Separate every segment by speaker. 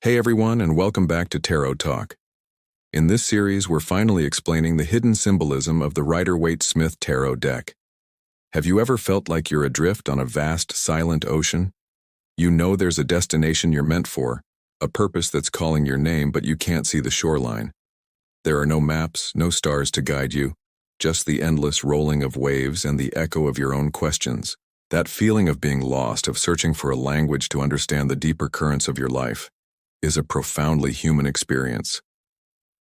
Speaker 1: Hey everyone, and welcome back to Tarot Talk. In this series, we're finally explaining the hidden symbolism of the Rider-Waite-Smith Tarot deck. Have you ever felt like you're adrift on a vast, silent ocean? You know there's a destination you're meant for, a purpose that's calling your name, but you can't see the shoreline. There are no maps, no stars to guide you, just the endless rolling of waves and the echo of your own questions. That feeling of being lost, of searching for a language to understand the deeper currents of your life, is a profoundly human experience.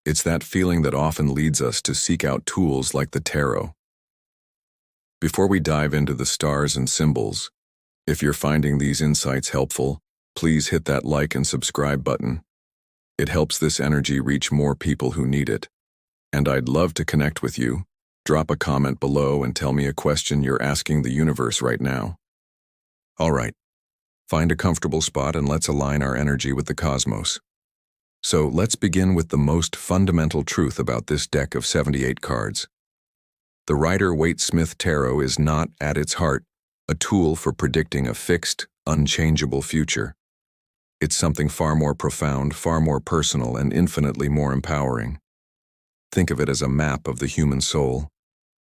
Speaker 1: It's that feeling that often leads us to seek out tools like the tarot. Before we dive into the stars and symbols, if you're finding these insights helpful, please hit that like and subscribe button. It helps this energy reach more people who need it. And I'd love to connect with you. Drop a comment below and tell me a question you're asking the universe right now. All right. Find a comfortable spot and let's align our energy with the cosmos. So let's begin with the most fundamental truth about this deck of 78 cards. The Rider-Waite-Smith Tarot is not, at its heart, a tool for predicting a fixed, unchangeable future. It's something far more profound, far more personal, and infinitely more empowering. Think of it as a map of the human soul.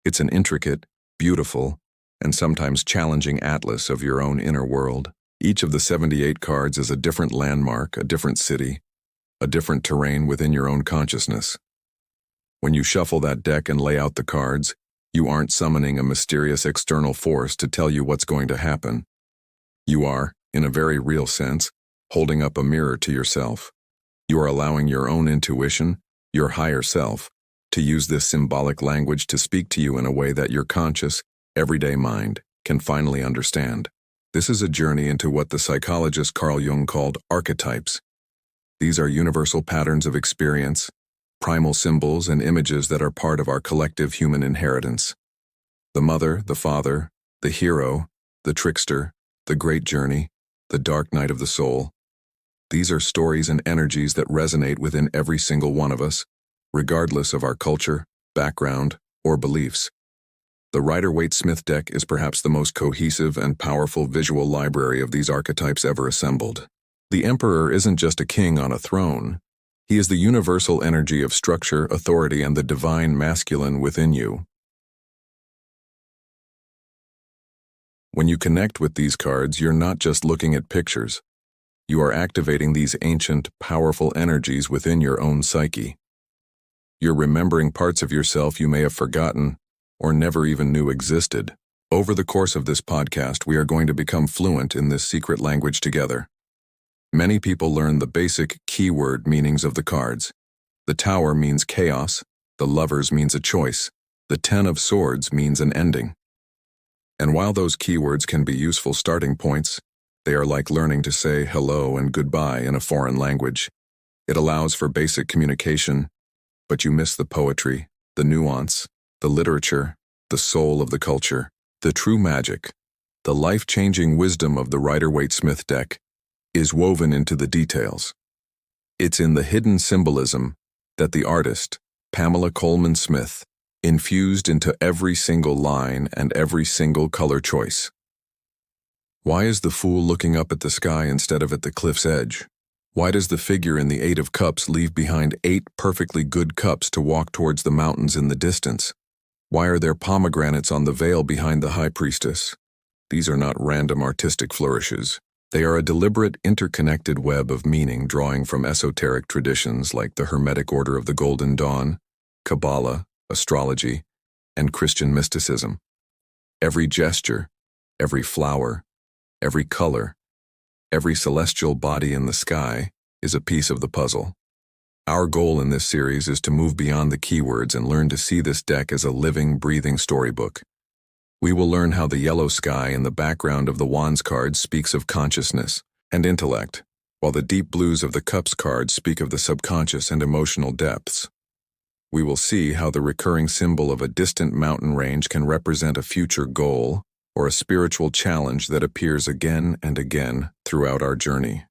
Speaker 1: It's an intricate, beautiful, and sometimes challenging atlas of your own inner world. Each of the 78 cards is a different landmark, a different city, a different terrain within your own consciousness. When you shuffle that deck and lay out the cards, you aren't summoning a mysterious external force to tell you what's going to happen. You are, in a very real sense, holding up a mirror to yourself. You are allowing your own intuition, your higher self, to use this symbolic language to speak to you in a way that your conscious, everyday mind can finally understand. This is a journey into what the psychologist Carl Jung called archetypes. These are universal patterns of experience, primal symbols and images that are part of our collective human inheritance. The mother, the father, the hero, the trickster, the great journey, the dark night of the soul. These are stories and energies that resonate within every single one of us, regardless of our culture, background, or beliefs. The Rider-Waite-Smith deck is perhaps the most cohesive and powerful visual library of these archetypes ever assembled. The Emperor isn't just a king on a throne. He is the universal energy of structure, authority, and the divine masculine within you. When you connect with these cards, you're not just looking at pictures. You are activating these ancient, powerful energies within your own psyche. You're remembering parts of yourself you may have forgotten, or never even knew existed. Over the course of this podcast, we are going to become fluent in this secret language together. Many people learn the basic keyword meanings of the cards. The Tower means chaos, the Lovers means a choice, the Ten of Swords means an ending. And while those keywords can be useful starting points, they are like learning to say hello and goodbye in a foreign language. It allows for basic communication, but you miss the poetry, the nuance, the literature, the soul of the culture, the true magic. The life-changing wisdom of the Rider-Waite-Smith deck is woven into the details. It's in the hidden symbolism that the artist, Pamela Colman Smith, infused into every single line and every single color choice. Why is the Fool looking up at the sky instead of at the cliff's edge? Why does the figure in the Eight of Cups leave behind 8 perfectly good cups to walk towards the mountains in the distance? Why are there pomegranates on the veil behind the High Priestess? These are not random artistic flourishes. They are a deliberate, interconnected web of meaning drawing from esoteric traditions like the Hermetic Order of the Golden Dawn, Kabbalah, astrology, and Christian mysticism. Every gesture, every flower, every color, every celestial body in the sky is a piece of the puzzle. Our goal in this series is to move beyond the keywords and learn to see this deck as a living, breathing storybook. We will learn how the yellow sky in the background of the Wands card speaks of consciousness and intellect, while the deep blues of the Cups card speak of the subconscious and emotional depths. We will see how the recurring symbol of a distant mountain range can represent a future goal or a spiritual challenge that appears again and again throughout our journey.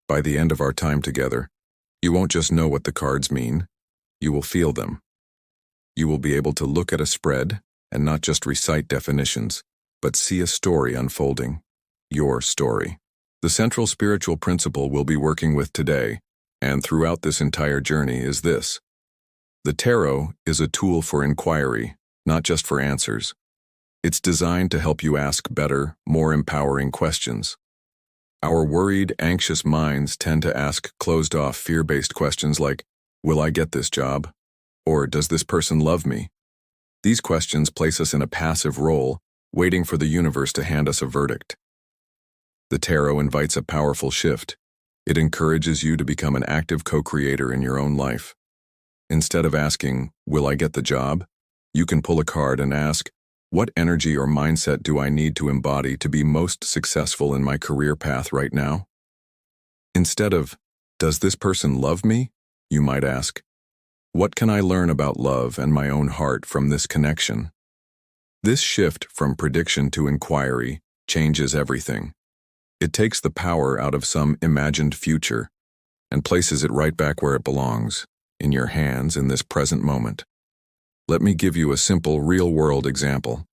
Speaker 1: By the end of our time together, you won't just know what the cards mean, you will feel them. You will be able to look at a spread and not just recite definitions, but see a story unfolding, your story. The central spiritual principle we'll be working with today, and throughout this entire journey, is this. The tarot is a tool for inquiry, not just for answers. It's designed to help you ask better, more empowering questions. Our worried, anxious minds tend to ask closed-off, fear-based questions like, will I get this job? Or does this person love me? These questions place us in a passive role, waiting for the universe to hand us a verdict. The tarot invites a powerful shift. It encourages you to become an active co-creator in your own life. Instead of asking, will I get the job? You can pull a card and ask, what energy or mindset do I need to embody to be most successful in my career path right now? Instead of, does this person love me? You might ask, what can I learn about love and my own heart from this connection? This shift from prediction to inquiry changes everything. It takes the power out of some imagined future and places it right back where it belongs, in your hands in this present moment. Let me give you a simple, real-world example.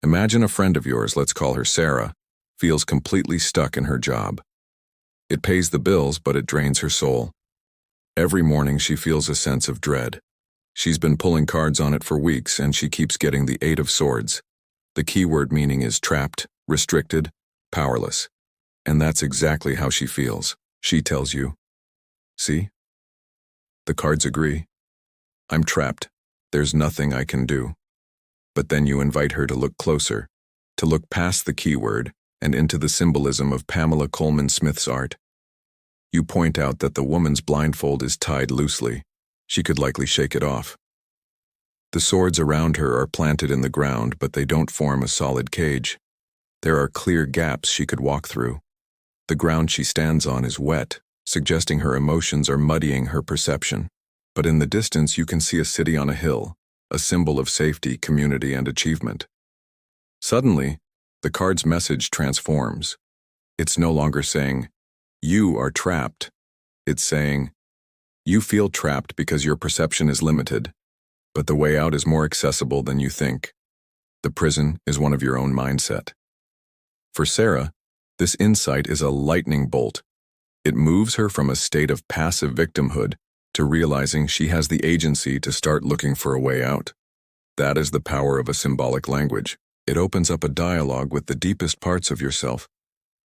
Speaker 1: Imagine a friend of yours, let's call her Sarah, feels completely stuck in her job. It pays the bills, but it drains her soul. Every morning she feels a sense of dread. She's been pulling cards on it for weeks, and she keeps getting the Eight of Swords. The keyword meaning is trapped, restricted, powerless. And that's exactly how she feels. She tells you, see? The cards agree. I'm trapped. There's nothing I can do. But then you invite her to look closer, to look past the keyword and into the symbolism of Pamela Colman Smith's art. You point out that the woman's blindfold is tied loosely. She could likely shake it off. The swords around her are planted in the ground, but they don't form a solid cage. There are clear gaps she could walk through. The ground she stands on is wet, suggesting her emotions are muddying her perception. But in the distance you can see a city on a hill, a symbol of safety, community, and achievement. Suddenly, the card's message transforms. It's no longer saying, you are trapped. It's saying, you feel trapped because your perception is limited, but the way out is more accessible than you think. The prison is one of your own mindset. For Sarah, this insight is a lightning bolt. It moves her from a state of passive victimhood to realizing she has the agency to start looking for a way out. That is the power of a symbolic language. It opens up a dialogue with the deepest parts of yourself,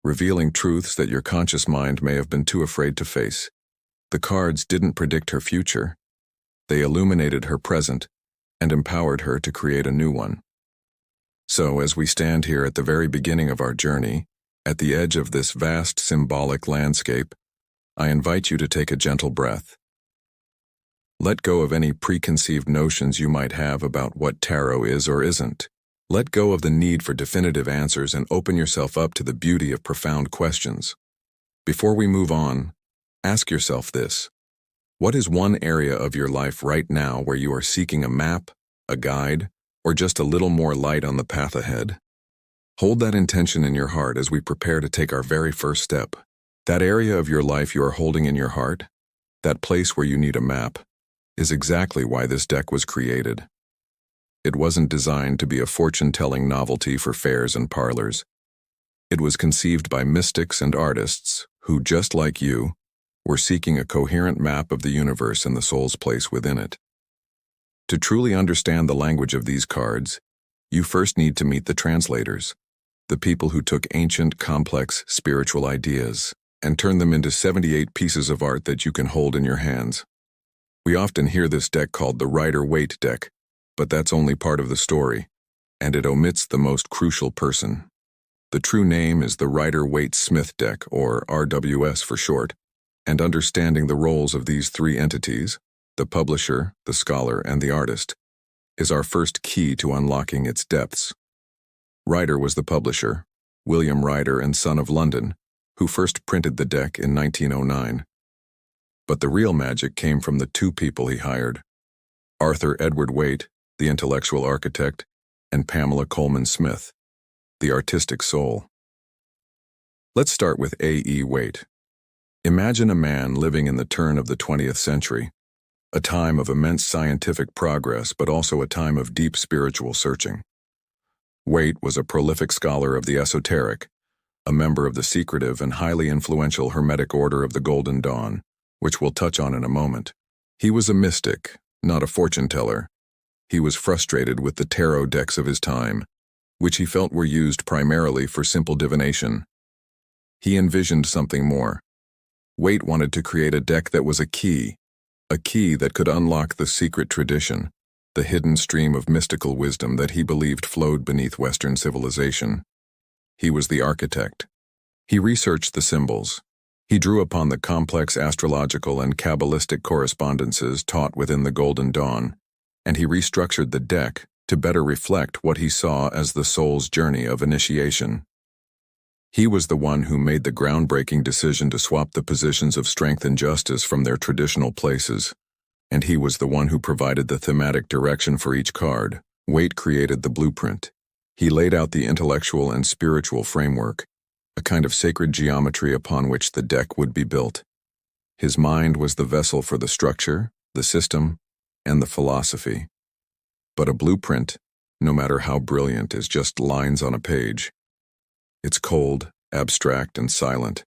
Speaker 1: revealing truths that your conscious mind may have been too afraid to face. The cards didn't predict her future. They illuminated her present and empowered her to create a new one. So, as we stand here at the very beginning of our journey, at the edge of this vast symbolic landscape, I invite you to take a gentle breath. Let go of any preconceived notions you might have about what tarot is or isn't. Let go of the need for definitive answers and open yourself up to the beauty of profound questions. Before we move on, ask yourself this. What is one area of your life right now where you are seeking a map, a guide, or just a little more light on the path ahead? Hold that intention in your heart as we prepare to take our very first step. That area of your life you are holding in your heart, that place where you need a map, is exactly why this deck was created. It wasn't designed to be a fortune-telling novelty for fairs and parlors. It was conceived by mystics and artists who, just like you, were seeking a coherent map of the universe and the soul's place within it. To truly understand the language of these cards, you first need to meet the translators, the people who took ancient, complex, spiritual ideas and turned them into 78 pieces of art that you can hold in your hands. We often hear this deck called the Rider-Waite deck, but that's only part of the story, and it omits the most crucial person. The true name is the Rider-Waite-Smith deck, or RWS for short, and understanding the roles of these three entities, the publisher, the scholar, and the artist, is our first key to unlocking its depths. Rider was the publisher, William Rider and Son of London, who first printed the deck in 1909. But the real magic came from the two people he hired, Arthur Edward Waite, the intellectual architect, and Pamela Colman Smith, the artistic soul. Let's start with A.E. Waite. Imagine a man living in the turn of the 20th century, a time of immense scientific progress, but also a time of deep spiritual searching. Waite was a prolific scholar of the esoteric, a member of the secretive and highly influential Hermetic Order of the Golden Dawn, which we'll touch on in a moment. He was a mystic, not a fortune-teller. He was frustrated with the tarot decks of his time, which he felt were used primarily for simple divination. He envisioned something more. Waite wanted to create a deck that was a key that could unlock the secret tradition, the hidden stream of mystical wisdom that he believed flowed beneath Western civilization. He was the architect. He researched the symbols. He drew upon the complex astrological and Kabbalistic correspondences taught within the Golden Dawn, and he restructured the deck to better reflect what he saw as the soul's journey of initiation. He was the one who made the groundbreaking decision to swap the positions of strength and justice from their traditional places, and he was the one who provided the thematic direction for each card. Waite created the blueprint. He laid out the intellectual and spiritual framework, a kind of sacred geometry upon which the deck would be built. His mind was the vessel for the structure, the system, and the philosophy. But a blueprint, no matter how brilliant, is just lines on a page. It's cold, abstract, and silent.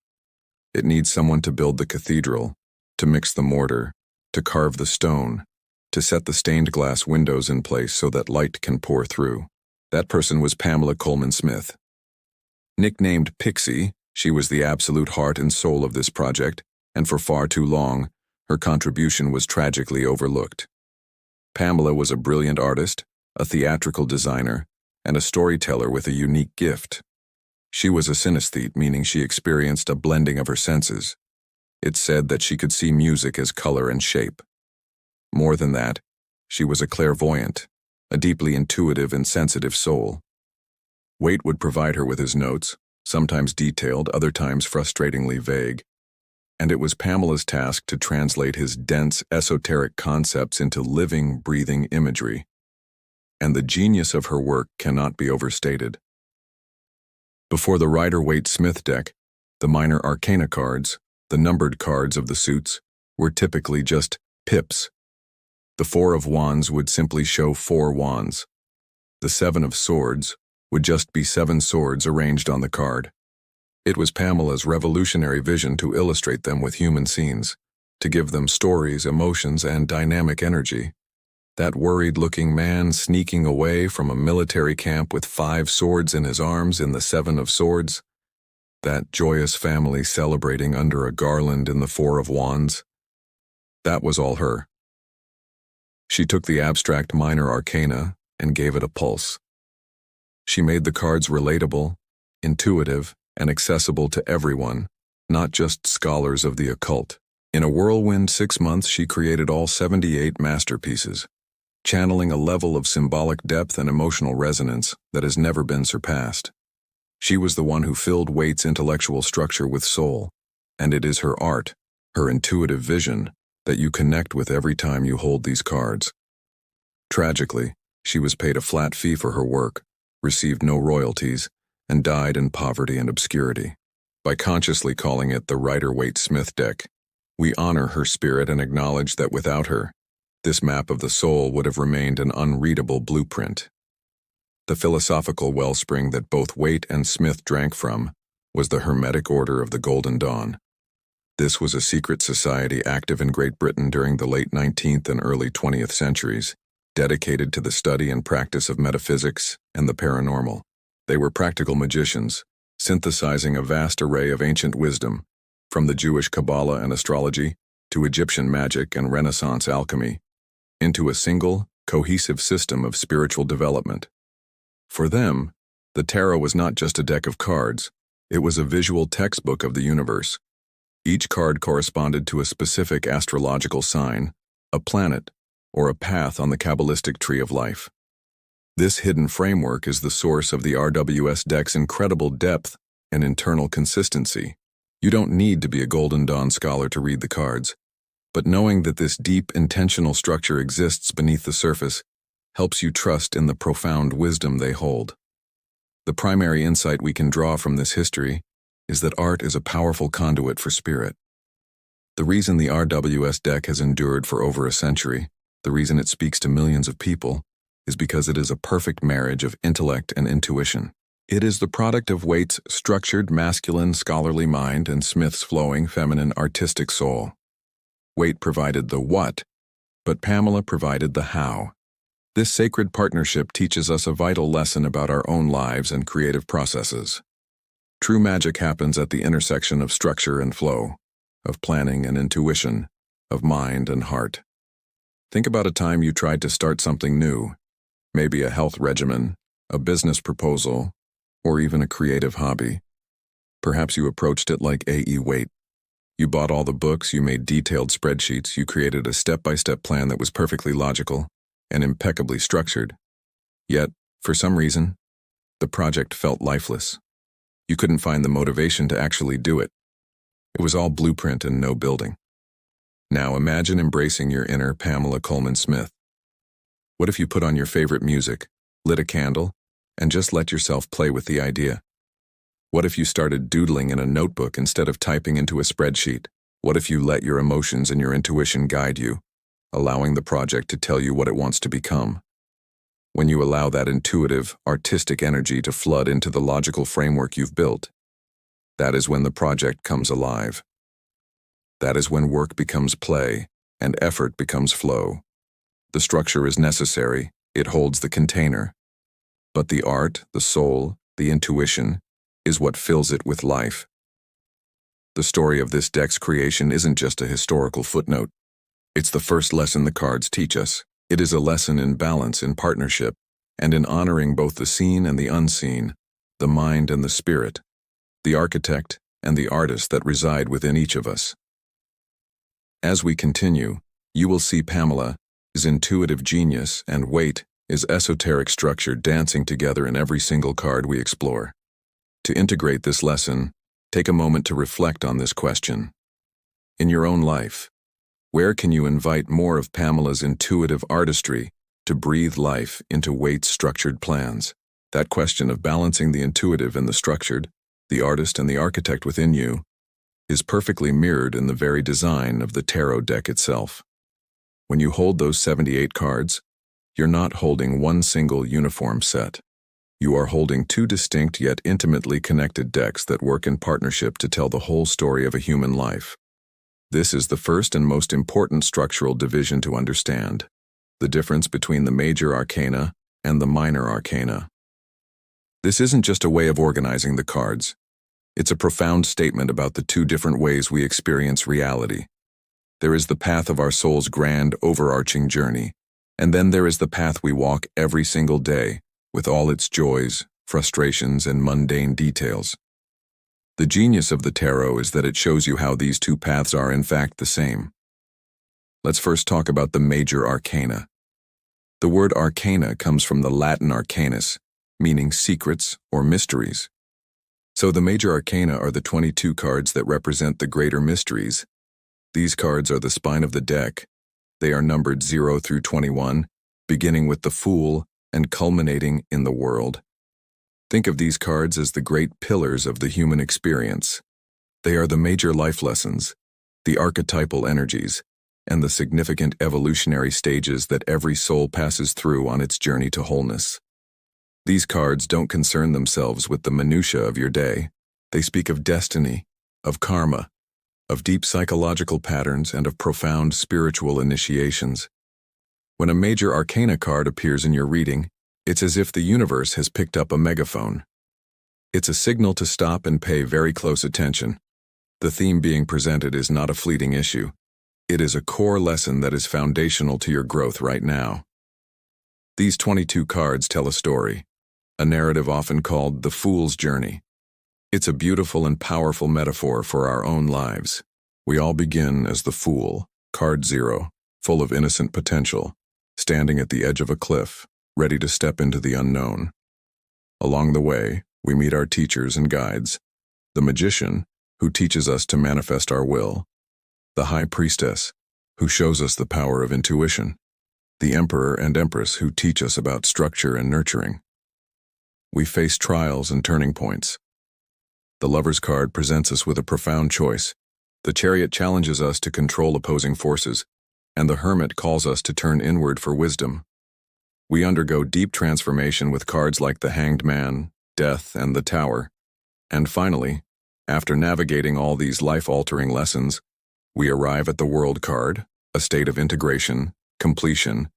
Speaker 1: It needs someone to build the cathedral, to mix the mortar, to carve the stone, to set the stained glass windows in place so that light can pour through. That person was Pamela Colman Smith. Nicknamed Pixie, she was the absolute heart and soul of this project, and for far too long, her contribution was tragically overlooked. Pamela was a brilliant artist, a theatrical designer, and a storyteller with a unique gift. She was a synesthete, meaning she experienced a blending of her senses. It's said that she could see music as color and shape. More than that, she was a clairvoyant, a deeply intuitive and sensitive soul. Waite would provide her with his notes, sometimes detailed, other times frustratingly vague, and it was Pamela's task to translate his dense, esoteric concepts into living, breathing imagery. And the genius of her work cannot be overstated. Before the Rider-Waite-Smith deck, the minor arcana cards, the numbered cards of the suits, were typically just pips. The Four of Wands would simply show 4 wands. The Seven of Swords would just be 7 swords arranged on the card. It was Pamela's revolutionary vision to illustrate them with human scenes, to give them stories, emotions, and dynamic energy. That worried-looking man sneaking away from a military camp with 5 swords in his arms in the Seven of Swords. That joyous family celebrating under a garland in the Four of Wands. That was all her. She took the abstract minor arcana and gave it a pulse. She made the cards relatable, intuitive, and accessible to everyone, not just scholars of the occult. In a whirlwind 6 months, she created all 78 masterpieces, channeling a level of symbolic depth and emotional resonance that has never been surpassed. She was the one who filled Waite's intellectual structure with soul, and it is her art, her intuitive vision, that you connect with every time you hold these cards. Tragically, she was paid a flat fee for her work, received no royalties, and died in poverty and obscurity. By consciously calling it the Rider-Waite-Smith deck, we honor her spirit and acknowledge that without her, this map of the soul would have remained an unreadable blueprint. The philosophical wellspring that both Waite and Smith drank from was the Hermetic Order of the Golden Dawn. This was a secret society active in Great Britain during the late 19th and early 20th centuries, dedicated to the study and practice of metaphysics and the paranormal. They were practical magicians, synthesizing a vast array of ancient wisdom, from the Jewish Kabbalah and astrology to Egyptian magic and Renaissance alchemy, into a single, cohesive system of spiritual development. For them, the tarot was not just a deck of cards, it was a visual textbook of the universe. Each card corresponded to a specific astrological sign, a planet, or a path on the Kabbalistic tree of life. This hidden framework is the source of the RWS deck's incredible depth and internal consistency. You don't need to be a Golden Dawn scholar to read the cards, but knowing that this deep, intentional structure exists beneath the surface helps you trust in the profound wisdom they hold. The primary insight we can draw from this history is that art is a powerful conduit for spirit. The reason the RWS deck has endured for over a century, the reason it speaks to millions of people, is because it is a perfect marriage of intellect and intuition. It is the product of Waite's structured masculine scholarly mind and Smith's flowing feminine artistic soul. Waite provided the what, but Pamela provided the how. This sacred partnership teaches us a vital lesson about our own lives and creative processes. True magic happens at the intersection of structure and flow, of planning and intuition, of mind and heart. Think about a time you tried to start something new, maybe a health regimen, a business proposal, or even a creative hobby. Perhaps you approached it like A.E. Waite. You bought all the books, you made detailed spreadsheets, you created a step-by-step plan that was perfectly logical and impeccably structured. Yet, for some reason, the project felt lifeless. You couldn't find the motivation to actually do it. It was all blueprint and no building. Now imagine embracing your inner Pamela Coleman Smith. What if you put on your favorite music, lit a candle, and just let yourself play with the idea? What if you started doodling in a notebook instead of typing into a spreadsheet? What if you let your emotions and your intuition guide you, allowing the project to tell you what it wants to become? When you allow that intuitive, artistic energy to flood into the logical framework you've built, that is when the project comes alive. That is when work becomes play and effort becomes flow. The structure is necessary, it holds the container. But the art, the soul, the intuition, is what fills it with life. The story of this deck's creation isn't just a historical footnote. It's the first lesson the cards teach us. It is a lesson in balance, in partnership, and in honoring both the seen and the unseen, the mind and the spirit, the architect and the artist that reside within each of us. As we continue, you will see Pamela is intuitive genius and Waite is esoteric structure dancing together in every single card we explore. To integrate this lesson, take a moment to reflect on this question. In your own life, where can you invite more of Pamela's intuitive artistry to breathe life into Waite's structured plans? That question of balancing the intuitive and the structured, the artist and the architect within you, is perfectly mirrored in the very design of the tarot deck itself. When you hold those 78 cards, you're not holding one single uniform set. You are holding two distinct yet intimately connected decks that work in partnership to tell the whole story of a human life. This is the first and most important structural division to understand, the difference between the major arcana and the minor arcana. This isn't just a way of organizing the cards. It's a profound statement about the two different ways we experience reality. There is the path of our soul's grand, overarching journey, and then there is the path we walk every single day, with all its joys, frustrations, and mundane details. The genius of the tarot is that it shows you how these two paths are in fact the same. Let's first talk about the major arcana. The word arcana comes from the Latin arcanus, meaning secrets or mysteries. So the major arcana are the 22 cards that represent the greater mysteries. These cards are the spine of the deck. They are numbered 0 through 21, beginning with the Fool and culminating in the World. Think of these cards as the great pillars of the human experience. They are the major life lessons, the archetypal energies, and the significant evolutionary stages that every soul passes through on its journey to wholeness. These cards don't concern themselves with the minutiae of your day. They speak of destiny, of karma, of deep psychological patterns, and of profound spiritual initiations. When a major arcana card appears in your reading, it's as if the universe has picked up a megaphone. It's a signal to stop and pay very close attention. The theme being presented is not a fleeting issue. It is a core lesson that is foundational to your growth right now. These 22 cards tell a story, a narrative often called the Fool's Journey. It's a beautiful and powerful metaphor for our own lives. We all begin as the Fool, card 0, full of innocent potential, standing at the edge of a cliff, ready to step into the unknown. Along the way, we meet our teachers and guides, the Magician, who teaches us to manifest our will, the High Priestess, who shows us the power of intuition, the Emperor and Empress, who teach us about structure and nurturing. We face trials and turning points. The Lover's card presents us with a profound choice. The Chariot challenges us to control opposing forces, and the Hermit calls us to turn inward for wisdom. We undergo deep transformation with cards like the Hanged Man, death, and the tower. And finally, after navigating all these life-altering lessons, we arrive at the World card, a state of integration, completion,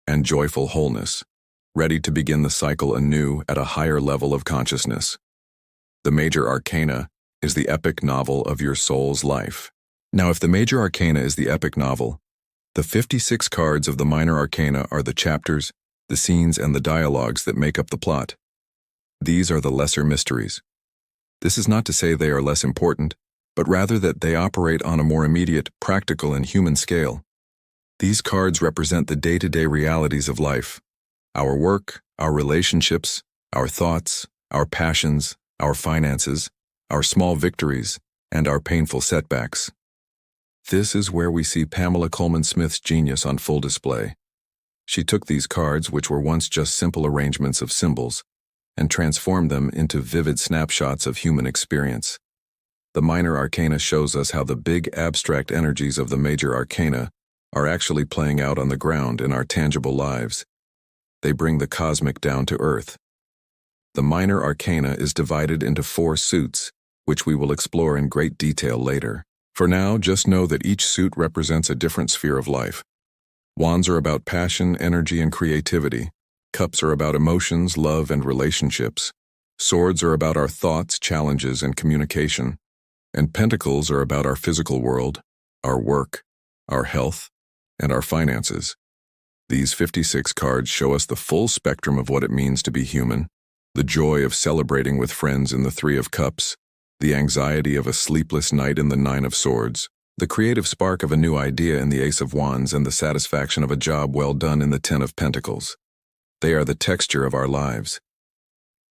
Speaker 1: and joyful wholeness, ready to begin the cycle anew at a higher level of consciousness. The Major Arcana is the epic novel of your soul's life. Now, if the Major Arcana is the epic novel, the 56 cards of the Minor Arcana are the chapters, the scenes, and the dialogues that make up the plot. These are the lesser mysteries. This is not to say they are less important, but rather that they operate on a more immediate, practical, and human scale. These cards represent the day-to-day realities of life: our work, our relationships, our thoughts, our passions, our finances, our small victories, and our painful setbacks. This is where we see Pamela Colman Smith's genius on full display. She took these cards, which were once just simple arrangements of symbols, and transformed them into vivid snapshots of human experience. The Minor Arcana shows us how the big abstract energies of the Major Arcana are actually playing out on the ground in our tangible lives. They bring the cosmic down to earth. The Minor Arcana is divided into 4 suits, which we will explore in great detail later. For now, just know that each suit represents a different sphere of life. Wands are about passion, energy, and creativity. Cups are about emotions, love, and relationships. Swords are about our thoughts, challenges, and communication. And Pentacles are about our physical world, our work, our health, and our finances. These 56 cards show us the full spectrum of what it means to be human: the joy of celebrating with friends in the 3 of Cups, the anxiety of a sleepless night in the 9 of Swords, the creative spark of a new idea in the Ace of Wands, and the satisfaction of a job well done in the 10 of Pentacles. They are the texture of our lives.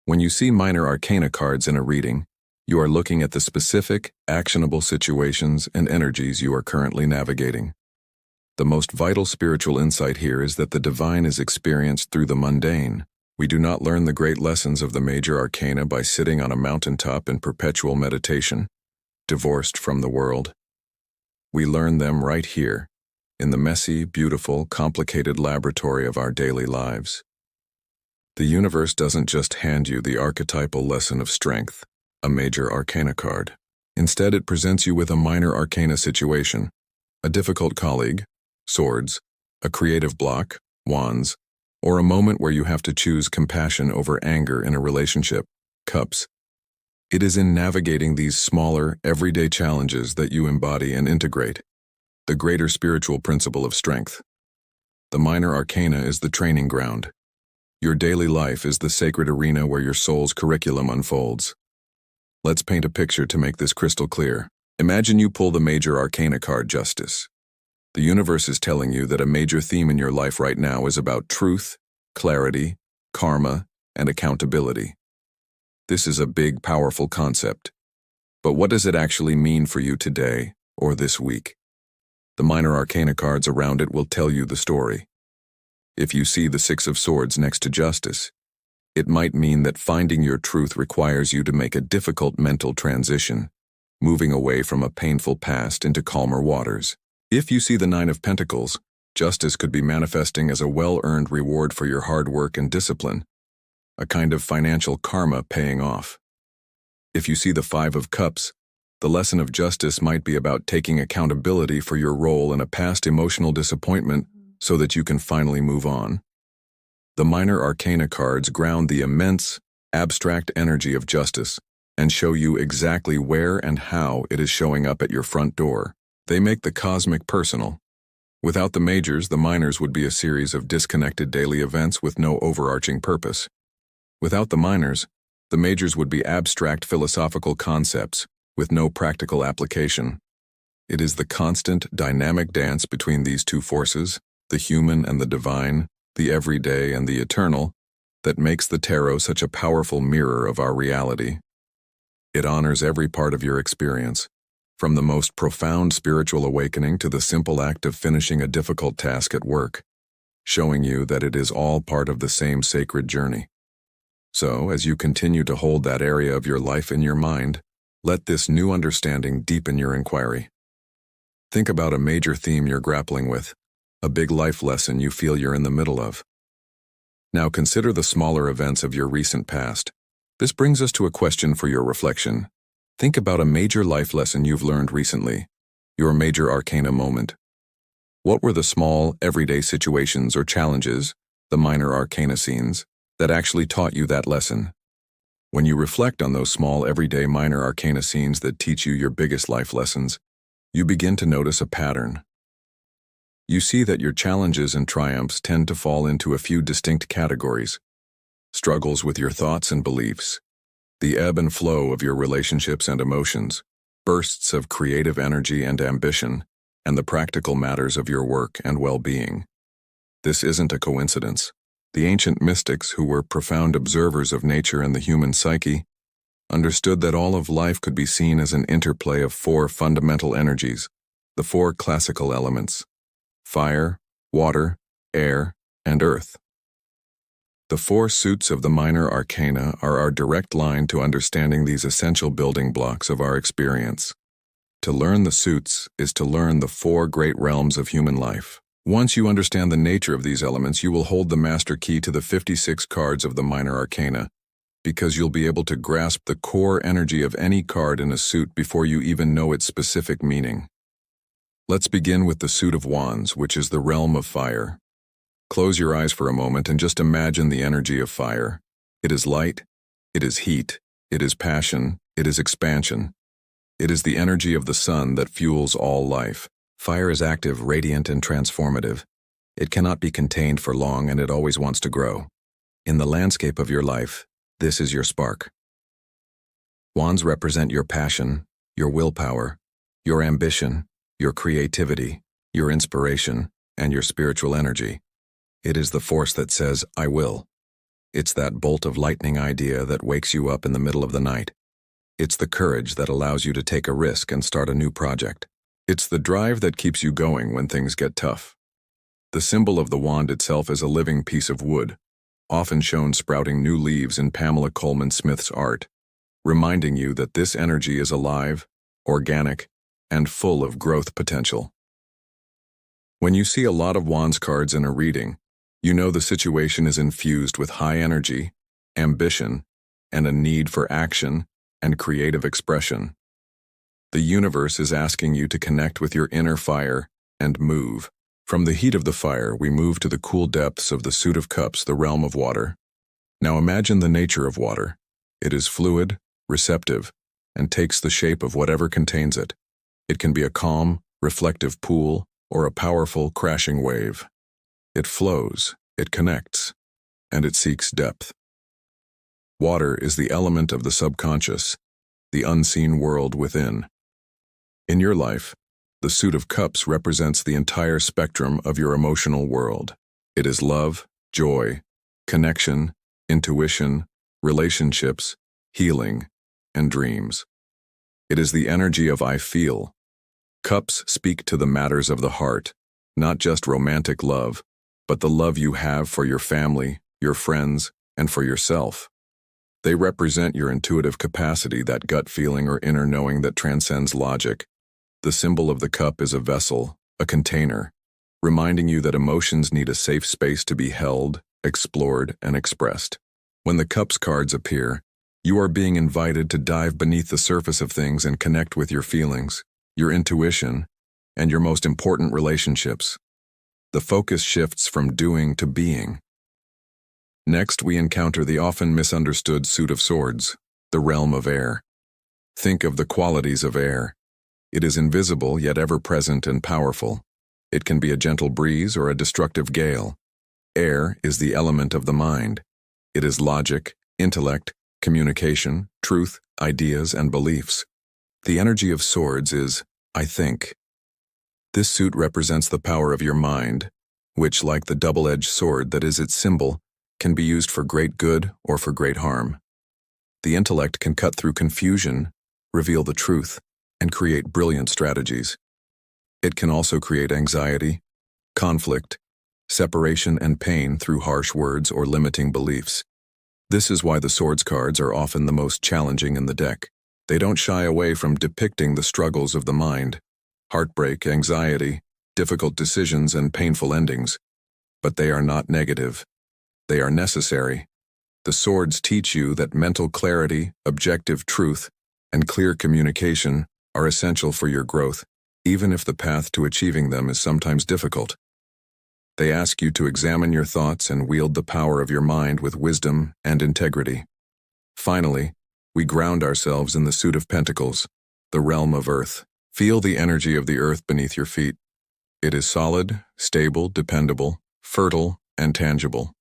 Speaker 1: When you see Minor Arcana cards in a reading, you are looking at the specific, actionable situations and energies you are currently navigating. The most vital spiritual insight here is that the divine is experienced through the mundane. We do not learn the great lessons of the Major Arcana by sitting on a mountaintop in perpetual meditation, divorced from the world. We learn them right here, in the messy, beautiful, complicated laboratory of our daily lives. The universe doesn't just hand you the archetypal lesson of strength, a Major Arcana card. Instead, it presents you with a Minor Arcana situation: a difficult colleague, Swords; a creative block, Wands; or a moment where you have to choose compassion over anger in a relationship, Cups. It is in navigating these smaller, everyday challenges that you embody and integrate the greater spiritual principle of strength. The Minor Arcana is the training ground. Your daily life is the sacred arena where your soul's curriculum unfolds. Let's paint a picture to make this crystal clear. Imagine you pull the Major Arcana card, Justice. The universe is telling you that a major theme in your life right now is about truth, clarity, karma, and accountability. This is a big, powerful concept. But what does it actually mean for you today or this week? The Minor Arcana cards around it will tell you the story. If you see the 6 of Swords next to Justice, it might mean that finding your truth requires you to make a difficult mental transition, moving away from a painful past into calmer waters. If you see the 9 of Pentacles, Justice could be manifesting as a well-earned reward for your hard work and discipline, a kind of financial karma paying off. If you see the 5 of Cups, the lesson of justice might be about taking accountability for your role in a past emotional disappointment so that you can finally move on. The Minor Arcana cards ground the immense, abstract energy of justice and show you exactly where and how it is showing up at your front door. They make the cosmic personal. Without the majors, the minors would be a series of disconnected daily events with no overarching purpose. Without the minors, the majors would be abstract philosophical concepts with no practical application. It is the constant, dynamic dance between these two forces, the human and the divine, the everyday and the eternal, that makes the tarot such a powerful mirror of our reality. It honors every part of your experience, from the most profound spiritual awakening to the simple act of finishing a difficult task at work, showing you that it is all part of the same sacred journey. So, as you continue to hold that area of your life in your mind, let this new understanding deepen your inquiry. Think about a major theme you're grappling with, a big life lesson you feel you're in the middle of. Now consider the smaller events of your recent past, This brings us to a question for your reflection. Think about a major life lesson you've learned recently, your major arcana moment. What were the small, everyday situations or challenges, the minor arcana scenes, that actually taught you that lesson? When you reflect on those small, everyday minor arcana scenes that teach you your biggest life lessons, you begin to notice a pattern. You see that your challenges and triumphs tend to fall into a few distinct categories: struggles with your thoughts and beliefs, the ebb and flow of your relationships and emotions, bursts of creative energy and ambition, and the practical matters of your work and well-being. This isn't a coincidence. The ancient mystics, who were profound observers of nature and the human psyche, understood that all of life could be seen as an interplay of four fundamental energies, the four classical elements: fire, water, air, and earth. The four suits of the minor arcana are our direct line to understanding these essential building blocks of our experience. To learn the suits is to learn the four great realms of human life. Once you understand the nature of these elements, you will hold the master key to the 56 cards of the minor arcana, because you'll be able to grasp the core energy of any card in a suit before you even know its specific meaning. Let's begin with the suit of wands, which is the realm of fire. Close your eyes for a moment and just imagine the energy of fire. It is light, it is heat, it is passion, it is expansion. It is the energy of the sun that fuels all life. Fire is active, radiant, and transformative. It cannot be contained for long, and it always wants to grow. In the landscape of your life, this is your spark. Wands represent your passion, your willpower, your ambition, your creativity, your inspiration, and your spiritual energy. It is the force that says, "I will." It's that bolt of lightning idea that wakes you up in the middle of the night. It's the courage that allows you to take a risk and start a new project. It's the drive that keeps you going when things get tough. The symbol of the wand itself is a living piece of wood, often shown sprouting new leaves in Pamela Coleman Smith's art, reminding you that this energy is alive, organic, and full of growth potential. When you see a lot of wands cards in a reading, you know the situation is infused with high energy, ambition, and a need for action and creative expression. The universe is asking you to connect with your inner fire and move. From the heat of the fire, we move to the cool depths of the suit of cups, the realm of water. Now imagine the nature of water. It is fluid, receptive, and takes the shape of whatever contains it. It can be a calm, reflective pool or a powerful, crashing wave. It flows, it connects, and it seeks depth. Water is the element of the subconscious, the unseen world within. In your life, the suit of cups represents the entire spectrum of your emotional world. It is love, joy, connection, intuition, relationships, healing, and dreams. It is the energy of "I feel." Cups speak to the matters of the heart, not just romantic love, but the love you have for your family, your friends, and for yourself. They represent your intuitive capacity, that gut feeling or inner knowing that transcends logic. The symbol of the cup is a vessel, a container, reminding you that emotions need a safe space to be held, explored, and expressed. When the cups cards appear, you are being invited to dive beneath the surface of things and connect with your feelings, your intuition, and your most important relationships. The focus shifts from doing to being. Next, we encounter the often misunderstood suit of swords, the realm of air. Think of the qualities of air. It is invisible yet ever-present and powerful. It can be a gentle breeze or a destructive gale. Air is the element of the mind. It is logic, intellect, communication, truth, ideas, and beliefs. The energy of swords is, "I think." This suit represents the power of your mind, which, like the double-edged sword that is its symbol, can be used for great good or for great harm. The intellect can cut through confusion, reveal the truth, and create brilliant strategies. It can also create anxiety, conflict, separation, and pain through harsh words or limiting beliefs. This is why the swords cards are often the most challenging in the deck. They don't shy away from depicting the struggles of the mind, heartbreak, anxiety, difficult decisions, and painful endings. But they are not negative. They are necessary. The swords teach you that mental clarity, objective truth, and clear communication are essential for your growth, even if the path to achieving them is sometimes difficult. They ask you to examine your thoughts and wield the power of your mind with wisdom and integrity. Finally, we ground ourselves in the suit of pentacles, the realm of earth. Feel the energy of the earth beneath your feet. It is solid, stable, dependable, fertile, and tangible.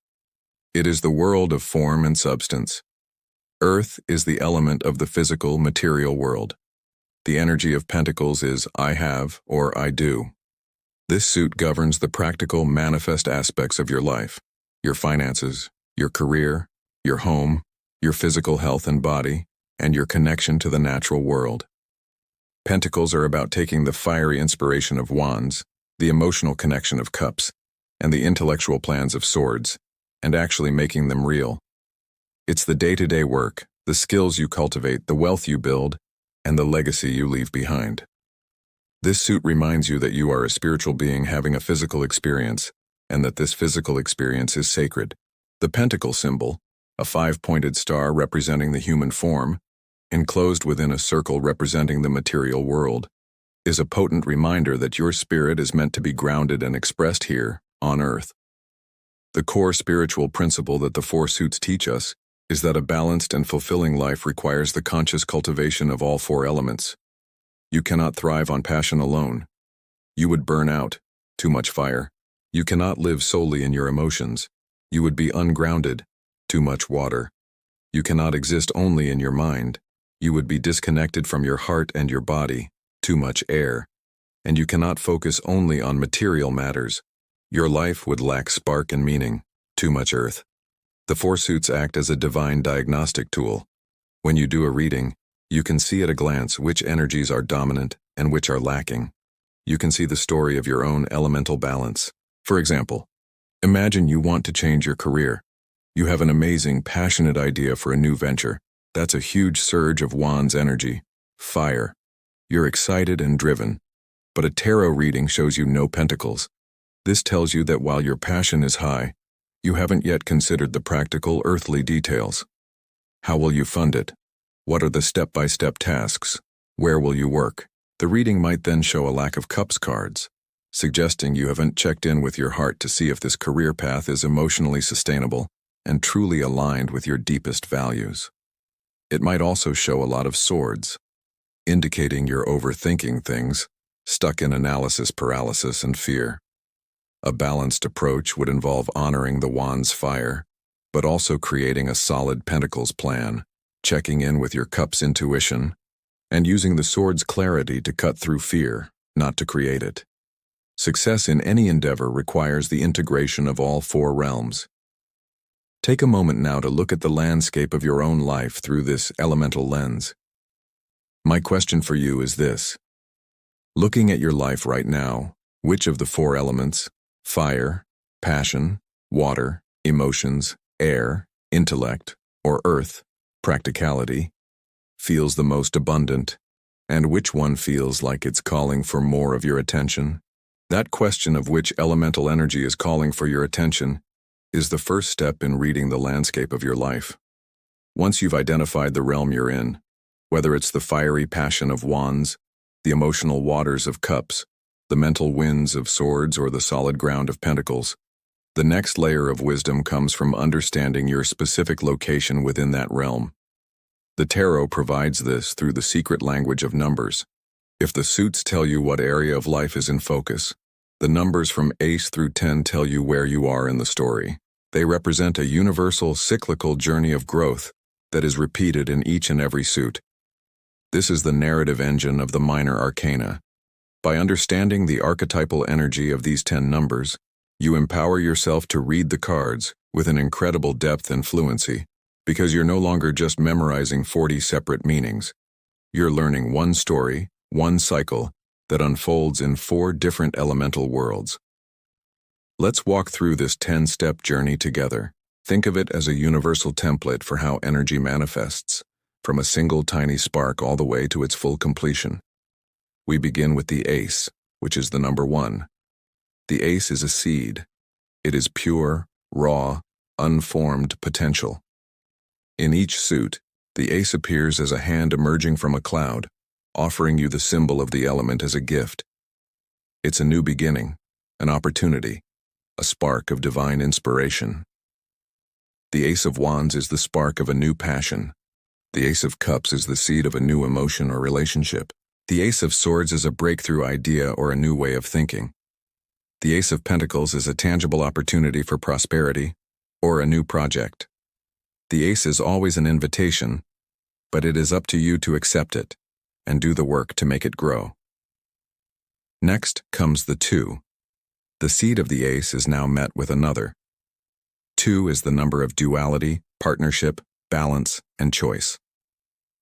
Speaker 1: It is the world of form and substance. Earth is the element of the physical, material world. The energy of pentacles is I have or I do. This suit governs the practical, manifest aspects of your life, your finances, your career, your home, your physical health and body, and your connection to the natural world. Pentacles are about taking the fiery inspiration of wands, the emotional connection of cups, and the intellectual plans of swords, and actually making them real. It's the day-to-day work, the skills you cultivate, the wealth you build, and the legacy you leave behind. This suit reminds you that you are a spiritual being having a physical experience, and that this physical experience is sacred. The pentacle symbol, a 5-pointed star representing the human form, enclosed within a circle representing the material world, is a potent reminder that your spirit is meant to be grounded and expressed here, on earth. The core spiritual principle that the four suits teach us is that a balanced and fulfilling life requires the conscious cultivation of all four elements. You cannot thrive on passion alone. You would burn out, too much fire. You cannot live solely in your emotions. You would be ungrounded, too much water. You cannot exist only in your mind. You would be disconnected from your heart and your body, too much air. And you cannot focus only on material matters. Your life would lack spark and meaning, too much earth. The four suits act as a divine diagnostic tool. When you do a reading, you can see at a glance which energies are dominant and which are lacking. You can see the story of your own elemental balance. For example, imagine you want to change your career. You have an amazing, passionate idea for a new venture. That's a huge surge of wands energy, fire. You're excited and driven. But a tarot reading shows you no pentacles. This tells you that while your passion is high, you haven't yet considered the practical, earthly details. How will you fund it? What are the step-by-step tasks? Where will you work? The reading might then show a lack of cups cards, suggesting you haven't checked in with your heart to see if this career path is emotionally sustainable and truly aligned with your deepest values. It might also show a lot of swords, indicating you're overthinking things, stuck in analysis paralysis and fear. A balanced approach would involve honoring the wand's fire, but also creating a solid pentacles plan, checking in with your cup's intuition, and using the sword's clarity to cut through fear, not to create it. Success in any endeavor requires the integration of all four realms. Take a moment now to look at the landscape of your own life through this elemental lens. My question for you is this. Looking at your life right now, which of the four elements, fire, passion, water, emotions, air, intellect, or earth, practicality, feels the most abundant, and which one feels like it's calling for more of your attention? That question of which elemental energy is calling for your attention is the first step in reading the landscape of your life. Once you've identified the realm you're in, whether it's the fiery passion of wands, the emotional waters of cups, the mental winds of swords, or the solid ground of pentacles, the next layer of wisdom comes from understanding your specific location within that realm. The tarot provides this through the secret language of numbers. If the suits tell you what area of life is in focus, the numbers from ace through 10 tell you where you are in the story. They represent a universal, cyclical journey of growth that is repeated in each and every suit. This is the narrative engine of the minor arcana. By understanding the archetypal energy of these 10 numbers, you empower yourself to read the cards with an incredible depth and fluency, because you're no longer just memorizing 40 separate meanings. You're learning one story, one cycle, that unfolds in 4 different elemental worlds. Let's walk through this 10-step journey together. Think of it as a universal template for how energy manifests, from a single tiny spark all the way to its full completion. We begin with the ace, which is the number 1. The ace is a seed. It is pure, raw, unformed potential. In each suit, the ace appears as a hand emerging from a cloud, offering you the symbol of the element as a gift. It's a new beginning, an opportunity, a spark of divine inspiration. The Ace of Wands is the spark of a new passion. The Ace of Cups is the seed of a new emotion or relationship. The Ace of Swords is a breakthrough idea or a new way of thinking. The Ace of Pentacles is a tangible opportunity for prosperity or a new project. The Ace is always an invitation, but it is up to you to accept it and do the work to make it grow. Next comes the 2. The seed of the Ace is now met with another. 2 is the number of duality, partnership, balance, and choice.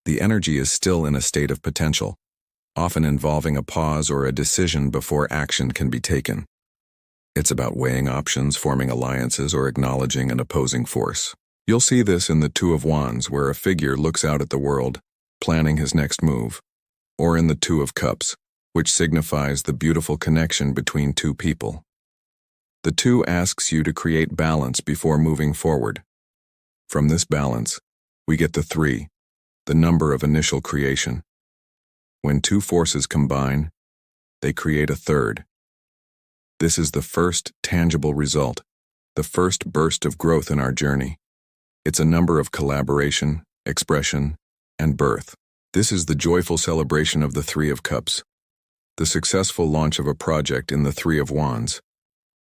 Speaker 1: The energy is still in a state of potential, often involving a pause or a decision before action can be taken. It's about weighing options, forming alliances, or acknowledging an opposing force. You'll see this in the 2 of Wands, where a figure looks out at the world, planning his next move, or in the 2 of Cups, which signifies the beautiful connection between two people. The 2 asks you to create balance before moving forward. From this balance, we get the 3, the number of initial creation. When 2 forces combine, they create a third. This is the first tangible result, the first burst of growth in our journey. It's a number of collaboration, expression, and birth. This is the joyful celebration of the 3 of Cups, the successful launch of a project in the 3 of Wands,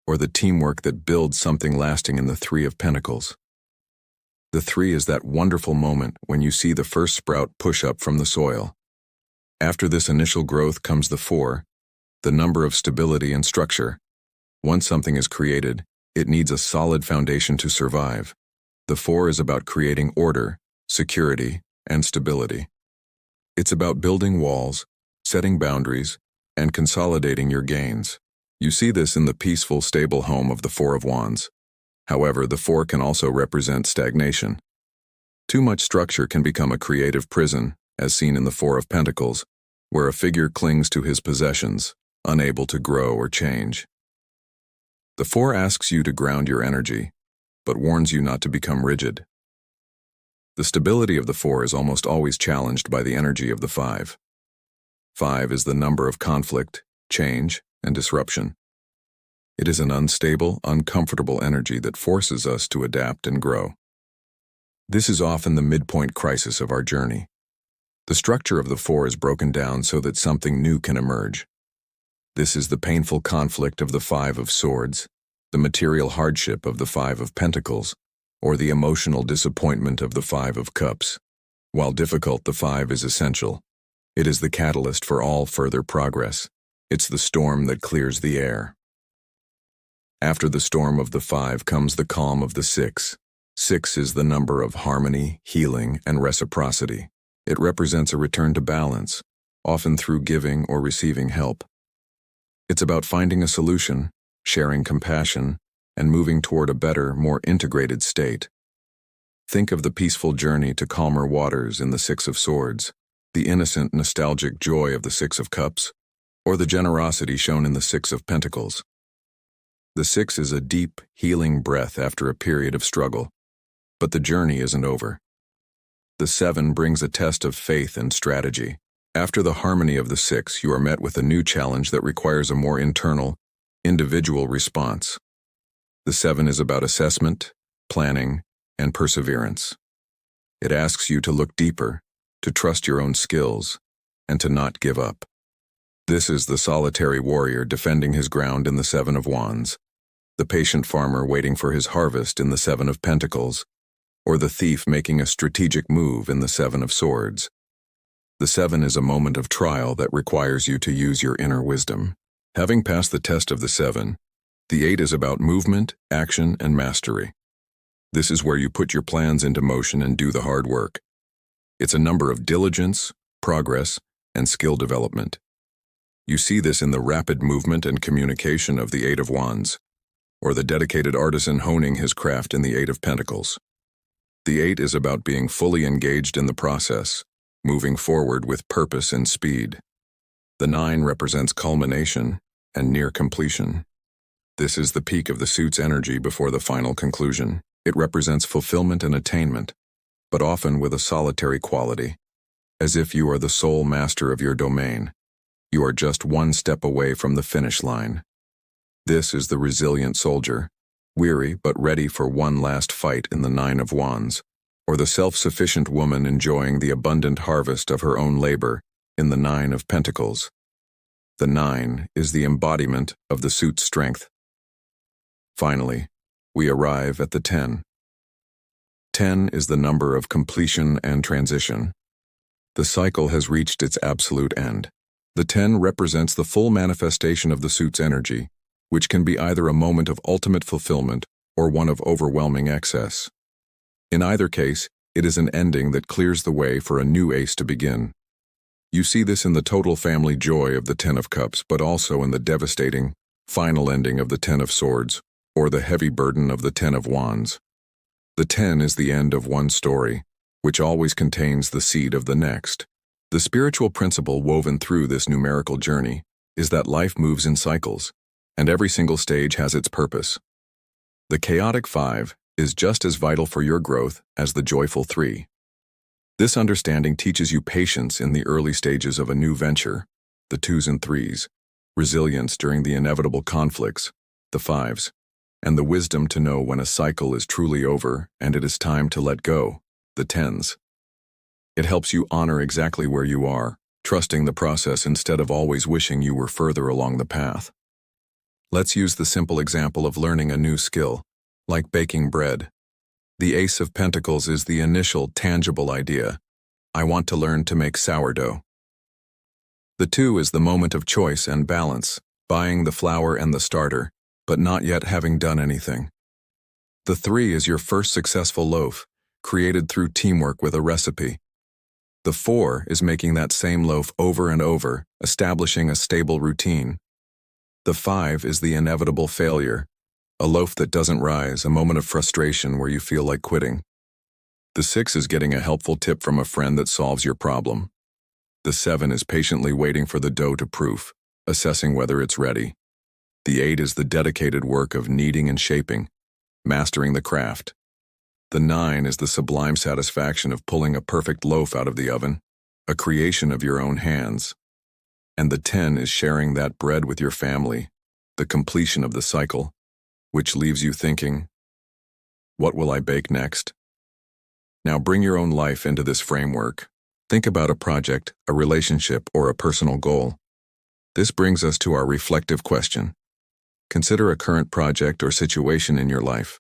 Speaker 1: or the teamwork that builds something lasting in the 3 of Pentacles. The 3 is that wonderful moment when you see the first sprout push up from the soil. After this initial growth comes the 4, the number of stability and structure. Once something is created, it needs a solid foundation to survive. The 4 is about creating order, security, and stability. It's about building walls, setting boundaries, and consolidating your gains. You see this in the peaceful, stable home of the 4 of Wands. However, the 4 can also represent stagnation. Too much structure can become a creative prison, as seen in the 4 of Pentacles, where a figure clings to his possessions, unable to grow or change. The 4 asks you to ground your energy, but warns you not to become rigid. The stability of the 4 is almost always challenged by the energy of the 5. 5 is the number of conflict, change, and disruption. It is an unstable, uncomfortable energy that forces us to adapt and grow. This is often the midpoint crisis of our journey. The structure of the 4 is broken down so that something new can emerge. This is the painful conflict of the 5 of Swords, the material hardship of the 5 of Pentacles, or the emotional disappointment of the 5 of Cups. While difficult, the 5 is essential. It is the catalyst for all further progress. It's the storm that clears the air. After the storm of the 5 comes the calm of the 6. 6 is the number of harmony, healing, and reciprocity. It represents a return to balance, often through giving or receiving help. It's about finding a solution, sharing compassion, and moving toward a better, more integrated state. Think of the peaceful journey to calmer waters in the 6 of Swords, the innocent, nostalgic joy of the 6 of Cups, or the generosity shown in the 6 of Pentacles. The 6 is a deep, healing breath after a period of struggle, but the journey isn't over. The 7 brings a test of faith and strategy. After the harmony of the 6, you are met with a new challenge that requires a more internal, individual response. The 7 is about assessment, planning, and perseverance. It asks you to look deeper, to trust your own skills, and to not give up. This is the solitary warrior defending his ground in the 7 of Wands, the patient farmer waiting for his harvest in the 7 of Pentacles, or the thief making a strategic move in the 7 of Swords. The 7 is a moment of trial that requires you to use your inner wisdom. Having passed the test of the 7, the 8 is about movement, action, and mastery. This is where you put your plans into motion and do the hard work. It's a number of diligence, progress, and skill development. You see this in the rapid movement and communication of the 8 of Wands, or the dedicated artisan honing his craft in the 8 of Pentacles. The 8 is about being fully engaged in the process, moving forward with purpose and speed. The 9 represents culmination and near completion. This is the peak of the suit's energy before the final conclusion. It represents fulfillment and attainment. but often with a solitary quality, as if you are the sole master of your domain. You are just one step away from the finish line. This is the resilient soldier, weary but ready for one last fight in the Nine of Wands, or the self-sufficient woman enjoying the abundant harvest of her own labor in the Nine of Pentacles. The 9 is the embodiment of the suit's strength. Finally, we arrive at the 10. 10 is the number of completion and transition. The cycle has reached its absolute end. The 10 represents the full manifestation of the suit's energy, which can be either a moment of ultimate fulfillment or one of overwhelming excess. In either case, it is an ending that clears the way for a new ace to begin. You see this in the total family joy of the 10 of Cups, but also in the devastating, final ending of the 10 of Swords, or the heavy burden of the 10 of Wands. The 10 is the end of one story, which always contains the seed of the next. The spiritual principle woven through this numerical journey is that life moves in cycles, and every single stage has its purpose. The chaotic 5 is just as vital for your growth as the joyful 3. This understanding teaches you patience in the early stages of a new venture, the 2s and 3s, resilience during the inevitable conflicts, the 5s, and the wisdom to know when a cycle is truly over and it is time to let go, the 10s. It helps you honor exactly where you are, trusting the process instead of always wishing you were further along the path. Let's use the simple example of learning a new skill, like baking bread. The Ace of Pentacles is the initial, tangible idea. I want to learn to make sourdough. The 2 is the moment of choice and balance, buying the flour and the starter, but not yet having done anything. The 3 is your first successful loaf, created through teamwork with a recipe. The 4 is making that same loaf over and over, establishing a stable routine. The 5 is the inevitable failure, a loaf that doesn't rise, a moment of frustration where you feel like quitting. The 6 is getting a helpful tip from a friend that solves your problem. The 7 is patiently waiting for the dough to proof, assessing whether it's ready. The 8 is the dedicated work of kneading and shaping, mastering the craft. The 9 is the sublime satisfaction of pulling a perfect loaf out of the oven, a creation of your own hands. And the 10 is sharing that bread with your family, the completion of the cycle, which leaves you thinking, what will I bake next? Now bring your own life into this framework. Think about a project, a relationship, or a personal goal. This brings us to our reflective question. Consider a current project or situation in your life.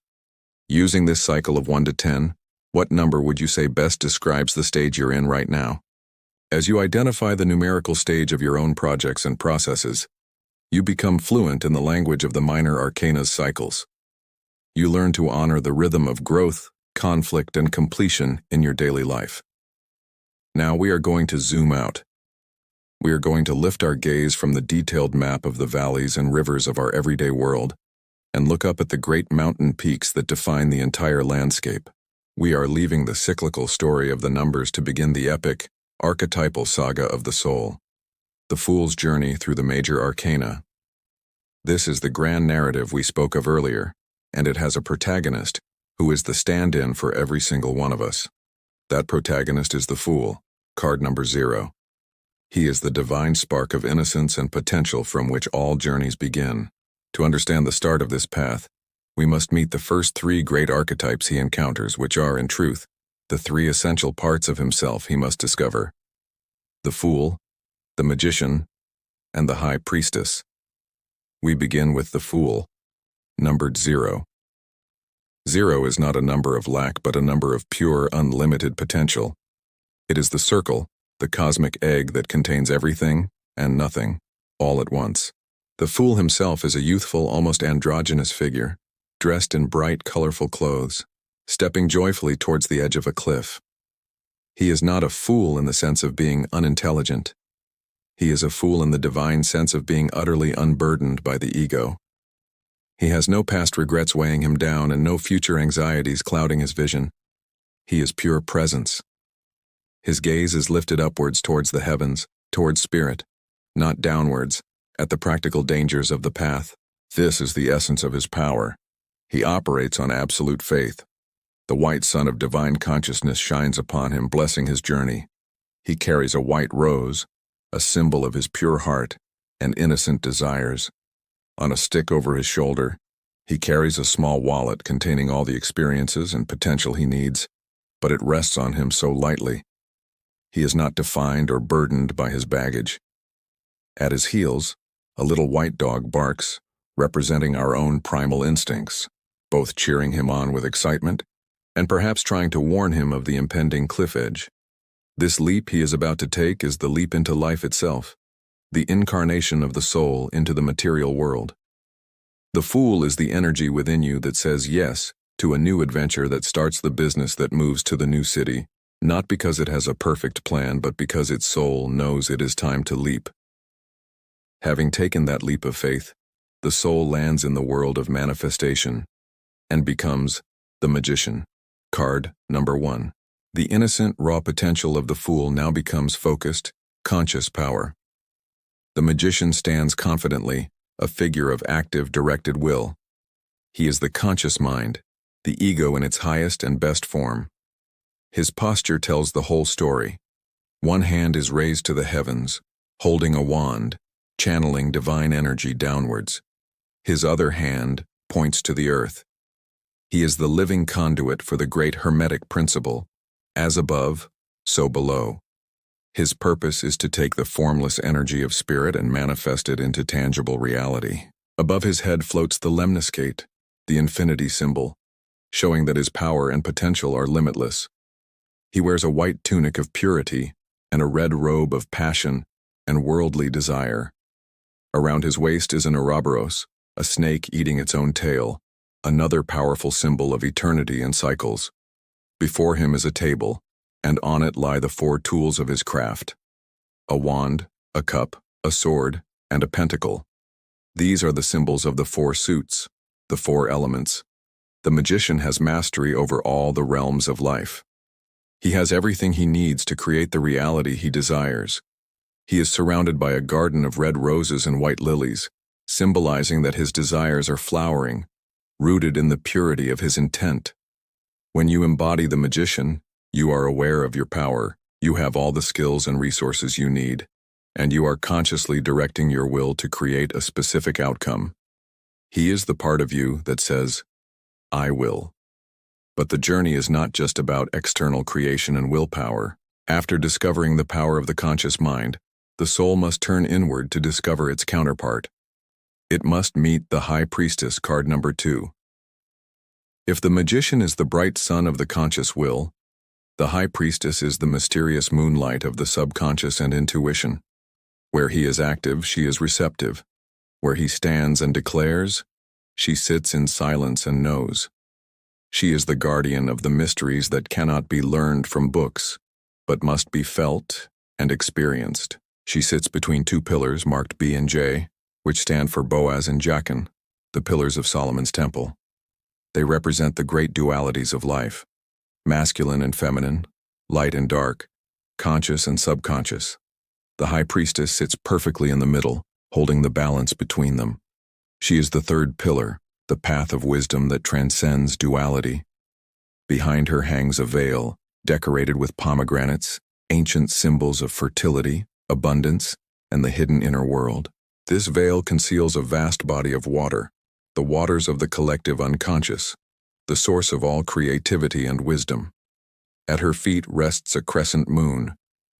Speaker 1: Using this cycle of 1 to 10, what number would you say best describes the stage you're in right now? As you identify the numerical stage of your own projects and processes, you become fluent in the language of the minor arcana's cycles. You learn to honor the rhythm of growth, conflict, and completion in your daily life. Now we are going to zoom out. We are going to lift our gaze from the detailed map of the valleys and rivers of our everyday world and look up at the great mountain peaks that define the entire landscape. We are leaving the cyclical story of the numbers to begin the epic, archetypal saga of the soul, the Fool's journey through the major arcana. This is the grand narrative we spoke of earlier, and it has a protagonist who is the stand-in for every single one of us. That protagonist is the Fool, card number 0. He is the divine spark of innocence and potential from which all journeys begin. To understand the start of this path, we must meet the first 3 great archetypes he encounters, which are, in truth, the 3 essential parts of himself he must discover: the Fool, the Magician, and the High Priestess. We begin with the Fool, numbered 0. 0 is not a number of lack, but a number of pure, unlimited potential. It is the circle, the cosmic egg that contains everything and nothing, all at once. The Fool himself is a youthful, almost androgynous figure, dressed in bright, colorful clothes, stepping joyfully towards the edge of a cliff. He is not a fool in the sense of being unintelligent. He is a fool in the divine sense of being utterly unburdened by the ego. He has no past regrets weighing him down and no future anxieties clouding his vision. He is pure presence. His gaze is lifted upwards towards the heavens, towards spirit, not downwards, at the practical dangers of the path. This is the essence of his power. He operates on absolute faith. The white sun of divine consciousness shines upon him, blessing his journey. He carries a white rose, a symbol of his pure heart and innocent desires. On a stick over his shoulder, he carries a small wallet containing all the experiences and potential he needs, but it rests on him so lightly. He is not defined or burdened by his baggage. At his heels, a little white dog barks, representing our own primal instincts, both cheering him on with excitement and perhaps trying to warn him of the impending cliff edge. This leap he is about to take is the leap into life itself, the incarnation of the soul into the material world. The Fool is the energy within you that says yes to a new adventure that starts the business that moves to the new city, not because it has a perfect plan, but because its soul knows it is time to leap. Having taken that leap of faith, the soul lands in the world of manifestation and becomes the Magician. Card number 1. The innocent, raw potential of the Fool now becomes focused, conscious power. The Magician stands confidently, a figure of active, directed will. He is the conscious mind, the ego in its highest and best form. His posture tells the whole story. One hand is raised to the heavens, holding a wand, channeling divine energy downwards. His other hand points to the earth. He is the living conduit for the great Hermetic principle, as above, so below. His purpose is to take the formless energy of spirit and manifest it into tangible reality. Above his head floats the lemniscate, the infinity symbol, showing that his power and potential are limitless. He wears a white tunic of purity and a red robe of passion and worldly desire. Around his waist is an Ouroboros, a snake eating its own tail, another powerful symbol of eternity and cycles. Before him is a table, and on it lie the 4 tools of his craft: a wand, a cup, a sword, and a pentacle. These are the symbols of the 4 suits, the 4 elements. The Magician has mastery over all the realms of life. He has everything he needs to create the reality he desires. He is surrounded by a garden of red roses and white lilies, symbolizing that his desires are flowering, rooted in the purity of his intent. When you embody the Magician, you are aware of your power, you have all the skills and resources you need, and you are consciously directing your will to create a specific outcome. He is the part of you that says, I will. But the journey is not just about external creation and willpower. After discovering the power of the conscious mind, the soul must turn inward to discover its counterpart. It must meet the High Priestess, card number 2. If the Magician is the bright sun of the conscious will, the High Priestess is the mysterious moonlight of the subconscious and intuition. Where he is active, she is receptive. Where he stands and declares, she sits in silence and knows. She is the guardian of the mysteries that cannot be learned from books, but must be felt and experienced. She sits between 2 pillars marked B and J, which stand for Boaz and Jachin, the pillars of Solomon's temple. They represent the great dualities of life: masculine and feminine, light and dark, conscious and subconscious. The High Priestess sits perfectly in the middle, holding the balance between them. She is the 3rd pillar, the path of wisdom that transcends duality. Behind her hangs a veil, decorated with pomegranates, ancient symbols of fertility, abundance, and the hidden inner world. This veil conceals a vast body of water, the waters of the collective unconscious, the source of all creativity and wisdom. At her feet rests a crescent moon,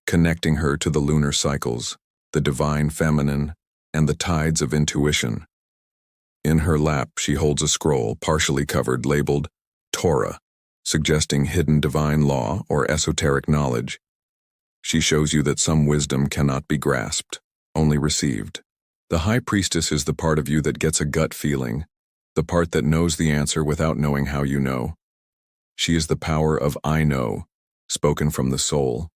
Speaker 1: connecting her to the lunar cycles, the divine feminine, and the tides of intuition. In her lap she holds a scroll partially covered labeled Torah, suggesting hidden divine law or esoteric knowledge. She shows you that some wisdom cannot be grasped, only received. The High Priestess is the part of you that gets a gut feeling, the part that knows the answer without knowing how you know. She is the power of I know, spoken from the soul.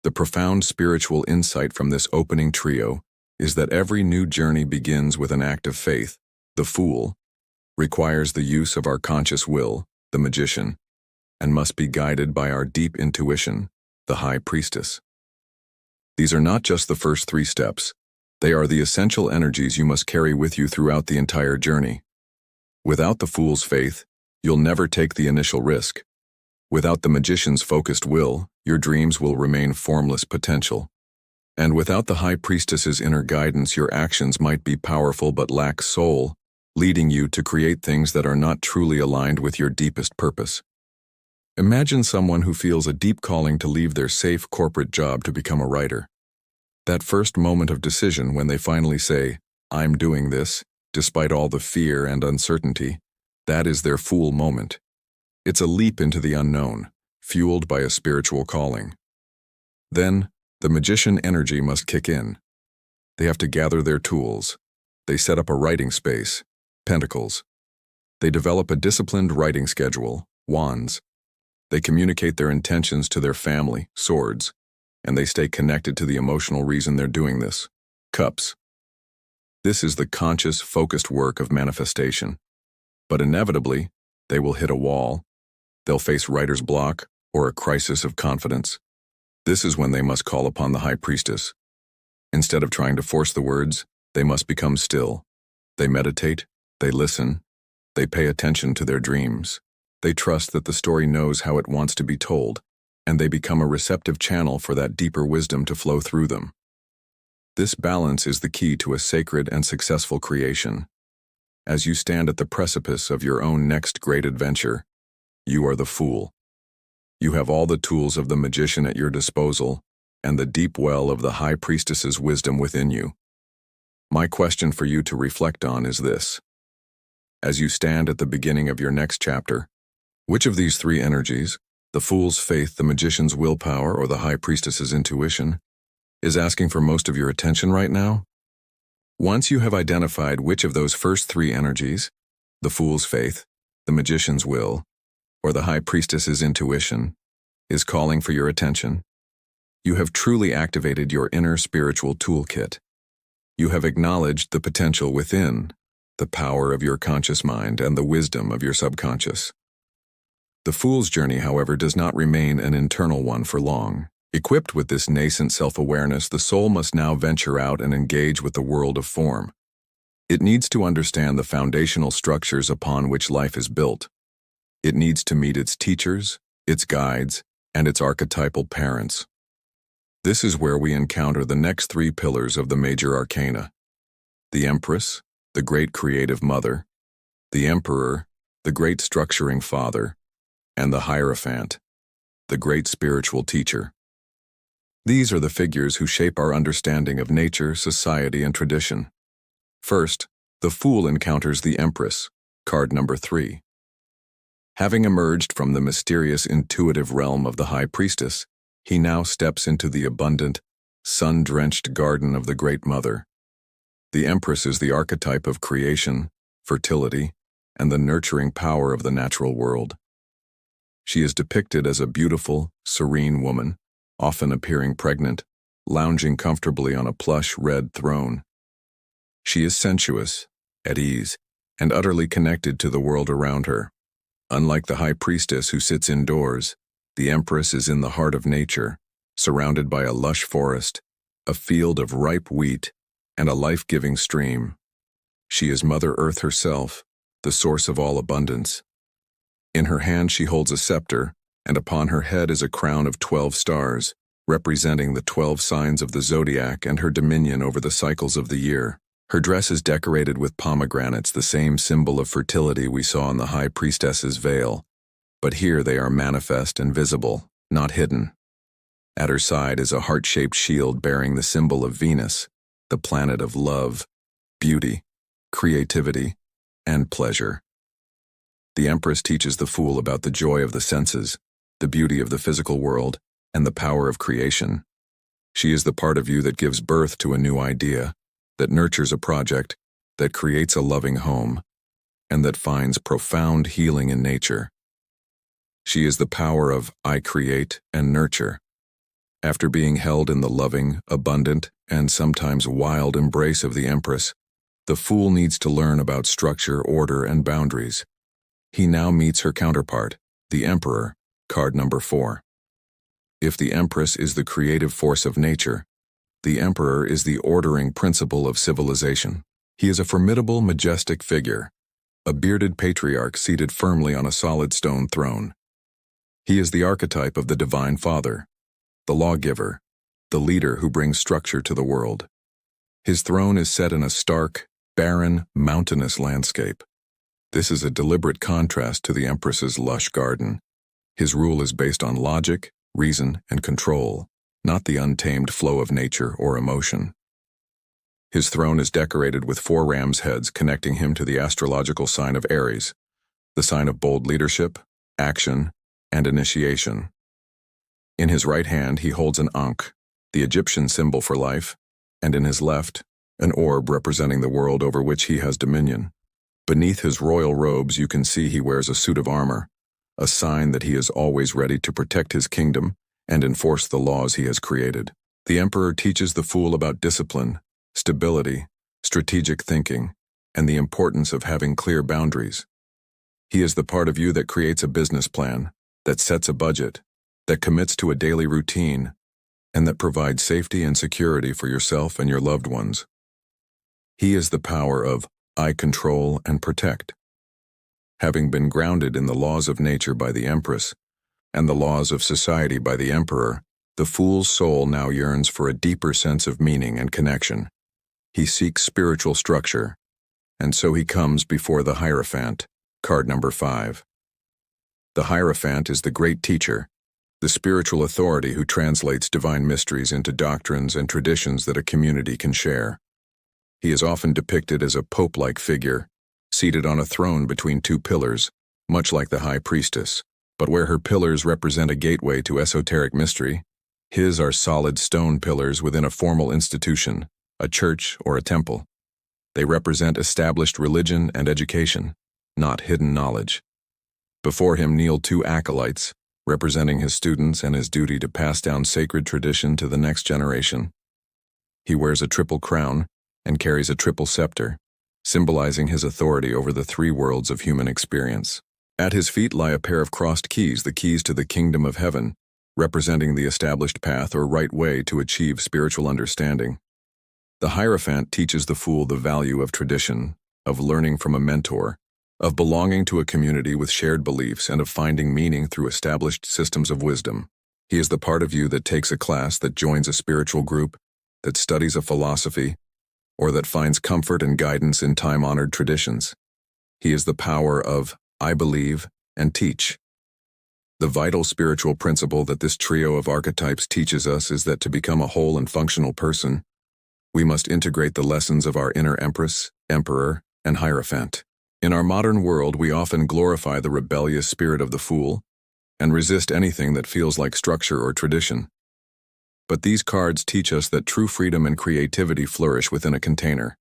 Speaker 1: The profound spiritual insight from this opening trio is that every new journey begins with an act of faith. The Fool requires the use of our conscious will, the Magician, and must be guided by our deep intuition, the High Priestess. These are not just the first 3 steps. They are the essential energies you must carry with you throughout the entire journey. Without the Fool's faith, You'll never take the initial risk. Without the magician's focused will, your dreams will remain formless potential. And without the High Priestess's inner guidance, your actions might be powerful but lack soul, leading you to create things that are not truly aligned with your deepest purpose. Imagine someone who feels a deep calling to leave their safe corporate job to become a writer. That first moment of decision when they finally say, "I'm doing this," despite all the fear and uncertainty, that is their Fool moment. It's a leap into the unknown, fueled by a spiritual calling. Then, the magician energy must kick in. They have to gather their tools. They set up a writing space, pentacles. They develop a disciplined writing schedule, wands. They communicate their intentions to their family, swords. And they stay connected to the emotional reason they're doing this, cups. This is the conscious, focused work of manifestation. But inevitably, they will hit a wall. They'll face writer's block or a crisis of confidence. This is when they must call upon the High Priestess. Instead of trying to force the words, they must become still. They meditate, they listen, they pay attention to their dreams. They trust that the story knows how it wants to be told, and they become a receptive channel for that deeper wisdom to flow through them. This balance is the key to a sacred and successful creation. As you stand at the precipice of your own next great adventure, you are the Fool. You have all the tools of the magician at your disposal, and the deep well of the High Priestess's wisdom within you. My question for you to reflect on is this. As you stand at the beginning of your next chapter, which of these three energies, the Fool's faith, the magician's willpower, or the High Priestess's intuition, is asking for most of your attention right now? Once you have identified which of those first three energies, the Fool's faith, the magician's will, or the High Priestess's intuition, is calling for your attention, you have truly activated your inner spiritual toolkit. You have acknowledged the potential within, the power of your conscious mind, and the wisdom of your subconscious. The Fool's journey, however, does not remain an internal one for long. Equipped with this nascent self-awareness, the soul must now venture out and engage with the world of form. It needs to understand the foundational structures upon which life is built. It needs to meet its teachers, its guides, and its archetypal parents. This is where we encounter the next three pillars of the major arcana: the Empress, the great creative mother; the Emperor, the great structuring father; and the Hierophant, the great spiritual teacher. These are the figures who shape our understanding of nature, society, and tradition. First, the Fool encounters the Empress, card number 3. Having emerged from the mysterious intuitive realm of the High Priestess, he now steps into the abundant, sun-drenched garden of the Great Mother. The Empress is the archetype of creation, fertility, and the nurturing power of the natural world. She is depicted as a beautiful, serene woman, often appearing pregnant, lounging comfortably on a plush red throne. She is sensuous, at ease, and utterly connected to the world around her. Unlike the High Priestess who sits indoors, the Empress is in the heart of nature, surrounded by a lush forest, a field of ripe wheat, and a life-giving stream. She is Mother Earth herself, the source of all abundance. In her hand she holds a scepter, and upon her head is a crown of 12 stars, representing the 12 signs of the zodiac and her dominion over the cycles of the year. Her dress is decorated with pomegranates, the same symbol of fertility we saw in the High Priestess's veil, but here they are manifest and visible, not hidden. At her side is a heart-shaped shield bearing the symbol of Venus, the planet of love, beauty, creativity, and pleasure. The Empress teaches the Fool about the joy of the senses, the beauty of the physical world, and the power of creation. She is the part of you that gives birth to a new idea, that nurtures a project, that creates a loving home, and that finds profound healing in nature. She is the power of I create and nurture. After being held in the loving, abundant, and sometimes wild embrace of the Empress, the Fool needs to learn about structure, order, and boundaries. He now meets her counterpart, the Emperor, card number 4. If the Empress is the creative force of nature, the Emperor is the ordering principle of civilization. He is a formidable, majestic figure, a bearded patriarch seated firmly on a solid stone throne. He is the archetype of the Divine Father, the lawgiver, the leader who brings structure to the world. His throne is set in a stark, barren, mountainous landscape. This is a deliberate contrast to the Empress's lush garden. His rule is based on logic, reason, and control, not the untamed flow of nature or emotion. His throne is decorated with 4 ram's heads connecting him to the astrological sign of Aries, the sign of bold leadership, action, and initiation. In his right hand he holds an ankh, the Egyptian symbol for life, and in his left, an orb representing the world over which he has dominion. Beneath his royal robes you can see he wears a suit of armor, a sign that he is always ready to protect his kingdom and enforce the laws he has created. The Emperor teaches the fool about discipline, stability, strategic thinking, and the importance of having clear boundaries. He is the part of you that creates a business plan, that sets a budget, that commits to a daily routine, and that provides safety and security for yourself and your loved ones. He is the power of I control and protect. Having been grounded in the laws of nature by the Empress and the laws of society by the Emperor, the fool's soul now yearns for a deeper sense of meaning and connection. He seeks spiritual structure, and so he comes before the Hierophant, card number 5. The Hierophant is the great teacher, the spiritual authority who translates divine mysteries into doctrines and traditions that a community can share. He is often depicted as a pope-like figure, seated on a throne between 2 pillars, much like the high priestess, but where her pillars represent a gateway to esoteric mystery, his are solid stone pillars within a formal institution, a church or a temple. They represent established religion and education, not hidden knowledge. Before him kneel 2 acolytes, representing his students and his duty to pass down sacred tradition to the next generation. He wears a triple crown and carries a triple scepter, symbolizing his authority over the 3 worlds of human experience. At his feet lie a pair of crossed keys, the keys to the kingdom of heaven, representing the established path or right way to achieve spiritual understanding. The Hierophant teaches the fool the value of tradition, of learning from a mentor, of belonging to a community with shared beliefs, and of finding meaning through established systems of wisdom. He is the part of you that takes a class, that joins a spiritual group, that studies a philosophy, or that finds comfort and guidance in time-honored traditions. He is the power of I believe and teach. The vital spiritual principle that this trio of archetypes teaches us is that to become a whole and functional person, we must integrate the lessons of our inner Empress, Emperor, and Hierophant. In our modern world, we often glorify the rebellious spirit of the fool and resist anything that feels like structure or tradition. But these cards teach us that true freedom and creativity flourish within a container.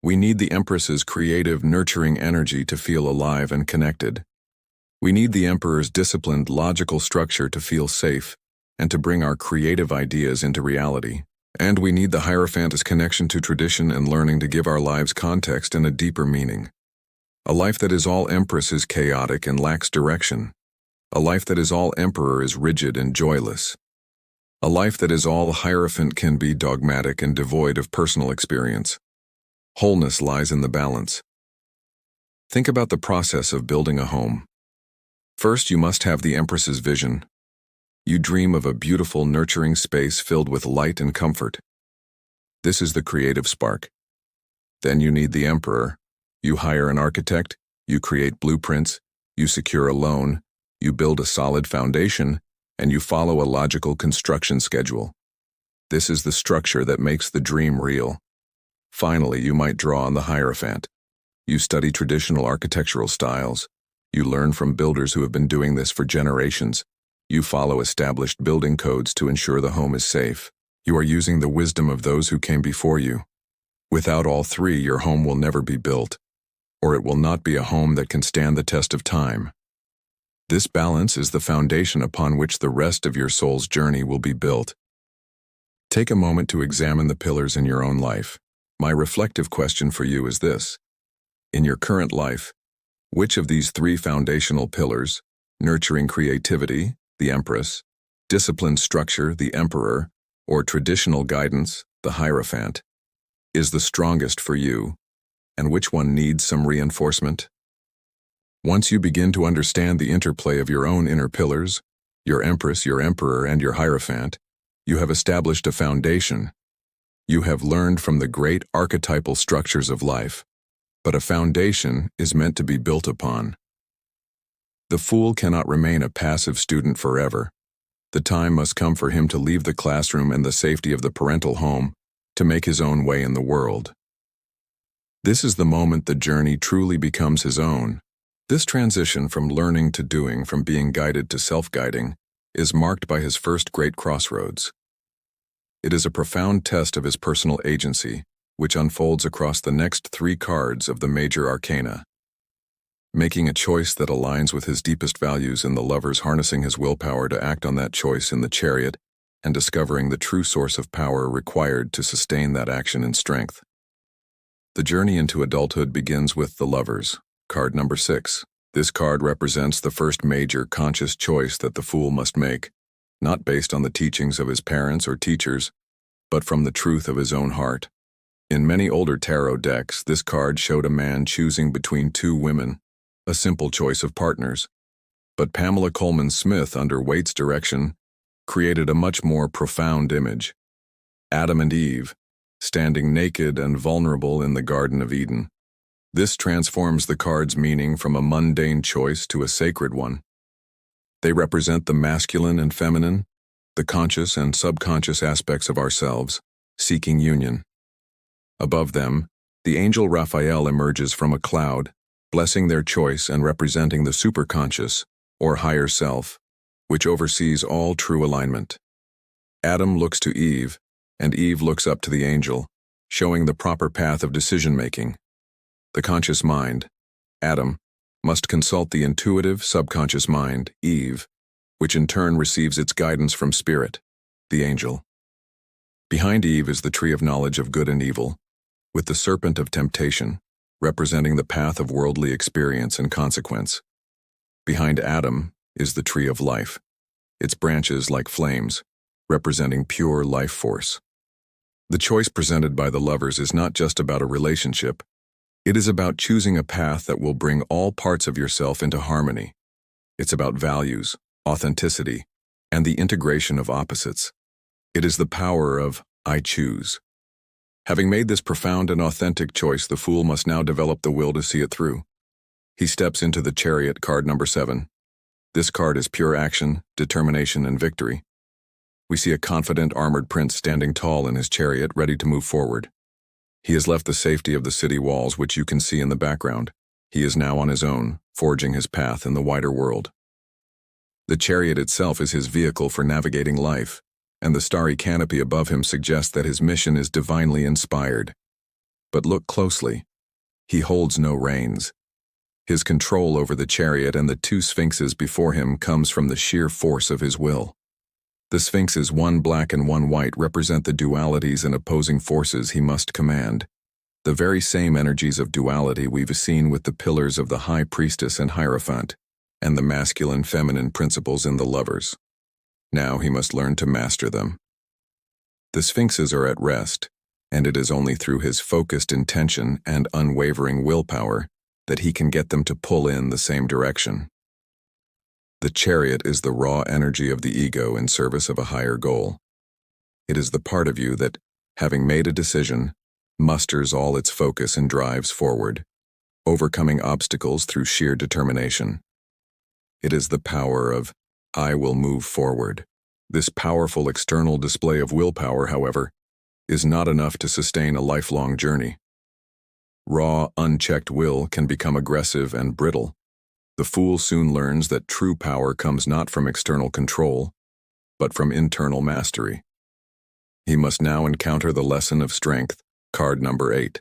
Speaker 1: We need the Empress's creative, nurturing energy to feel alive and connected. We need the Emperor's disciplined, logical structure to feel safe and to bring our creative ideas into reality. And we need the Hierophant's connection to tradition and learning to give our lives context and a deeper meaning. A life that is all Empress is chaotic and lacks direction. A life that is all Emperor is rigid and joyless. A life that is all Hierophant can be dogmatic and devoid of personal experience. Wholeness lies in the balance. Think about the process of building a home. First, you must have the Empress's vision. You dream of a beautiful, nurturing space filled with light and comfort. This is the creative spark. Then you need the Emperor. You hire an architect, you create blueprints, you secure a loan, you build a solid foundation, and you follow a logical construction schedule. This is the structure that makes the dream real. Finally, you might draw on the Hierophant. You study traditional architectural styles. You learn from builders who have been doing this for generations. You follow established building codes to ensure the home is safe. You are using the wisdom of those who came before you. Without all 3, your home will never be built, or it will not be a home that can stand the test of time. This balance is the foundation upon which the rest of your soul's journey will be built. Take a moment to examine the pillars in your own life. My reflective question for you is this. In your current life, which of these 3 foundational pillars, nurturing creativity, the Empress, disciplined structure, the Emperor, or traditional guidance, the Hierophant, is the strongest for you? and which one needs some reinforcement? Once you begin to understand the interplay of your own inner pillars, your Empress, your Emperor, and your Hierophant, you have established a foundation. You have learned from the great archetypal structures of life, but a foundation is meant to be built upon. The fool cannot remain a passive student forever. The time must come for him to leave the classroom and the safety of the parental home to make his own way in the world. This is the moment the journey truly becomes his own. This transition from learning to doing, from being guided to self-guiding, is marked by his first great crossroads. It is a profound test of his personal agency, which unfolds across the next 3 cards of the major arcana. Making a choice that aligns with his deepest values in the Lovers, harnessing his willpower to act on that choice in the Chariot, and discovering the true source of power required to sustain that action in strength. The journey into adulthood begins with the Lovers, card number 6. This card represents the first major conscious choice that the fool must make, not based on the teachings of his parents or teachers, but from the truth of his own heart. In many older tarot decks, this card showed a man choosing between 2 women, a simple choice of partners. But Pamela Colman Smith, under Waite's direction, created a much more profound image. Adam and Eve, standing naked and vulnerable in the Garden of Eden. This transforms the card's meaning from a mundane choice to a sacred one. They represent the masculine and feminine, the conscious and subconscious aspects of ourselves, seeking union. Above them, the angel Raphael emerges from a cloud, blessing their choice and representing the superconscious, or higher self, which oversees all true alignment. Adam looks to Eve, and Eve looks up to the angel, showing the proper path of decision-making. The conscious mind, Adam, must consult the intuitive, subconscious mind, Eve, which in turn receives its guidance from Spirit, the angel. Behind Eve is the tree of knowledge of good and evil, with the serpent of temptation, representing the path of worldly experience and consequence. Behind Adam is the tree of life, its branches like flames, representing pure life force. The choice presented by the Lovers is not just about a relationship. It is about choosing a path that will bring all parts of yourself into harmony. It's about values, authenticity, and the integration of opposites. It is the power of I choose. Having made this profound and authentic choice, the fool must now develop the will to see it through. He steps into the Chariot, card number 7. This card is pure action, determination, and victory. We see a confident, armored prince standing tall in his chariot, ready to move forward. He has left the safety of the city walls, which you can see in the background. He is now on his own, forging his path in the wider world. The chariot itself is his vehicle for navigating life, and the starry canopy above him suggests that his mission is divinely inspired. But look closely. He holds no reins. His control over the chariot and the 2 sphinxes before him comes from the sheer force of his will. The sphinxes, one black and one white, represent the dualities and opposing forces he must command. The very same energies of duality we've seen with the pillars of the High Priestess and Hierophant, and the masculine-feminine principles in the Lovers. Now he must learn to master them. The sphinxes are at rest, and it is only through his focused intention and unwavering willpower that he can get them to pull in the same direction. The chariot is the raw energy of the ego in service of a higher goal. It is the part of you that, having made a decision, musters all its focus and drives forward, overcoming obstacles through sheer determination. It is the power of, I will move forward. This powerful external display of willpower, however, is not enough to sustain a lifelong journey. Raw, unchecked will can become aggressive and brittle. The fool soon learns that true power comes not from external control, but from internal mastery. He must now encounter the lesson of strength, card number 8.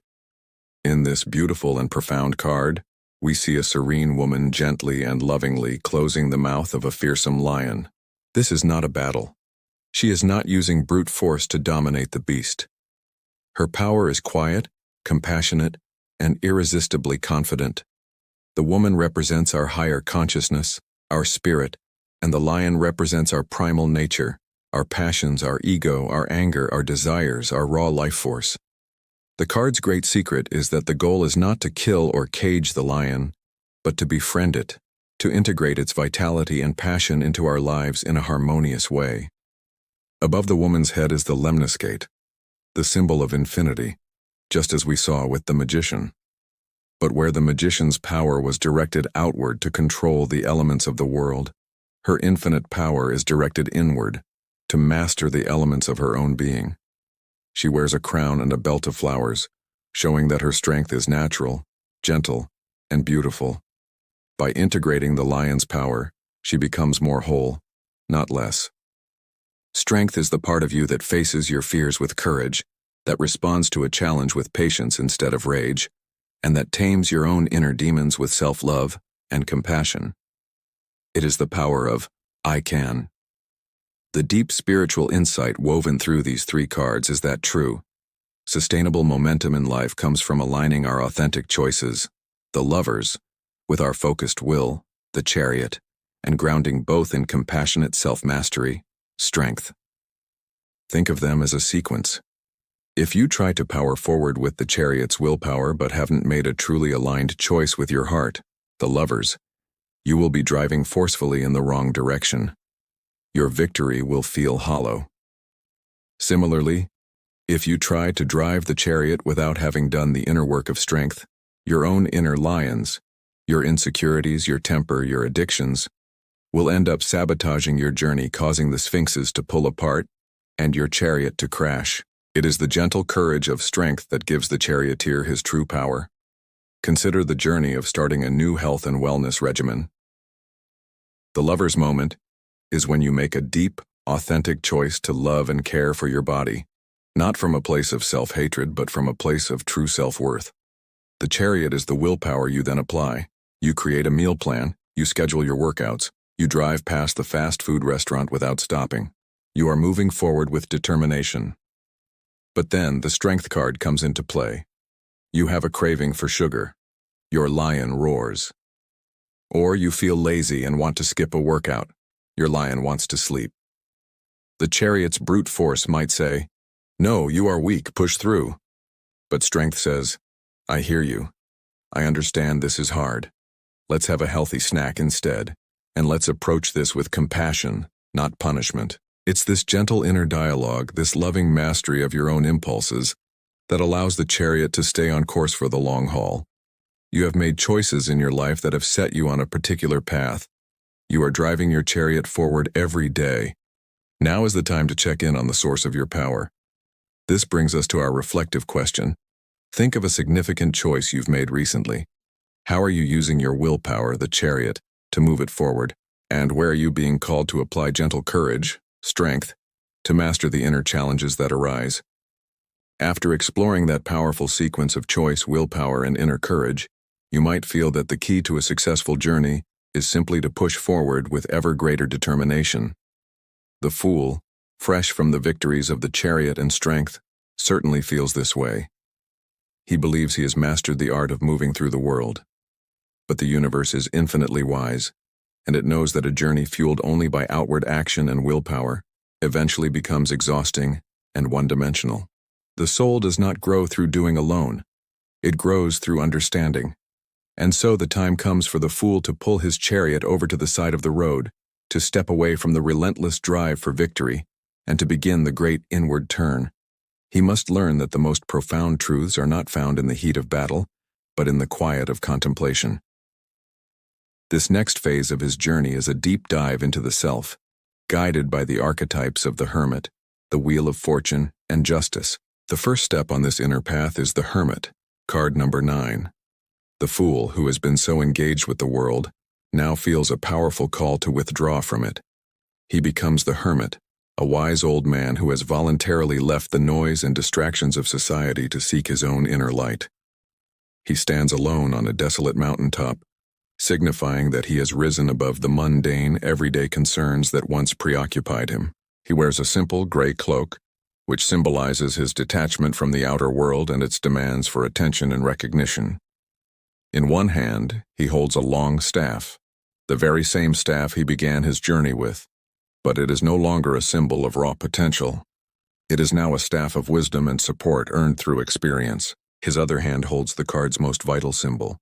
Speaker 1: In this beautiful and profound card, we see a serene woman gently and lovingly closing the mouth of a fearsome lion. This is not a battle. She is not using brute force to dominate the beast. Her power is quiet, compassionate, and irresistibly confident. The woman represents our higher consciousness, our spirit, and the lion represents our primal nature, our passions, our ego, our anger, our desires, our raw life force. The card's great secret is that the goal is not to kill or cage the lion, but to befriend it, to integrate its vitality and passion into our lives in a harmonious way. Above the woman's head is the lemniscate, the symbol of infinity, just as we saw with the magician. But where the magician's power was directed outward to control the elements of the world, her infinite power is directed inward to master the elements of her own being. She wears a crown and a belt of flowers, showing that her strength is natural, gentle, and beautiful. By integrating the lion's power, she becomes more whole, not less. Strength is the part of you that faces your fears with courage, that responds to a challenge with patience instead of rage, and that tames your own inner demons with self-love and compassion. It is the power of I can. The deep spiritual insight woven through these three cards is that true, sustainable momentum in life comes from aligning our authentic choices, the lovers, with our focused will, the chariot, and grounding both in compassionate self-mastery, strength. Think of them as a sequence. If you try to power forward with the chariot's willpower but haven't made a truly aligned choice with your heart, the lovers, you will be driving forcefully in the wrong direction. Your victory will feel hollow. Similarly, if you try to drive the chariot without having done the inner work of strength, your own inner lions, your insecurities, your temper, your addictions, will end up sabotaging your journey, causing the sphinxes to pull apart and your chariot to crash. It is the gentle courage of strength that gives the charioteer his true power. Consider the journey of starting a new health and wellness regimen. The lover's moment is when you make a deep, authentic choice to love and care for your body, not from a place of self-hatred, but from a place of true self-worth. The chariot is the willpower you then apply. You create a meal plan, you schedule your workouts, you drive past the fast food restaurant without stopping. You are moving forward with determination. But then the strength card comes into play. You have a craving for sugar. Your lion roars. Or you feel lazy and want to skip a workout. Your lion wants to sleep. The chariot's brute force might say, "No, you are weak, push through." But strength says, "I hear you. I understand this is hard. Let's have a healthy snack instead, and let's approach this with compassion, not punishment." It's this gentle inner dialogue, this loving mastery of your own impulses, that allows the chariot to stay on course for the long haul. You have made choices in your life that have set you on a particular path. You are driving your chariot forward every day. Now is the time to check in on the source of your power. This brings us to our reflective question. Think of a significant choice you've made recently. How are you using your willpower, the chariot, to move it forward? And where are you being called to apply gentle courage, strength, to master the inner challenges that arise? After exploring that powerful sequence of choice, willpower, and inner courage, you might feel that the key to a successful journey is simply to push forward with ever greater determination. The fool, fresh from the victories of the chariot and strength, certainly feels this way. He believes he has mastered the art of moving through the world. But the universe is infinitely wise, and it knows that a journey fueled only by outward action and willpower eventually becomes exhausting and one-dimensional. The soul does not grow through doing alone. It grows through understanding. And so the time comes for the fool to pull his chariot over to the side of the road, to step away from the relentless drive for victory, and to begin the great inward turn. He must learn that the most profound truths are not found in the heat of battle, but in the quiet of contemplation. This next phase of his journey is a deep dive into the self, guided by the archetypes of the hermit, the wheel of fortune, and justice. The first step on this inner path is the hermit, card number 9. The fool, who has been so engaged with the world, now feels a powerful call to withdraw from it. He becomes the hermit, a wise old man who has voluntarily left the noise and distractions of society to seek his own inner light. He stands alone on a desolate mountaintop, signifying that he has risen above the mundane, everyday concerns that once preoccupied him. He wears a simple gray cloak, which symbolizes his detachment from the outer world and its demands for attention and recognition. In one hand, he holds a long staff, the very same staff he began his journey with, but it is no longer a symbol of raw potential. It is now a staff of wisdom and support earned through experience. His other hand holds the card's most vital symbol,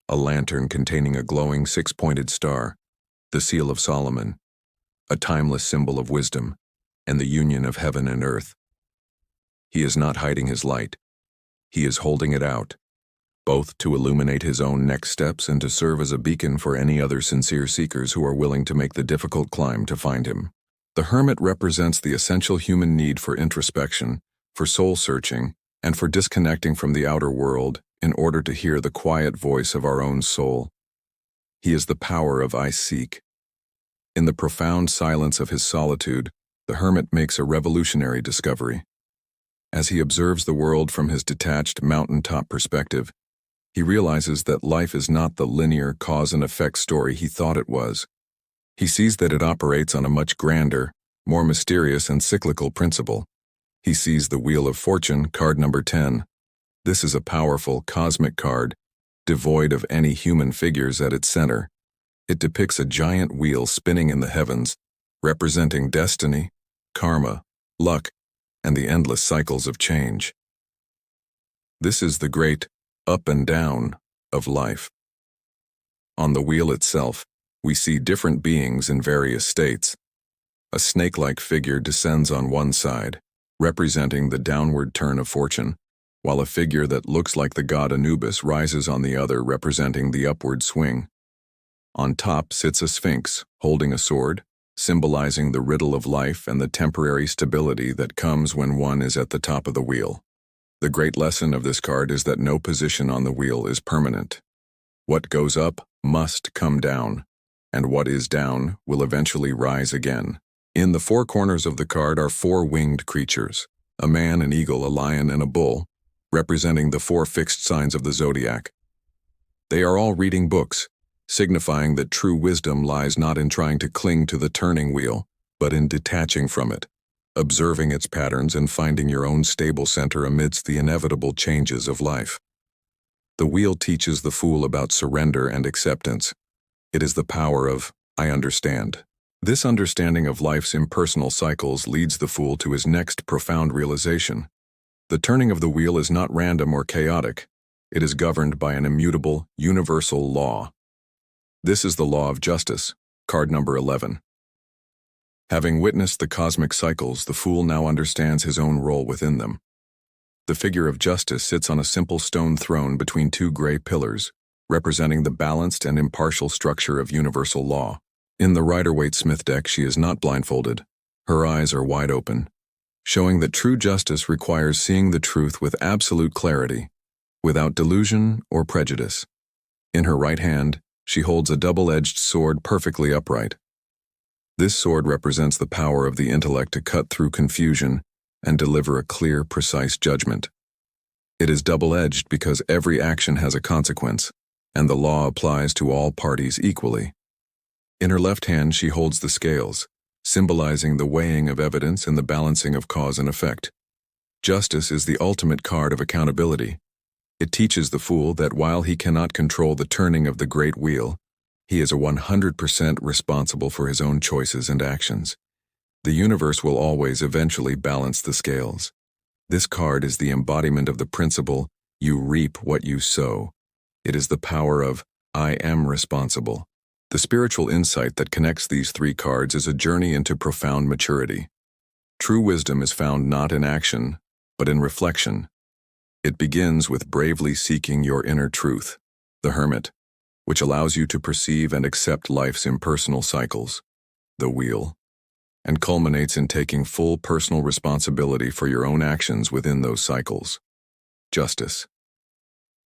Speaker 1: a lantern containing a glowing six-pointed star, the seal of Solomon, a timeless symbol of wisdom and the union of heaven and earth. He is not hiding his light. He is holding it out, both to illuminate his own next steps and to serve as a beacon for any other sincere seekers who are willing to make the difficult climb to find him. The Hermit represents the essential human need for introspection, for soul-searching, and for disconnecting from the outer world in order to hear the quiet voice of our own soul. He is the power of I seek. In the profound silence of his solitude, the Hermit makes a revolutionary discovery. As he observes the world from his detached mountaintop perspective, he realizes that life is not the linear cause and effect story he thought it was. He sees that it operates on a much grander, more mysterious and cyclical principle. He sees the Wheel of Fortune, card number 10. This is a powerful, cosmic card, devoid of any human figures at its center. It depicts a giant wheel spinning in the heavens, representing destiny, karma, luck, and the endless cycles of change. This is the great up and down of life. On the wheel itself, we see different beings in various states. A snake-like figure descends on one side, representing the downward turn of fortune, while a figure that looks like the god Anubis rises on the other, representing the upward swing. On top sits a sphinx, holding a sword, symbolizing the riddle of life and the temporary stability that comes when one is at the top of the wheel. The great lesson of this card is that no position on the wheel is permanent. What goes up must come down, and what is down will eventually rise again. In the four corners of the card are four winged creatures, a man, an eagle, a lion, and a bull, representing the four fixed signs of the zodiac. They are all reading books, signifying that true wisdom lies not in trying to cling to the turning wheel, but in detaching from it, observing its patterns and finding your own stable center amidst the inevitable changes of life. The wheel teaches the fool about surrender and acceptance. It is the power of, I understand. This understanding of life's impersonal cycles leads the fool to his next profound realization. The turning of the wheel is not random or chaotic. It is governed by an immutable, universal law. This is the law of justice, card number 11. Having witnessed the cosmic cycles, the fool now understands his own role within them. The figure of justice sits on a simple stone throne between two gray pillars, representing the balanced and impartial structure of universal law. In the Rider-Waite-Smith deck, she is not blindfolded. Her eyes are wide open, showing that true justice requires seeing the truth with absolute clarity, without delusion or prejudice. In her right hand, she holds a double-edged sword perfectly upright. This sword represents the power of the intellect to cut through confusion and deliver a clear, precise judgment. It is double-edged because every action has a consequence, and the law applies to all parties equally. In her left hand, she holds the scales, symbolizing the weighing of evidence and the balancing of cause and effect. Justice is the ultimate card of accountability. It teaches the fool that while he cannot control the turning of the great wheel, he is 100% responsible for his own choices and actions. The universe will always eventually balance the scales. This card is the embodiment of the principle, you reap what you sow. It is the power of, I am responsible. The spiritual insight that connects these three cards is a journey into profound maturity. True wisdom is found not in action, but in reflection. It begins with bravely seeking your inner truth, the Hermit, which allows you to perceive and accept life's impersonal cycles, the wheel, and culminates in taking full personal responsibility for your own actions within those cycles. Justice.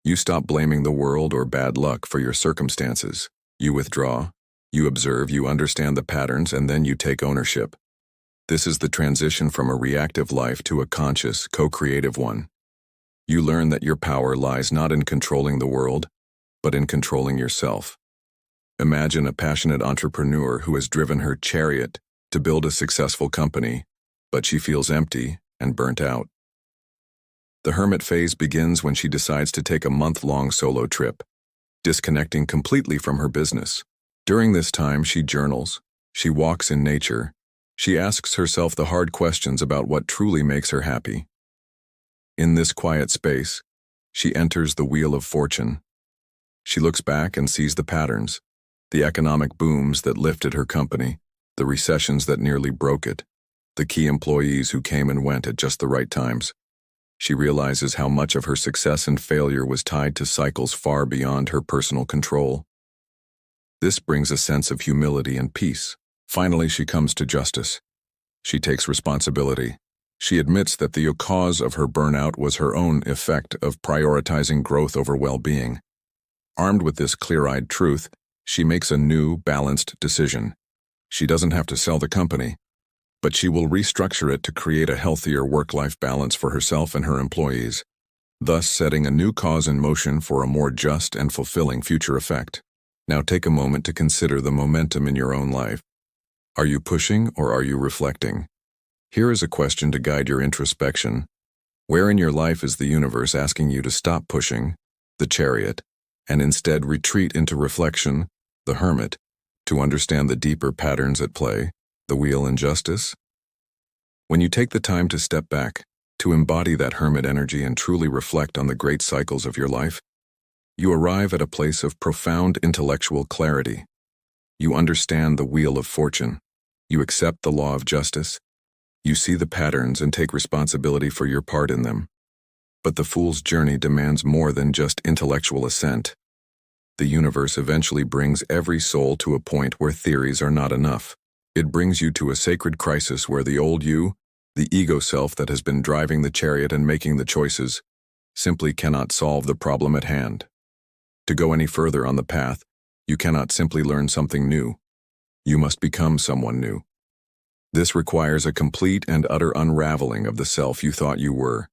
Speaker 1: You stop blaming the world or bad luck for your circumstances. You withdraw, you observe, you understand the patterns, and then you take ownership. This is the transition from a reactive life to a conscious, co-creative one. You learn that your power lies not in controlling the world, but in controlling yourself. Imagine a passionate entrepreneur who has driven her chariot to build a successful company, but she feels empty and burnt out. The Hermit phase begins when she decides to take a month-long solo trip, disconnecting completely from her business. During this time, she journals, she walks in nature, She asks herself the hard questions about what truly makes her happy. In this quiet space, she enters the wheel of fortune. She looks back and sees the patterns, the economic booms that lifted her company, the recessions that nearly broke it, the key employees who came and went at just the right times. She realizes how much of her success and failure was tied to cycles far beyond her personal control. This brings a sense of humility and peace. Finally, she comes to justice. She takes responsibility. She admits that the cause of her burnout was her own effect of prioritizing growth over well-being. Armed with this clear-eyed truth, she makes a new, balanced decision. She doesn't have to sell the company, but she will restructure it to create a healthier work-life balance for herself and her employees, thus setting a new cause in motion for a more just and fulfilling future effect. Now take a moment to consider the momentum in your own life. Are you pushing or are you reflecting? Here is a question to guide your introspection. Where in your life is the universe asking you to stop pushing, the chariot, and instead retreat into reflection, the hermit, to understand the deeper patterns at play, the wheel and justice? When you take the time to step back, to embody that hermit energy and truly reflect on the great cycles of your life, you arrive at a place of profound intellectual clarity. You understand the wheel of fortune. You accept the law of justice. You see the patterns and take responsibility for your part in them. But the fool's journey demands more than just intellectual assent. The universe eventually brings every soul to a point where theories are not enough. It brings you to a sacred crisis where the old you, the ego self that has been driving the chariot and making the choices, simply cannot solve the problem at hand. To go any further on the path, you cannot simply learn something new. You must become someone new. This requires a complete and utter unraveling of the self you thought you were.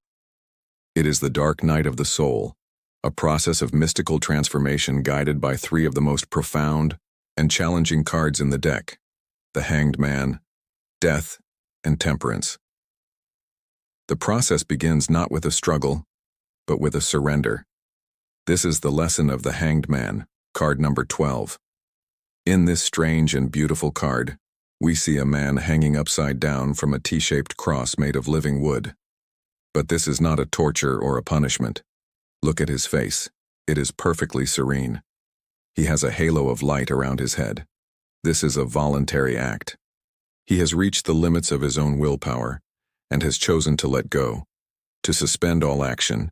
Speaker 1: It is the dark night of the soul, a process of mystical transformation guided by three of the most profound and challenging cards in the deck: the Hanged Man, Death, and Temperance. The process begins not with a struggle, but with a surrender. This is the lesson of the Hanged Man, card number 12. In this strange and beautiful card, we see a man hanging upside down from a T-shaped cross made of living wood. But this is not a torture or a punishment. Look at his face. It is perfectly serene. He has a halo of light around his head. This is a voluntary act. He has reached the limits of his own willpower and has chosen to let go, to suspend all action,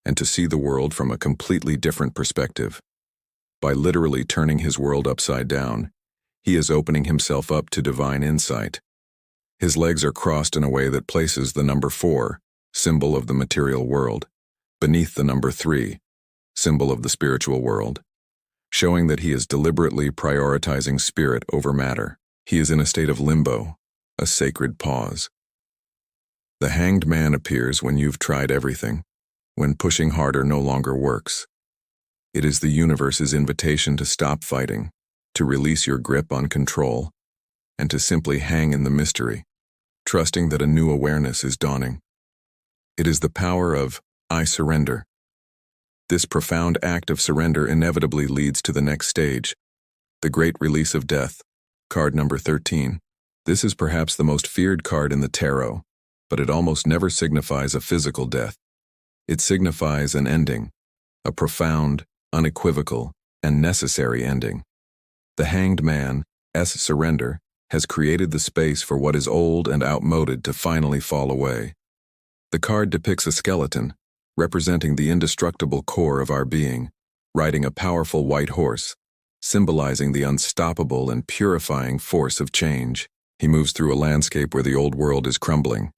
Speaker 1: and to see the world from a completely different perspective. By literally turning his world upside down, he is opening himself up to divine insight. His legs are crossed in a way that places the number 4, symbol of the material world, beneath the number 3, symbol of the spiritual world, showing that he is deliberately prioritizing spirit over matter. He is in a state of limbo, a sacred pause. The Hanged Man appears when you've tried everything, when pushing harder no longer works. It is the universe's invitation to stop fighting, to release your grip on control, and to simply hang in the mystery, trusting that a new awareness is dawning. It is the power of I surrender. This profound act of surrender inevitably leads to the next stage, the great release of death, card number 13. This is perhaps the most feared card in the tarot, but it almost never signifies a physical death. It signifies an ending, a profound, unequivocal, and necessary ending. The Hanged Man's surrender has created the space for what is old and outmoded to finally fall away. The card depicts a skeleton, representing the indestructible core of our being, riding a powerful white horse, symbolizing the unstoppable and purifying force of change. He moves through a landscape where the old world is crumbling.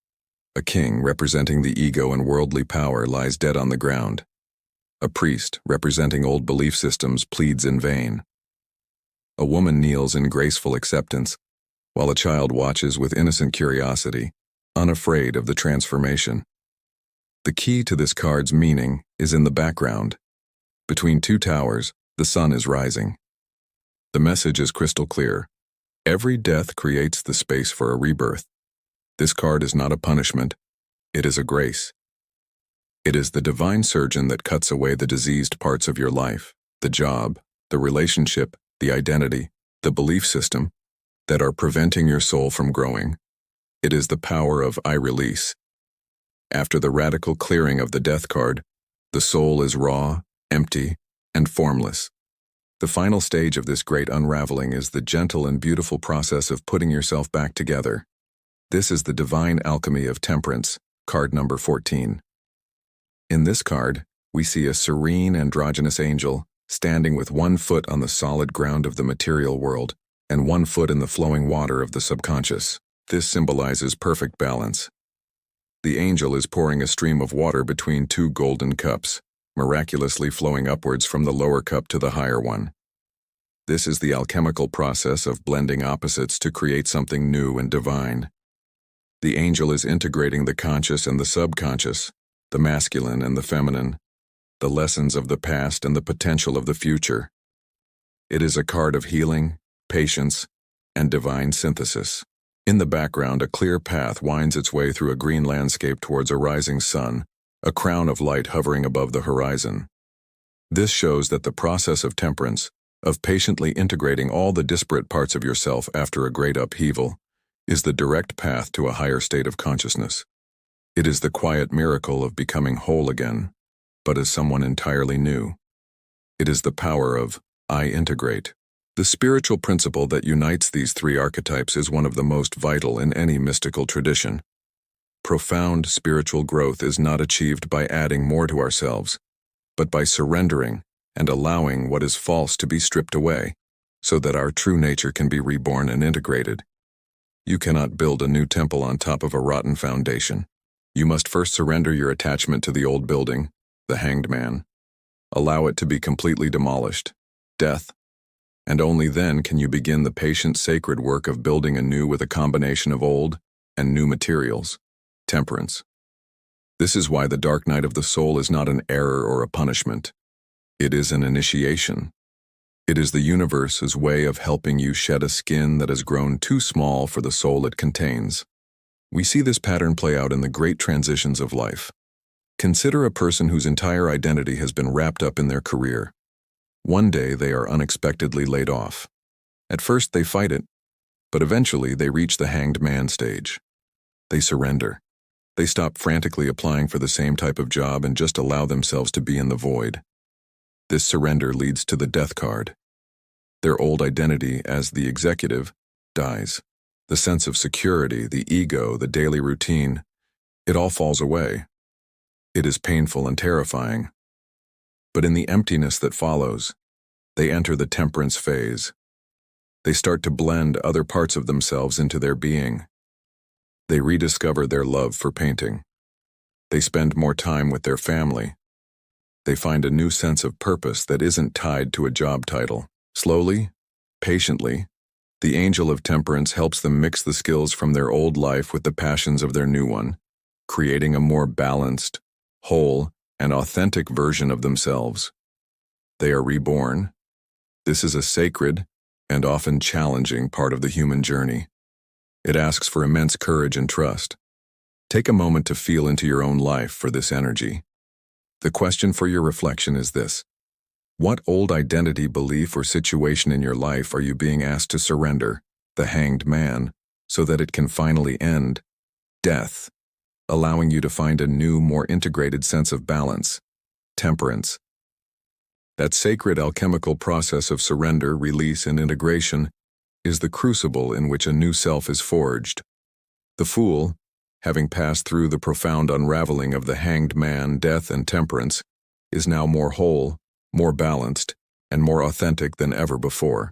Speaker 1: A king, representing the ego and worldly power, lies dead on the ground. A priest, representing old belief systems, pleads in vain. A woman kneels in graceful acceptance, while a child watches with innocent curiosity, unafraid of the transformation. The key to this card's meaning is in the background. Between two towers, the sun is rising. The message is crystal clear. Every death creates the space for a rebirth. This card is not a punishment, it is a grace. It is the divine surgeon that cuts away the diseased parts of your life, the job, the relationship, the identity, the belief system, that are preventing your soul from growing. It is the power of I release. After the radical clearing of the death card, the soul is raw, empty, and formless. The final stage of this great unraveling is the gentle and beautiful process of putting yourself back together. This is the divine alchemy of temperance, card number 14. In this card, we see a serene androgynous angel standing with one foot on the solid ground of the material world and one foot in the flowing water of the subconscious. This symbolizes perfect balance. The angel is pouring a stream of water between two golden cups, miraculously flowing upwards from the lower cup to the higher one. This is the alchemical process of blending opposites to create something new and divine. The angel is integrating the conscious and the subconscious, the masculine and the feminine, the lessons of the past and the potential of the future. It is a card of healing, patience, and divine synthesis. In the background, a clear path winds its way through a green landscape towards a rising sun, a crown of light hovering above the horizon. This shows that the process of temperance, of patiently integrating all the disparate parts of yourself after a great upheaval, is the direct path to a higher state of consciousness. It is the quiet miracle of becoming whole again, but as someone entirely new. It is the power of I integrate. The spiritual principle that unites these three archetypes is one of the most vital in any mystical tradition. Profound spiritual growth is not achieved by adding more to ourselves, but by surrendering and allowing what is false to be stripped away, so that our true nature can be reborn and integrated. You cannot build a new temple on top of a rotten foundation. You must first surrender your attachment to the old building, the hanged man. Allow it to be completely demolished, death, and only then can you begin the patient sacred work of building anew with a combination of old and new materials, temperance. This is why the dark night of the soul is not an error or a punishment. It is an initiation. It is the universe's way of helping you shed a skin that has grown too small for the soul it contains. We see this pattern play out in the great transitions of life. Consider a person whose entire identity has been wrapped up in their career. One day they are unexpectedly laid off. At first they fight it, but eventually they reach the hanged man stage. They surrender. They stop frantically applying for the same type of job and just allow themselves to be in the void. This surrender leads to the death card. Their old identity as the executive dies. The sense of security, the ego, the daily routine, it all falls away. It is painful and terrifying. But in the emptiness that follows, they enter the temperance phase. They start to blend other parts of themselves into their being. They rediscover their love for painting. They spend more time with their family. They find a new sense of purpose that isn't tied to a job title. Slowly, patiently, the angel of temperance helps them mix the skills from their old life with the passions of their new one, creating a more balanced, whole, and authentic version of themselves. They are reborn. This is a sacred and often challenging part of the human journey. It asks for immense courage and trust. Take a moment to feel into your own life for this energy. The question for your reflection is this: what old identity, belief, or situation in your life are you being asked to surrender, the hanged man, so that it can finally end? Death, allowing you to find a new, more integrated sense of balance, temperance. That sacred alchemical process of surrender, release, and integration is the crucible in which a new self is forged. The fool, having passed through the profound unraveling of the hanged man, death, and temperance, is now more whole, more balanced, and more authentic than ever before.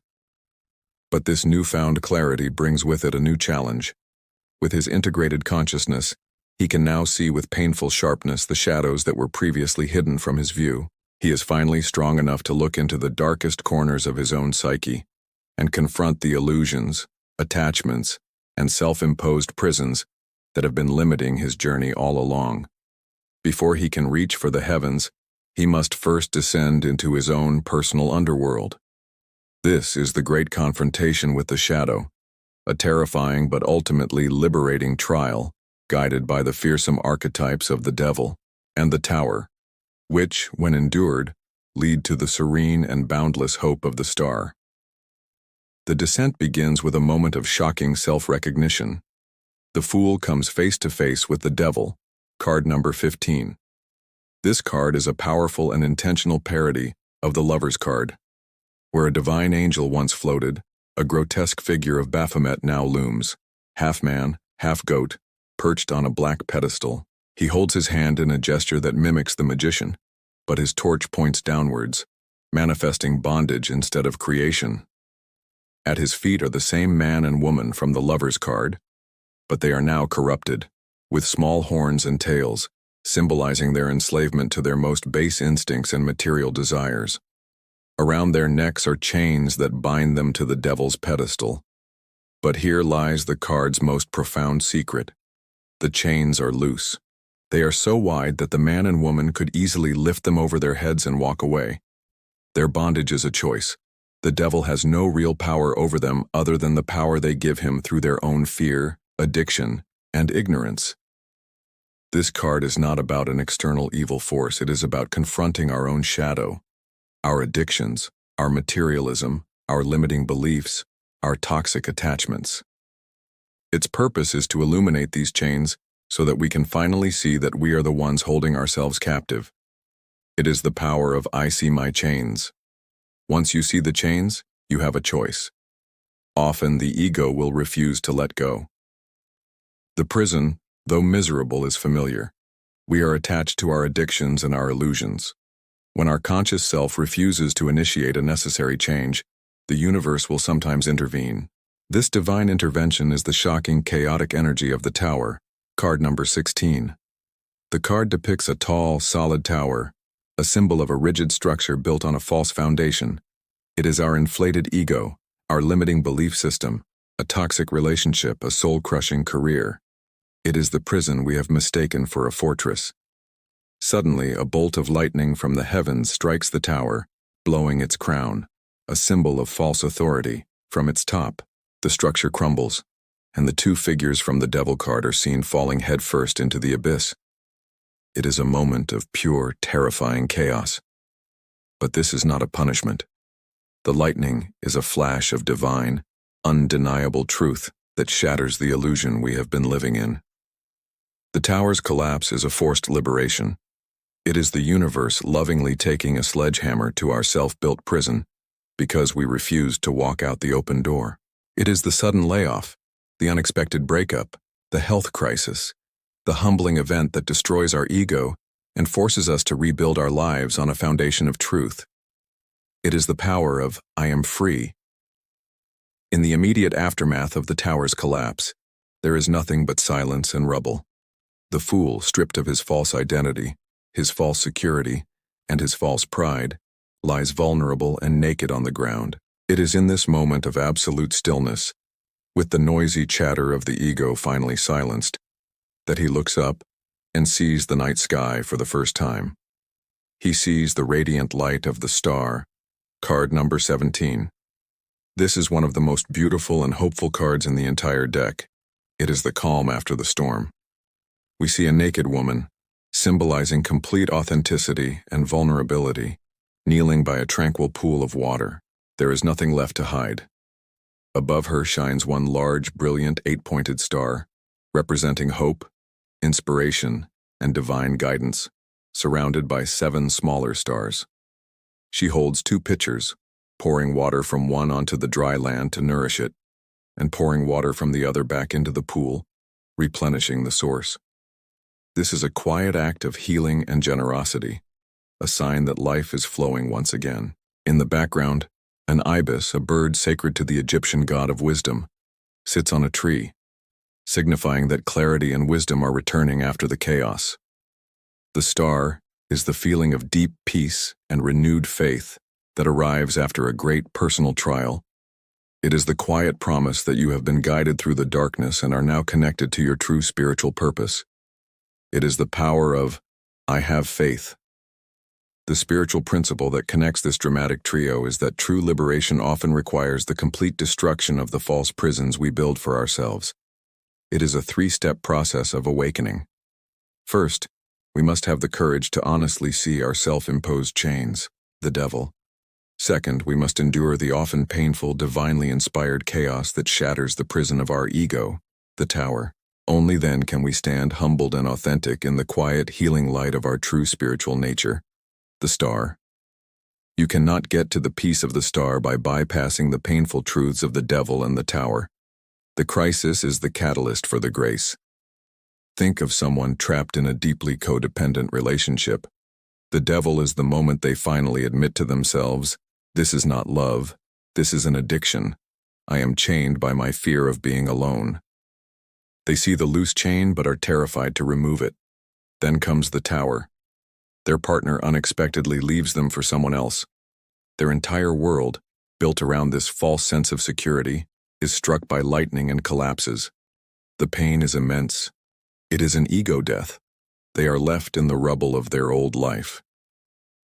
Speaker 1: But this newfound clarity brings with it a new challenge. With his integrated consciousness, he can now see with painful sharpness the shadows that were previously hidden from his view. He is finally strong enough to look into the darkest corners of his own psyche and confront the illusions, attachments, and self-imposed prisons that have been limiting his journey all along. Before he can reach for the heavens, he must first descend into his own personal underworld. This is the great confrontation with the shadow, a terrifying but ultimately liberating trial, guided by the fearsome archetypes of the devil and the tower, which, when endured, lead to the serene and boundless hope of the star. The descent begins with a moment of shocking self-recognition. The Fool comes face to face with the Devil, card number 15. This card is a powerful and intentional parody of the Lover's card. Where a divine angel once floated, a grotesque figure of Baphomet now looms, half man, half goat, perched on a black pedestal. He holds his hand in a gesture that mimics the magician, but his torch points downwards, manifesting bondage instead of creation. At his feet are the same man and woman from the Lover's card, but they are now corrupted, with small horns and tails, symbolizing their enslavement to their most base instincts and material desires. Around their necks are chains that bind them to the Devil's pedestal. But here lies the card's most profound secret. The chains are loose. They are so wide that the man and woman could easily lift them over their heads and walk away. Their bondage is a choice. The Devil has no real power over them other than the power they give him through their own fear, addiction, and ignorance. This card is not about an external evil force. It is about confronting our own shadow, our addictions, our materialism, our limiting beliefs, our toxic attachments. Its purpose is to illuminate these chains so that we can finally see that we are the ones holding ourselves captive. It is the power of I see my chains. Once you see the chains, you have a choice. Often the ego will refuse to let go. The prison, though miserable, is familiar. We are attached to our addictions and our illusions. When our conscious self refuses to initiate a necessary change, the universe will sometimes intervene. This divine intervention is the shocking, chaotic energy of the Tower, card number 16. The card depicts a tall, solid tower, a symbol of a rigid structure built on a false foundation. It is our inflated ego, our limiting belief system, a toxic relationship, a soul-crushing career. It is the prison we have mistaken for a fortress. Suddenly, a bolt of lightning from the heavens strikes the tower, blowing its crown, a symbol of false authority. From its top, the structure crumbles, and the two figures from the Devil card are seen falling headfirst into the abyss. It is a moment of pure, terrifying chaos. But this is not a punishment. The lightning is a flash of divine, undeniable truth that shatters the illusion we have been living in. The tower's collapse is a forced liberation. It is the universe lovingly taking a sledgehammer to our self-built prison because we refused to walk out the open door. It is the sudden layoff, the unexpected breakup, the health crisis, the humbling event that destroys our ego and forces us to rebuild our lives on a foundation of truth. It is the power of I am free. In the immediate aftermath of the tower's collapse, there is nothing but silence and rubble. The Fool, stripped of his false identity, his false security, and his false pride, lies vulnerable and naked on the ground. It is in this moment of absolute stillness, with the noisy chatter of the ego finally silenced, that he looks up and sees the night sky for the first time. He sees the radiant light of the star, card number 17. This is one of the most beautiful and hopeful cards in the entire deck. It is the calm after the storm. We see a naked woman, symbolizing complete authenticity and vulnerability, kneeling by a tranquil pool of water. There is nothing left to hide. Above her shines one large, brilliant, 8-pointed star, representing hope, inspiration, and divine guidance, surrounded by 7 smaller stars. She holds 2 pitchers, pouring water from one onto the dry land to nourish it, and pouring water from the other back into the pool, replenishing the source. This is a quiet act of healing and generosity, a sign that life is flowing once again. In the background, an ibis, a bird sacred to the Egyptian god of wisdom, sits on a tree, signifying that clarity and wisdom are returning after the chaos. The star is the feeling of deep peace and renewed faith that arrives after a great personal trial. It is the quiet promise that you have been guided through the darkness and are now connected to your true spiritual purpose. It is the power of I have faith. The spiritual principle that connects this dramatic trio is that true liberation often requires the complete destruction of the false prisons we build for ourselves. It is a 3-step process of awakening. First, we must have the courage to honestly see our self-imposed chains, the devil. Second, we must endure the often painful, divinely inspired chaos that shatters the prison of our ego, the tower. Only then can we stand humbled and authentic in the quiet, healing light of our true spiritual nature, the star. You cannot get to the peace of the star by bypassing the painful truths of the devil and the tower. The crisis is the catalyst for the grace. Think of someone trapped in a deeply codependent relationship. The devil is the moment they finally admit to themselves, "This is not love, this is an addiction. I am chained by my fear of being alone." They see the loose chain but are terrified to remove it. Then comes the tower. Their partner unexpectedly leaves them for someone else. Their entire world, built around this false sense of security, is struck by lightning and collapses. The pain is immense. It is an ego death. They are left in the rubble of their old life.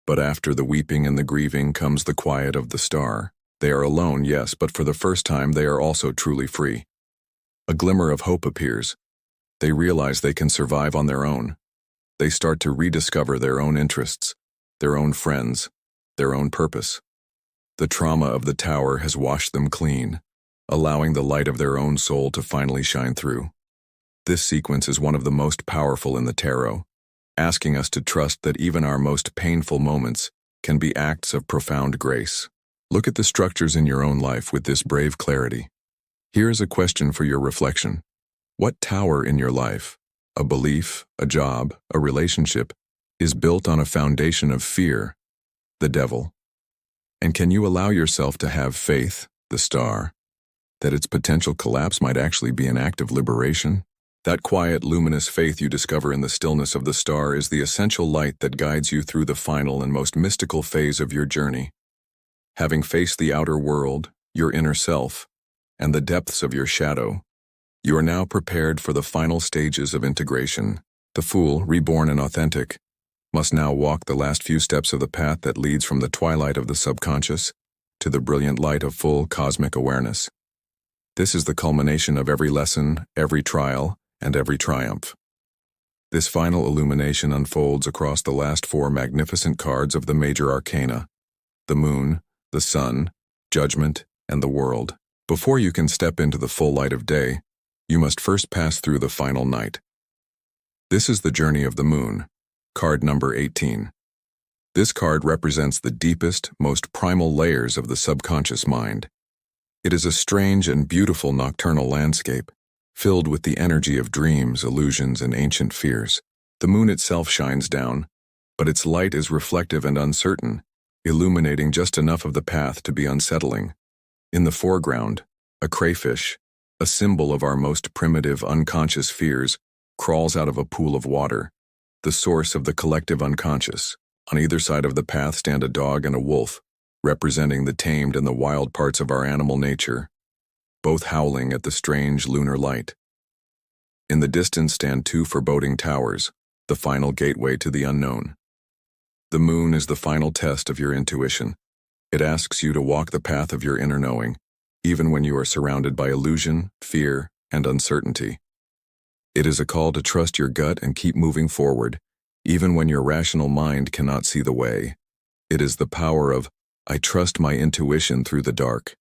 Speaker 1: But after the weeping and the grieving comes the quiet of the star. They are alone, yes, but for the first time they are also truly free. A glimmer of hope appears. They realize they can survive on their own. They start to rediscover their own interests, their own friends, their own purpose. The trauma of the tower has washed them clean, allowing the light of their own soul to finally shine through. This sequence is one of the most powerful in the tarot, asking us to trust that even our most painful moments can be acts of profound grace. Look at the structures in your own life with this brave clarity. Here is a question for your reflection. What tower in your life, a belief, a job, a relationship, is built on a foundation of fear, the devil? And can you allow yourself to have faith, the star, that its potential collapse might actually be an act of liberation? That quiet, luminous faith you discover in the stillness of the star is the essential light that guides you through the final and most mystical phase of your journey. Having faced the outer world, your inner self, and the depths of your shadow, you are now prepared for the final stages of integration. The fool, reborn and authentic, must now walk the last few steps of the path that leads from the twilight of the subconscious to the brilliant light of full cosmic awareness. This is the culmination of every lesson, every trial, and every triumph. This final illumination unfolds across the last 4 magnificent cards of the major arcana: the moon, the sun, judgment, and the world. Before you can step into the full light of day, you must first pass through the final night. This is the journey of the moon, card number 18. This card represents the deepest, most primal layers of the subconscious mind. It is a strange and beautiful nocturnal landscape, filled with the energy of dreams, illusions, and ancient fears. The moon itself shines down, but its light is reflective and uncertain, illuminating just enough of the path to be unsettling. In the foreground, a crayfish, a symbol of our most primitive unconscious fears, crawls out of a pool of water, the source of the collective unconscious. On either side of the path stand a dog and a wolf, representing the tamed and the wild parts of our animal nature, both howling at the strange lunar light. In the distance stand 2 foreboding towers, the final gateway to the unknown. The moon is the final test of your intuition. It asks you to walk the path of your inner knowing, even when you are surrounded by illusion, fear, and uncertainty. It is a call to trust your gut and keep moving forward, even when your rational mind cannot see the way. It is the power of, "I trust my intuition through the dark."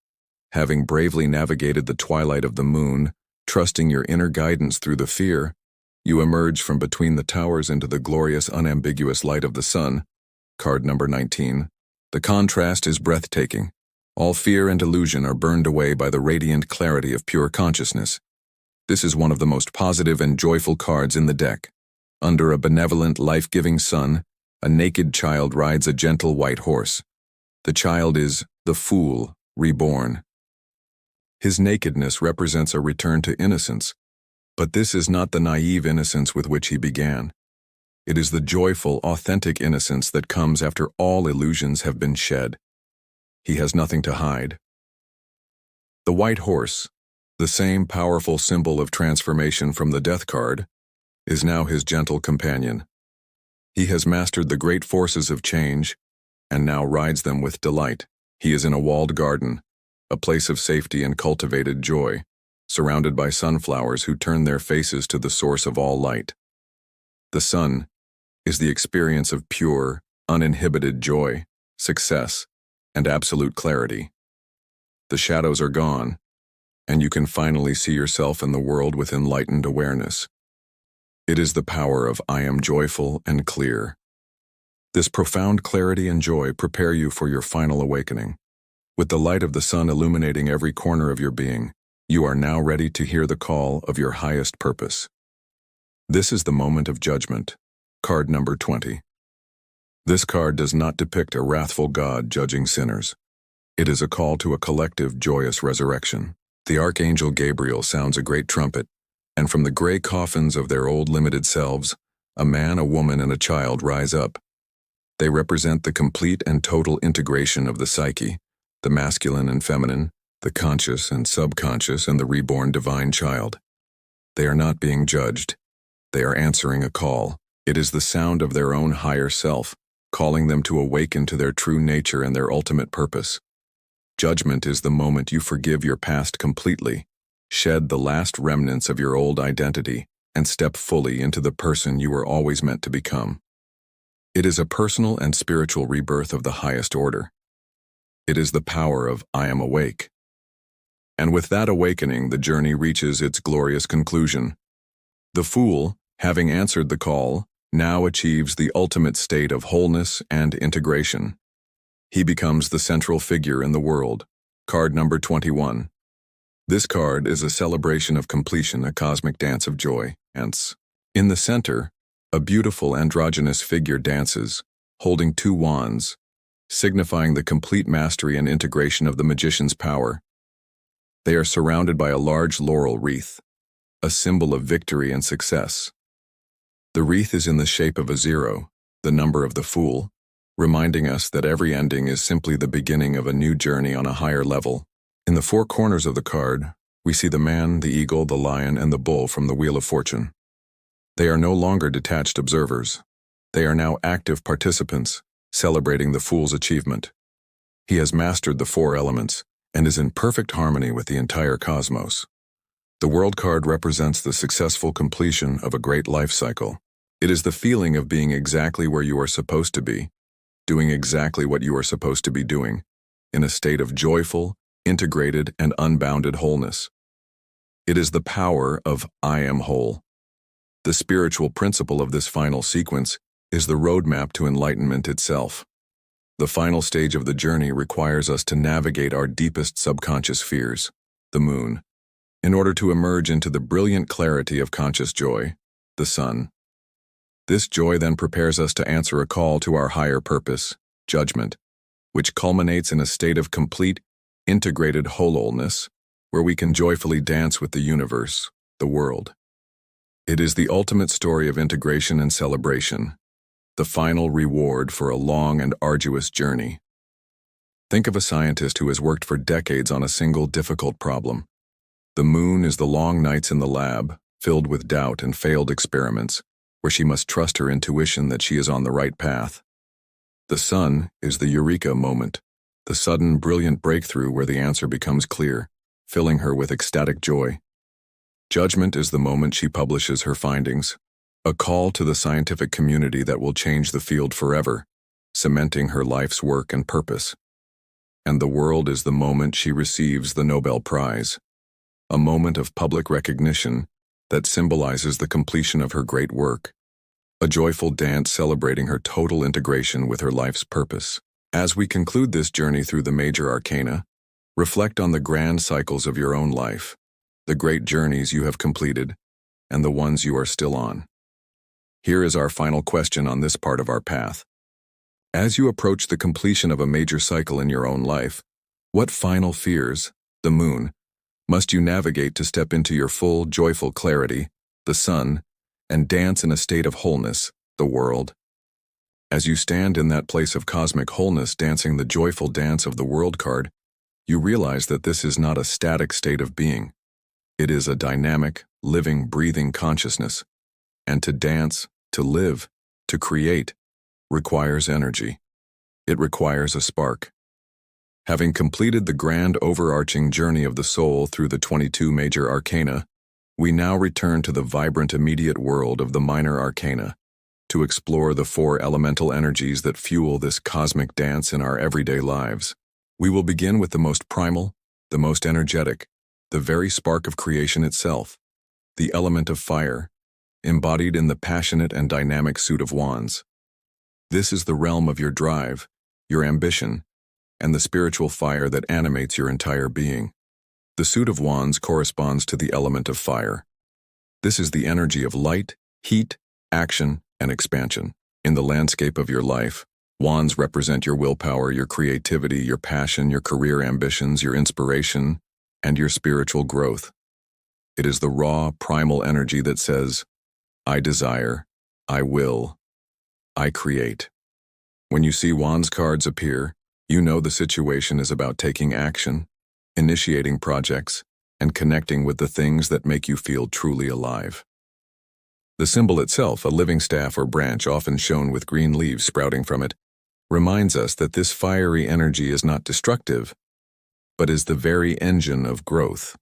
Speaker 1: Having bravely navigated the twilight of the moon, trusting your inner guidance through the fear, you emerge from between the towers into the glorious, unambiguous light of the sun, card number 19. The contrast is breathtaking. All fear and illusion are burned away by the radiant clarity of pure consciousness. This is one of the most positive and joyful cards in the deck. Under a benevolent, life-giving sun, a naked child rides a gentle white horse. The child is the fool, reborn. His nakedness represents a return to innocence, but this is not the naive innocence with which he began. It is the joyful, authentic innocence that comes after all illusions have been shed. He has nothing to hide. The white horse, the same powerful symbol of transformation from the death card, is now his gentle companion. He has mastered the great forces of change and now rides them with delight. He is in a walled garden, a place of safety and cultivated joy, surrounded by sunflowers who turn their faces to the source of all light. The sun is the experience of pure, uninhibited joy, success, and absolute clarity. The shadows are gone, and you can finally see yourself in the world with enlightened awareness. It is the power of I am joyful and clear. This profound clarity and joy prepare you for your final awakening. With the light of the sun illuminating every corner of your being, you are now ready to hear the call of your highest purpose. This is the moment of judgment. Card number 20. This card does not depict a wrathful God judging sinners. It is a call to a collective, joyous resurrection. The Archangel Gabriel sounds a great trumpet, and from the gray coffins of their old limited selves, a man, a woman, and a child rise up. They represent the complete and total integration of the psyche, the masculine and feminine, the conscious and subconscious, and the reborn divine child. They are not being judged. They are answering a call. It is the sound of their own higher self, calling them to awaken to their true nature and their ultimate purpose. Judgment is the moment you forgive your past completely, shed the last remnants of your old identity, and step fully into the person you were always meant to become. It is a personal and spiritual rebirth of the highest order. It is the power of I am awake. And with that awakening, the journey reaches its glorious conclusion. The fool, having answered the call, now achieves the ultimate state of wholeness and integration. He becomes the central figure in the world. Card number 21. This card is a celebration of completion, a cosmic dance of joy. Hence, in the center, a beautiful androgynous figure dances, holding two wands, signifying the complete mastery and integration of the magician's power. They are surrounded by a large laurel wreath, a symbol of victory and success. The wreath is in the shape of a 0, the number of the fool, reminding us that every ending is simply the beginning of a new journey on a higher level. In the four corners of the card, we see the man, the eagle, the lion, and the bull from the Wheel of Fortune. They are no longer detached observers. They are now active participants, celebrating the fool's achievement. He has mastered the four elements and is in perfect harmony with the entire cosmos. The World card represents the successful completion of a great life cycle. It is the feeling of being exactly where you are supposed to be, doing exactly what you are supposed to be doing, in a state of joyful, integrated, and unbounded wholeness. It is the power of I am whole. The spiritual principle of this final sequence is the roadmap to enlightenment itself. The final stage of the journey requires us to navigate our deepest subconscious fears, the moon, in order to emerge into the brilliant clarity of conscious joy, the sun. This joy then prepares us to answer a call to our higher purpose, judgment, which culminates in a state of complete, integrated wholeness, where we can joyfully dance with the universe, the world. It is the ultimate story of integration and celebration, the final reward for a long and arduous journey. Think of a scientist who has worked for decades on a single difficult problem. The moon is the long nights in the lab, filled with doubt and failed experiments, where she must trust her intuition that she is on the right path. The sun is the eureka moment, the sudden brilliant breakthrough where the answer becomes clear, filling her with ecstatic joy. Judgment is the moment she publishes her findings, a call to the scientific community that will change the field forever, cementing her life's work and purpose. And the world is the moment she receives the Nobel Prize, a moment of public recognition that symbolizes the completion of her great work, a joyful dance celebrating her total integration with her life's purpose. As we conclude this journey through the major arcana, reflect on the grand cycles of your own life, the great journeys you have completed, and the ones you are still on. Here is our final question on this part of our path. As you approach the completion of a major cycle in your own life, what final fears, the moon, must you navigate to step into your full, joyful clarity, the sun, and dance in a state of wholeness, the world? As you stand in that place of cosmic wholeness dancing the joyful dance of the World card, you realize that this is not a static state of being. It is a dynamic, living, breathing consciousness. And to dance, to live, to create, requires energy. It requires a spark. Having completed the grand overarching journey of the soul through the 22 major arcana, we now return to the vibrant immediate world of the minor arcana to explore the four elemental energies that fuel this cosmic dance in our everyday lives. We will begin with the most primal, the most energetic, the very spark of creation itself, the element of fire, embodied in the passionate and dynamic suit of wands. This is the realm of your drive, your ambition, and the spiritual fire that animates your entire being. The suit of wands corresponds to the element of fire. This is the energy of light, heat, action, and expansion. In the landscape of your life, wands represent your willpower, your creativity, your passion, your career ambitions, your inspiration, and your spiritual growth. It is the raw, primal energy that says, I desire, I will, I create. When you see wands cards appear, you know the situation is about taking action, initiating projects, and connecting with the things that make you feel truly alive. The symbol itself, a living staff or branch often shown with green leaves sprouting from it, reminds us that this fiery energy is not destructive, but is the very engine of growth.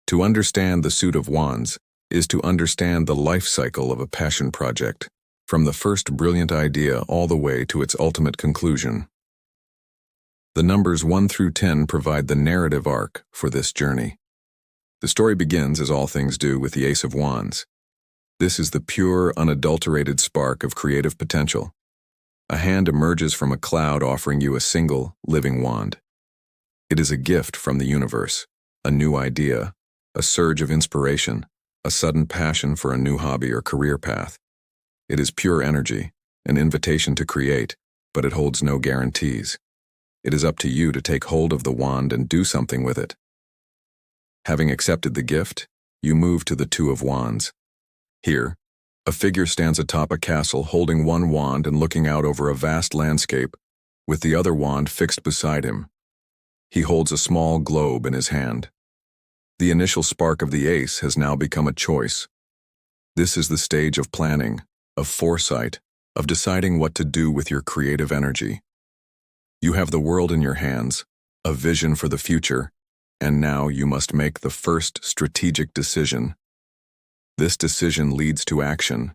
Speaker 1: To understand the suit of wands is to understand the life cycle of a passion project, from the first brilliant idea all the way to its ultimate conclusion. The numbers 1 through 10 provide the narrative arc for this journey. The story begins, as all things do, with the Ace of Wands. This is the pure, unadulterated spark of creative potential. A hand emerges from a cloud offering you a single, living wand. It is a gift from the universe, a new idea, a surge of inspiration, a sudden passion for a new hobby or career path. It is pure energy, an invitation to create, but it holds no guarantees. It is up to you to take hold of the wand and do something with it. Having accepted the gift, you move to the Two of Wands. Here, a figure stands atop a castle holding one wand and looking out over a vast landscape, with the other wand fixed beside him. He holds a small globe in his hand. The initial spark of the ace has now become a choice. This is the stage of planning, of foresight, of deciding what to do with your creative energy. You have the world in your hands, a vision for the future, and now you must make the first strategic decision. This decision leads to action,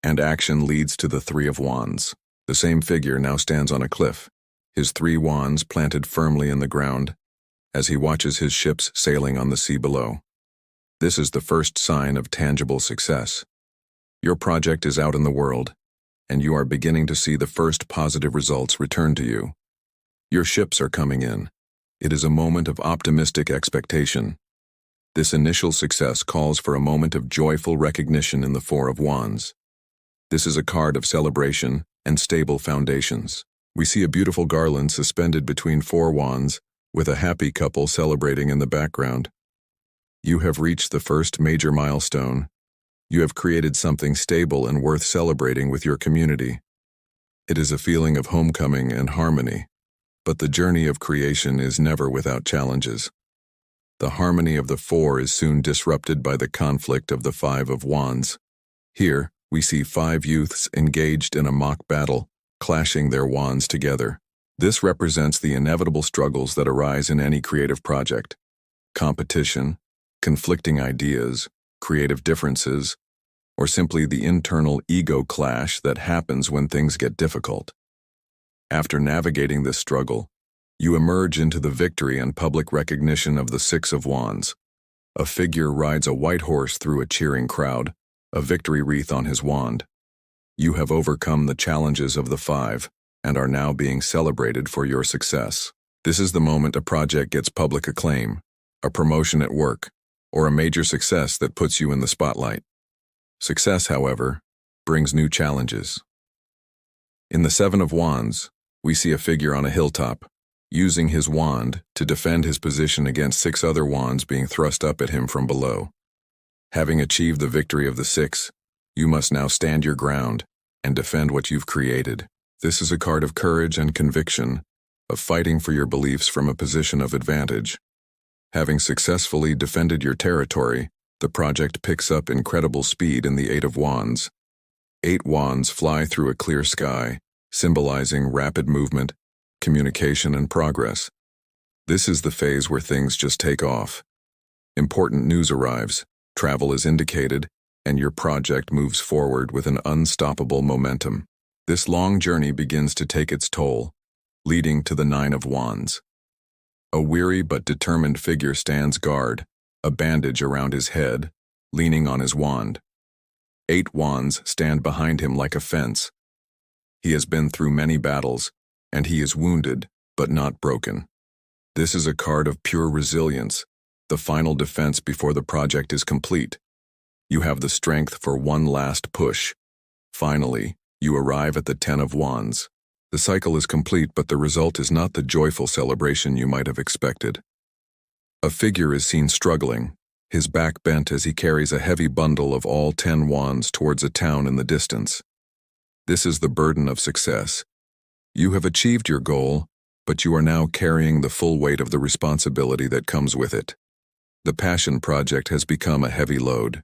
Speaker 1: and action leads to the Three of Wands. The same figure now stands on a cliff, his 3 wands planted firmly in the ground, as he watches his ships sailing on the sea below. This is the first sign of tangible success. Your project is out in the world, and you are beginning to see the first positive results return to you. Your ships are coming in. It is a moment of optimistic expectation. This initial success calls for a moment of joyful recognition in the Four of Wands. This is a card of celebration and stable foundations. We see a beautiful garland suspended between 4 wands, with a happy couple celebrating in the background. You have reached the first major milestone. You have created something stable and worth celebrating with your community. It is a feeling of homecoming and harmony, but the journey of creation is never without challenges. The harmony of the 4 is soon disrupted by the conflict of the 5 of Wands. Here, we see 5 youths engaged in a mock battle, clashing their wands together. This represents the inevitable struggles that arise in any creative project: competition, conflicting ideas, creative differences, or simply the internal ego clash that happens when things get difficult. After navigating this struggle, you emerge into the victory and public recognition of the 6 of Wands. A figure rides a white horse through a cheering crowd, a victory wreath on his wand. You have overcome the challenges of the 5 and are now being celebrated for your success. This is the moment a project gets public acclaim, a promotion at work, or a major success that puts you in the spotlight. Success, however, brings new challenges. In the 7 of Wands, we see a figure on a hilltop, using his wand to defend his position against 6 other wands being thrust up at him from below. Having achieved the victory of the 6, you must now stand your ground and defend what you've created. This is a card of courage and conviction, of fighting for your beliefs from a position of advantage. Having successfully defended your territory, the project picks up incredible speed in the 8 of Wands. 8 wands fly through a clear sky, symbolizing rapid movement, communication, and progress. This is the phase where things just take off. Important news arrives, travel is indicated, and your project moves forward with an unstoppable momentum. This long journey begins to take its toll, leading to the 9 of Wands. A weary but determined figure stands guard, a bandage around his head, leaning on his wand. 8 wands stand behind him like a fence. He has been through many battles, and he is wounded, but not broken. This is a card of pure resilience, the final defense before the project is complete. You have the strength for one last push. Finally, you arrive at the 10 of Wands. The cycle is complete, but the result is not the joyful celebration you might have expected. A figure is seen struggling, his back bent as he carries a heavy bundle of all 10 wands towards a town in the distance. This is the burden of success. You have achieved your goal, but you are now carrying the full weight of the responsibility that comes with it. The passion project has become a heavy load.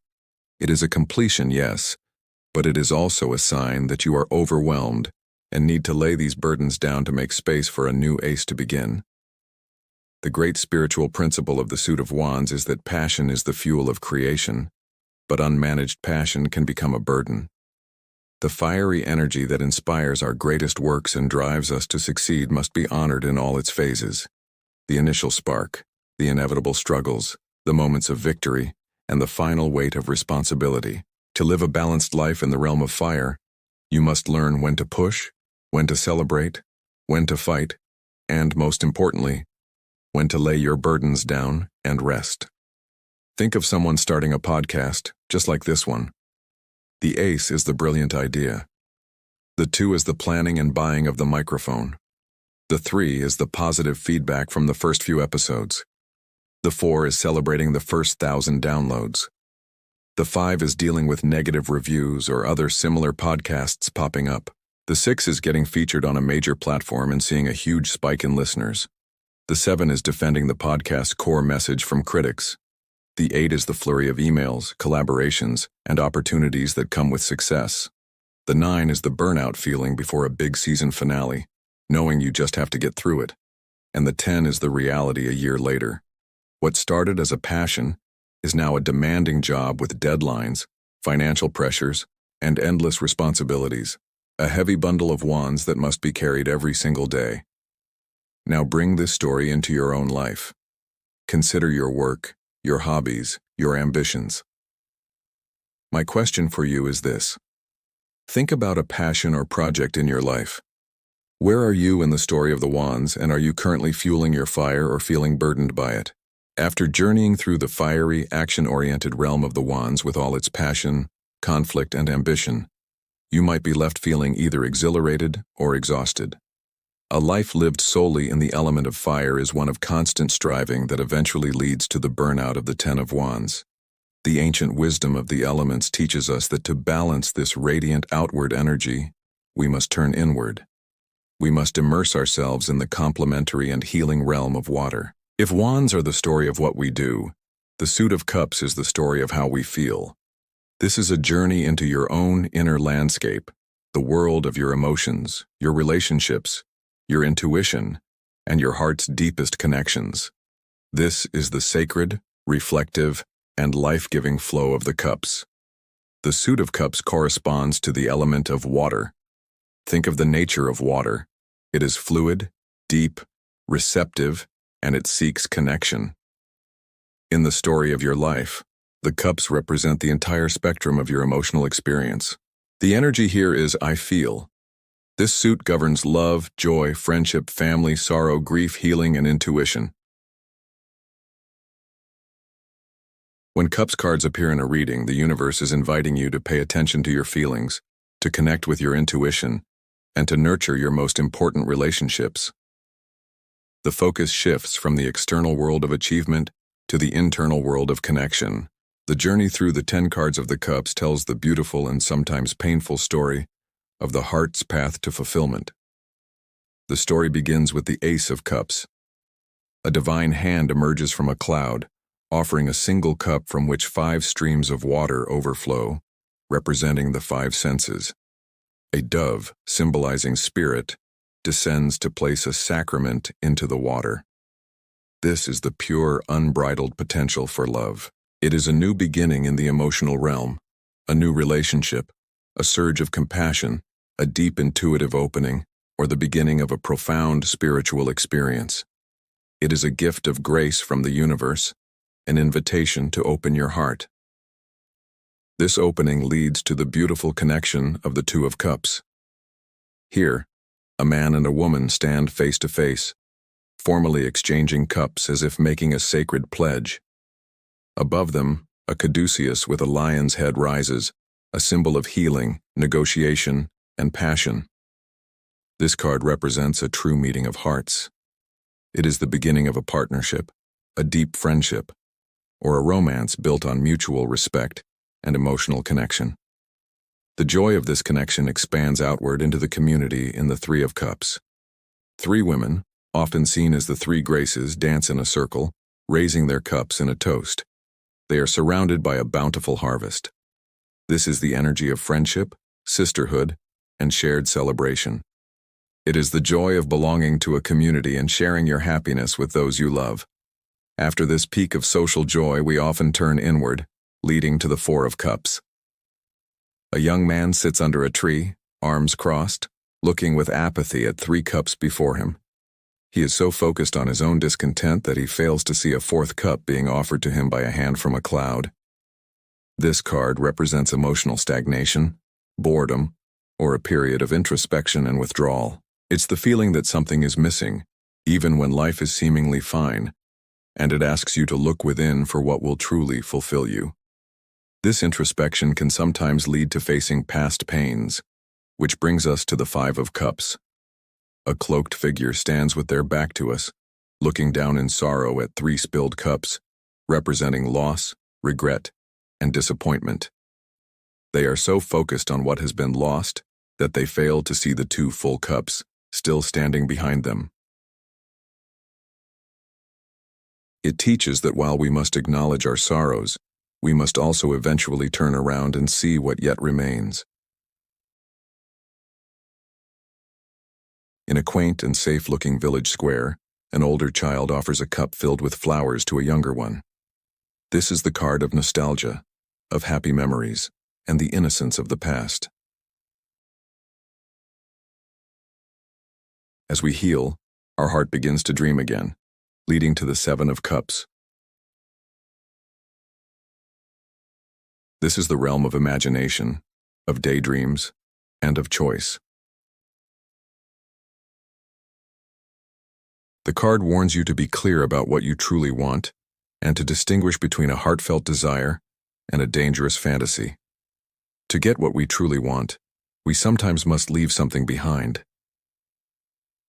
Speaker 1: It is a completion, yes, but it is also a sign that you are overwhelmed and need to lay these burdens down to make space for a new ace to begin. The great spiritual principle of the suit of wands is that passion is the fuel of creation, but unmanaged passion can become a burden. The fiery energy that inspires our greatest works and drives us to succeed must be honored in all its phases. The initial spark, the inevitable struggles, the moments of victory, and the final weight of responsibility. To live a balanced life in the realm of fire, you must learn when to push, when to celebrate, when to fight, and, most importantly, when to lay your burdens down and rest. Think of someone starting a podcast, just like this one. The ace is the brilliant idea. The 2 is the planning and buying of the microphone. The 3 is the positive feedback from the first few episodes. The 4 is celebrating the first 1,000 downloads. The 5 is dealing with negative reviews or other similar podcasts popping up. The 6 is getting featured on a major platform and seeing a huge spike in listeners. The 7 is defending the podcast's core message from critics. The 8 is the flurry of emails, collaborations, and opportunities that come with success. The 9 is the burnout feeling before a big season finale, knowing you just have to get through it. And the 10 is the reality a year later. What started as a passion is now a demanding job with deadlines, financial pressures, and endless responsibilities. A heavy bundle of wands that must be carried every single day. Now bring this story into your own life. Consider your work, your hobbies, your ambitions. My question for you is this. Think about a passion or project in your life. Where are you in the story of the wands, and are you currently fueling your fire or feeling burdened by it? After journeying through the fiery, action-oriented realm of the wands with all its passion, conflict, and ambition, you might be left feeling either exhilarated or exhausted. A life lived solely in the element of fire is one of constant striving that eventually leads to the burnout of the 10 of Wands. The ancient wisdom of the elements teaches us that to balance this radiant outward energy, we must turn inward. We must immerse ourselves in the complementary and healing realm of water. If wands are the story of what we do, the suit of cups is the story of how we feel. This is a journey into your own inner landscape, the world of your emotions, your relationships, your intuition, and your heart's deepest connections. This is the sacred, reflective, and life-giving flow of the cups. The suit of cups corresponds to the element of water. Think of the nature of water. It is fluid, deep, receptive, and it seeks connection. In the story of your life, the cups represent the entire spectrum of your emotional experience. The energy here is I feel. This suit governs love, joy, friendship, family, sorrow, grief, healing, and intuition. When Cups cards appear in a reading, the universe is inviting you to pay attention to your feelings, to connect with your intuition, and to nurture your most important relationships. The focus shifts from the external world of achievement to the internal world of connection. The journey through the 10 cards of the Cups tells the beautiful and sometimes painful story of the heart's path to fulfillment. The story begins with the Ace of Cups. A divine hand emerges from a cloud, offering a single cup from which 5 streams of water overflow, representing the 5 senses. A dove, symbolizing spirit, descends to place a sacrament into the water. This is the pure, unbridled potential for love. It is a new beginning in the emotional realm, a new relationship, a surge of compassion, a deep intuitive opening, or the beginning of a profound spiritual experience. It is a gift of grace from the universe, an invitation to open your heart. This opening leads to the beautiful connection of the Two of Cups. Here, a man and a woman stand face to face, formally exchanging cups as if making a sacred pledge. Above them, a caduceus with a lion's head rises, a symbol of healing, negotiation, and passion. This card represents a true meeting of hearts. It is the beginning of a partnership, a deep friendship, or a romance built on mutual respect and emotional connection. The joy of this connection expands outward into the community in the Three of Cups. Three women, often seen as the Three Graces, dance in a circle, raising their cups in a toast. They are surrounded by a bountiful harvest. This is the energy of friendship, sisterhood, and shared celebration. It is the joy of belonging to a community and sharing your happiness with those you love. After this peak of social joy, we often turn inward, leading to the Four of Cups. A young man sits under a tree, arms crossed, looking with apathy at three cups before him. He is so focused on his own discontent that he fails to see a fourth cup being offered to him by a hand from a cloud. This card represents emotional stagnation, boredom, or a period of introspection and withdrawal. It's the feeling that something is missing, even when life is seemingly fine, and it asks you to look within for what will truly fulfill you. This introspection can sometimes lead to facing past pains, which brings us to the Five of Cups. A cloaked figure stands with their back to us, looking down in sorrow at three spilled cups, representing loss, regret, and disappointment. They are so focused on what has been lost that they fail to see the two full cups still standing behind them. It teaches that while we must acknowledge our sorrows, we must also eventually turn around and see what yet remains. In a quaint and safe-looking village square, an older child offers a cup filled with flowers to a younger one. This is the card of nostalgia, of happy memories, and the innocence of the past. As we heal, our heart begins to dream again, leading to the Seven of Cups. This is the realm of imagination, of daydreams, and of choice. The card warns you to be clear about what you truly want, and to distinguish between a heartfelt desire and a dangerous fantasy. To get what we truly want, we sometimes must leave something behind.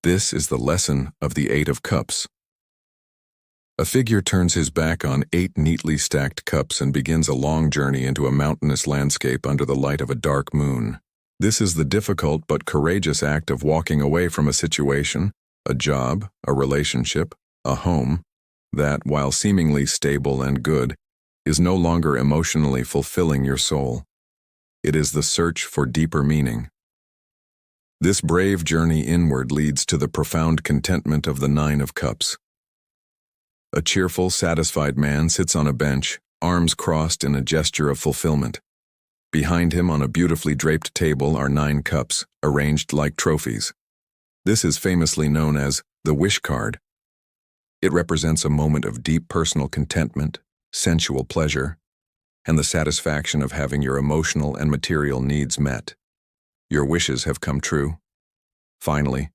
Speaker 1: This is the lesson of the Eight of Cups. A figure turns his back on 8 neatly stacked cups and begins a long journey into a mountainous landscape under the light of a dark moon. This is the difficult but courageous act of walking away from a situation, a job, a relationship, a home, that, while seemingly stable and good, is no longer emotionally fulfilling your soul. It is the search for deeper meaning. This brave journey inward leads to the profound contentment of the Nine of Cups. A cheerful, satisfied man sits on a bench, arms crossed in a gesture of fulfillment. Behind him on a beautifully draped table are 9 cups, arranged like trophies. This is famously known as the wish card. It represents a moment of deep personal contentment, sensual pleasure, and the satisfaction of having your emotional and material needs met. Your wishes have come true. Finally,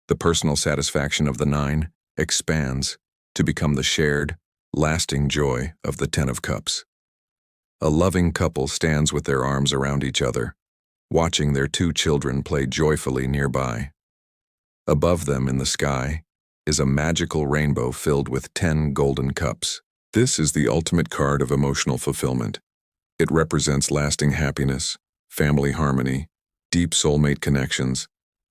Speaker 1: the personal satisfaction of the 9 expands to become the shared, lasting joy of the 10 of Cups. A loving couple stands with their arms around each other, watching their 2 children play joyfully nearby. Above them in the sky is a magical rainbow filled with 10 golden cups. This is the ultimate card of emotional fulfillment. It represents lasting happiness, family harmony, deep soulmate connections,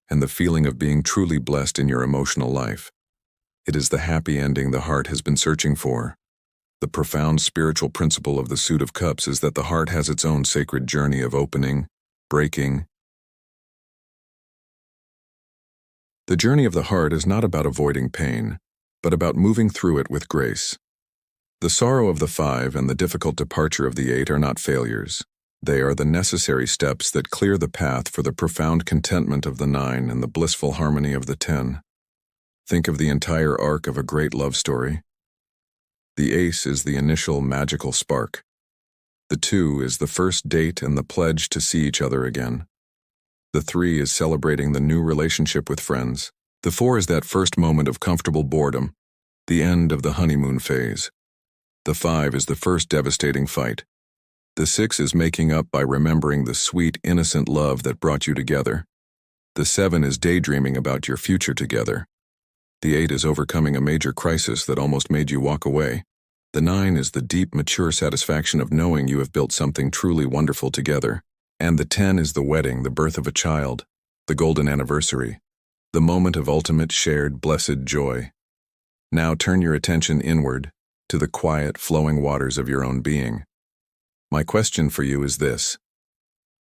Speaker 1: and the feeling of being truly blessed in your emotional life. It is the happy ending the heart has been searching for. The profound spiritual principle of the Suit of Cups is that the heart has its own sacred journey of opening, breaking. The journey of the heart is not about avoiding pain, but about moving through it with grace. The sorrow of the 5 and the difficult departure of the 8 are not failures. They are the necessary steps that clear the path for the profound contentment of the 9 and the blissful harmony of the 10. Think of the entire arc of a great love story. The ace is the initial magical spark. The 2 is the first date and the pledge to see each other again. The 3 is celebrating the new relationship with friends. The 4 is that first moment of comfortable boredom, the end of the honeymoon phase. The 5 is the first devastating fight. The 6 is making up by remembering the sweet, innocent love that brought you together. The 7 is daydreaming about your future together. The 8 is overcoming a major crisis that almost made you walk away. The 9 is the deep, mature satisfaction of knowing you have built something truly wonderful together. And the 10 is the wedding, the birth of a child, the golden anniversary, the moment of ultimate shared, blessed joy. Now turn your attention inward, to the quiet, flowing waters of your own being. My question for you is this.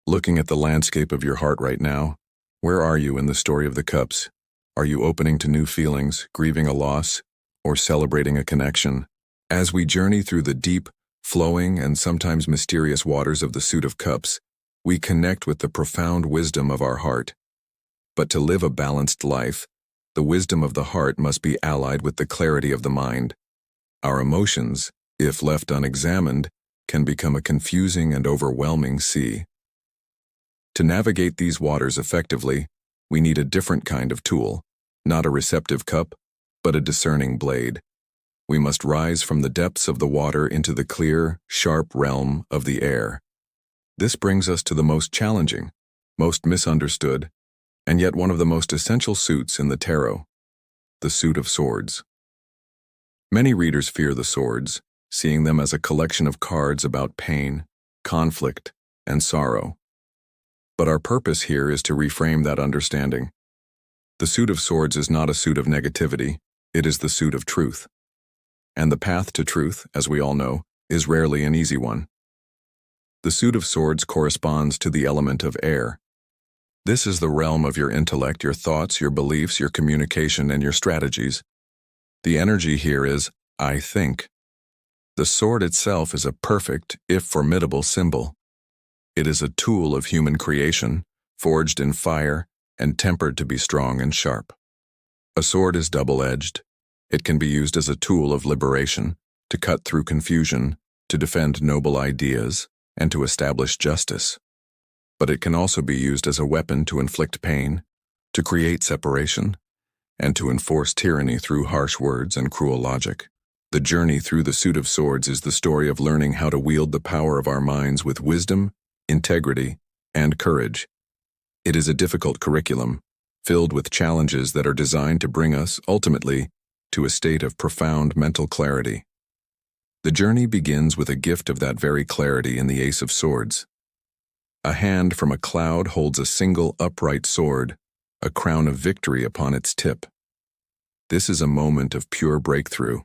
Speaker 1: Looking at the landscape of your heart right now, where are you in the story of the cups? Are you opening to new feelings, grieving a loss, or celebrating a connection? As we journey through the deep, flowing, and sometimes mysterious waters of the Suit of Cups, we connect with the profound wisdom of our heart. But to live a balanced life, the wisdom of the heart must be allied with the clarity of the mind. Our emotions, if left unexamined, can become a confusing and overwhelming sea. To navigate these waters effectively, we need a different kind of tool, not a receptive cup, but a discerning blade. We must rise from the depths of the water into the clear, sharp realm of the air. This brings us to the most challenging, most misunderstood, and yet one of the most essential suits in the tarot, the Suit of Swords. Many readers fear the swords, seeing them as a collection of cards about pain, conflict, and sorrow. But our purpose here is to reframe that understanding. The Suit of Swords is not a suit of negativity, it is the suit of truth. And the path to truth, as we all know, is rarely an easy one. The Suit of Swords corresponds to the element of air. This is the realm of your intellect, your thoughts, your beliefs, your communication, and your strategies. The energy here is, I think. The sword itself is a perfect, if formidable, symbol. It is a tool of human creation, forged in fire and tempered to be strong and sharp. A sword is double-edged. It can be used as a tool of liberation, to cut through confusion, to defend noble ideas, and to establish justice. But it can also be used as a weapon to inflict pain, to create separation, and to enforce tyranny through harsh words and cruel logic. The journey through the Suit of Swords is the story of learning how to wield the power of our minds with wisdom, integrity, and courage. It is a difficult curriculum, filled with challenges that are designed to bring us, ultimately, to a state of profound mental clarity. The journey begins with a gift of that very clarity in the Ace of Swords. A hand from a cloud holds a single upright sword, a crown of victory upon its tip. This is a moment of pure breakthrough.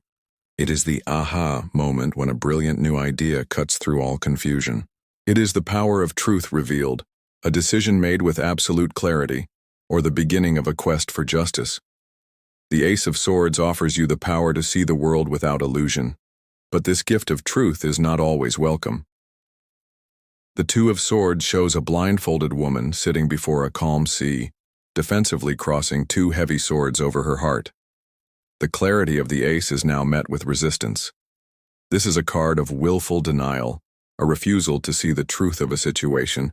Speaker 1: It is the aha moment when a brilliant new idea cuts through all confusion. It is the power of truth revealed, a decision made with absolute clarity, or the beginning of a quest for justice. The Ace of Swords offers you the power to see the world without illusion, but this gift of truth is not always welcome. The Two of Swords shows a blindfolded woman sitting before a calm sea, defensively crossing two heavy swords over her heart. The clarity of the ace is now met with resistance. This is a card of willful denial, a refusal to see the truth of a situation,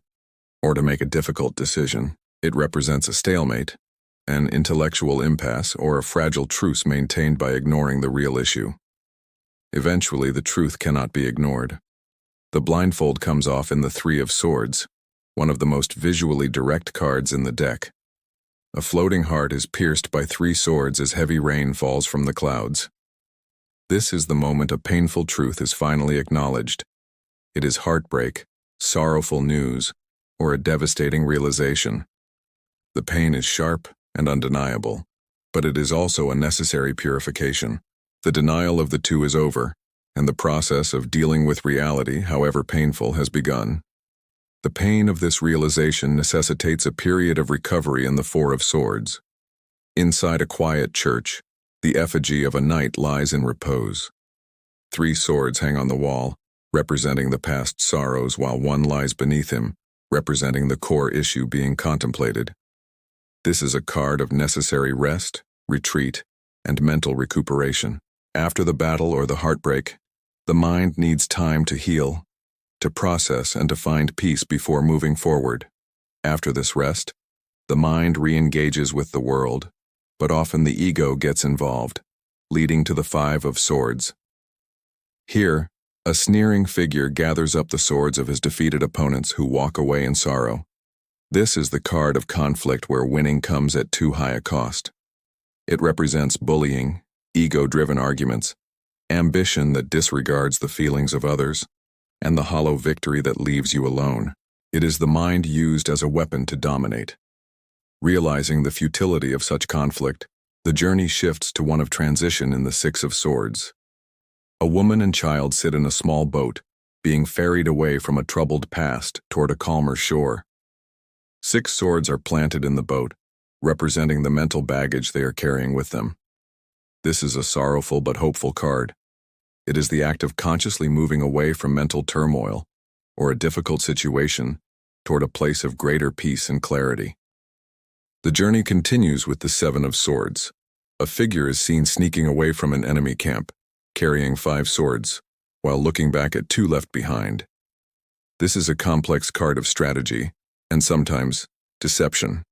Speaker 1: or to make a difficult decision. It represents a stalemate, an intellectual impasse, or a fragile truce maintained by ignoring the real issue. Eventually, the truth cannot be ignored. The blindfold comes off in the Three of Swords, one of the most visually direct cards in the deck. A floating heart is pierced by three swords as heavy rain falls from the clouds. This is the moment a painful truth is finally acknowledged. It is heartbreak, sorrowful news, or a devastating realization. The pain is sharp and undeniable, but it is also a necessary purification. The denial of the two is over, and the process of dealing with reality, however painful, has begun. The pain of this realization necessitates a period of recovery in the Four of Swords. Inside a quiet church, the effigy of a knight lies in repose. Three swords hang on the wall, representing the past sorrows, while one lies beneath him, representing the core issue being contemplated. This is a card of necessary rest, retreat, and mental recuperation. After the battle or the heartbreak, the mind needs time to heal, to process and to find peace before moving forward. After this rest, the mind re-engages with the world, but often the ego gets involved, leading to the Five of Swords. Here, a sneering figure gathers up the swords of his defeated opponents who walk away in sorrow. This is the card of conflict where winning comes at too high a cost. It represents bullying, ego-driven arguments, ambition that disregards the feelings of others, and the hollow victory that leaves you alone. It is the mind used as a weapon to dominate. Realizing the futility of such conflict, the journey shifts to one of transition in the Six of Swords. A woman and child sit in a small boat, being ferried away from a troubled past toward a calmer shore. 6 swords are planted in the boat, representing the mental baggage they are carrying with them. This is a sorrowful but hopeful card. It is the act of consciously moving away from mental turmoil or a difficult situation toward a place of greater peace and clarity. The journey continues with the 7 of Swords. A figure is seen sneaking away from an enemy camp, carrying 5 swords, while looking back at 2 left behind. This is a complex card of strategy, and sometimes deception.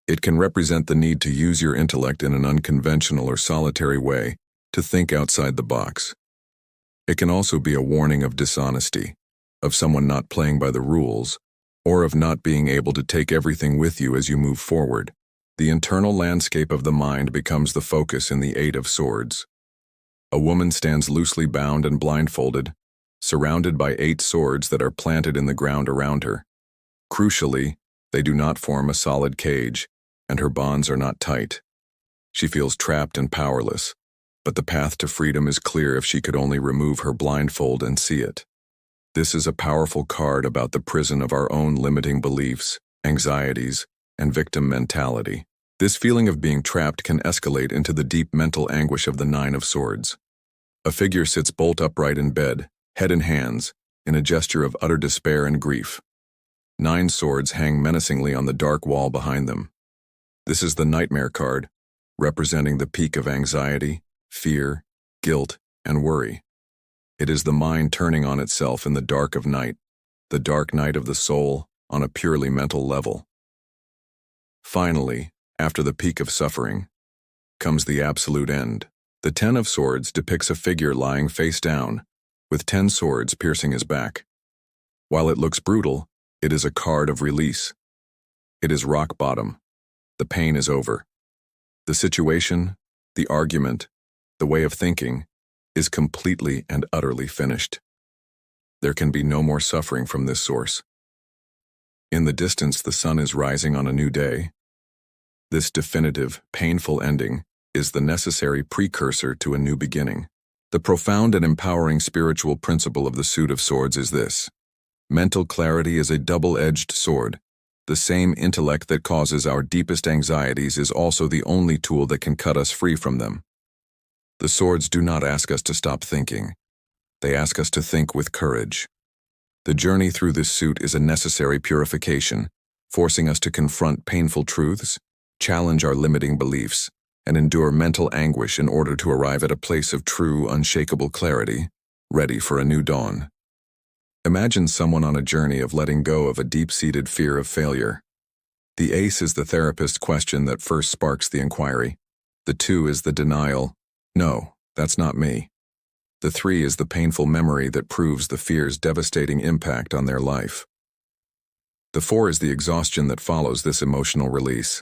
Speaker 1: It can represent the need to use your intellect in an unconventional or solitary way to think outside the box. It can also be a warning of dishonesty, of someone not playing by the rules, or of not being able to take everything with you as you move forward. The internal landscape of the mind becomes the focus in the 8 of Swords. A woman stands loosely bound and blindfolded, surrounded by 8 swords that are planted in the ground around her. Crucially, they do not form a solid cage, and her bonds are not tight. She feels trapped and powerless, but the path to freedom is clear if she could only remove her blindfold and see it. This is a powerful card about the prison of our own limiting beliefs, anxieties, and victim mentality. This feeling of being trapped can escalate into the deep mental anguish of the 9 of Swords. A figure sits bolt upright in bed, head in hands, in a gesture of utter despair and grief. 9 swords hang menacingly on the dark wall behind them. This is the Nightmare card, representing the peak of anxiety, fear, guilt, and worry. It is the mind turning on itself in the dark of night, the dark night of the soul on a purely mental level. Finally, after the peak of suffering, comes the absolute end. The 10 of Swords depicts a figure lying face down, with 10 swords piercing his back. While it looks brutal, it is a card of release. It is rock bottom. The pain is over. The situation, the argument, the way of thinking, is completely and utterly finished. There can be no more suffering from this source. In the distance, the sun is rising on a new day. This definitive, painful ending is the necessary precursor to a new beginning. The profound and empowering spiritual principle of the Suit of Swords is this: mental clarity is a double-edged sword. The same intellect that causes our deepest anxieties is also the only tool that can cut us free from them. The swords do not ask us to stop thinking. They ask us to think with courage. The journey through this suit is a necessary purification, forcing us to confront painful truths, challenge our limiting beliefs, and endure mental anguish in order to arrive at a place of true, unshakable clarity, ready for a new dawn. Imagine someone on a journey of letting go of a deep-seated fear of failure. The ace is the therapist's question that first sparks the inquiry. The 2 is the denial, no, that's not me. The 3 is the painful memory that proves the fear's devastating impact on their life. The 4 is the exhaustion that follows this emotional release.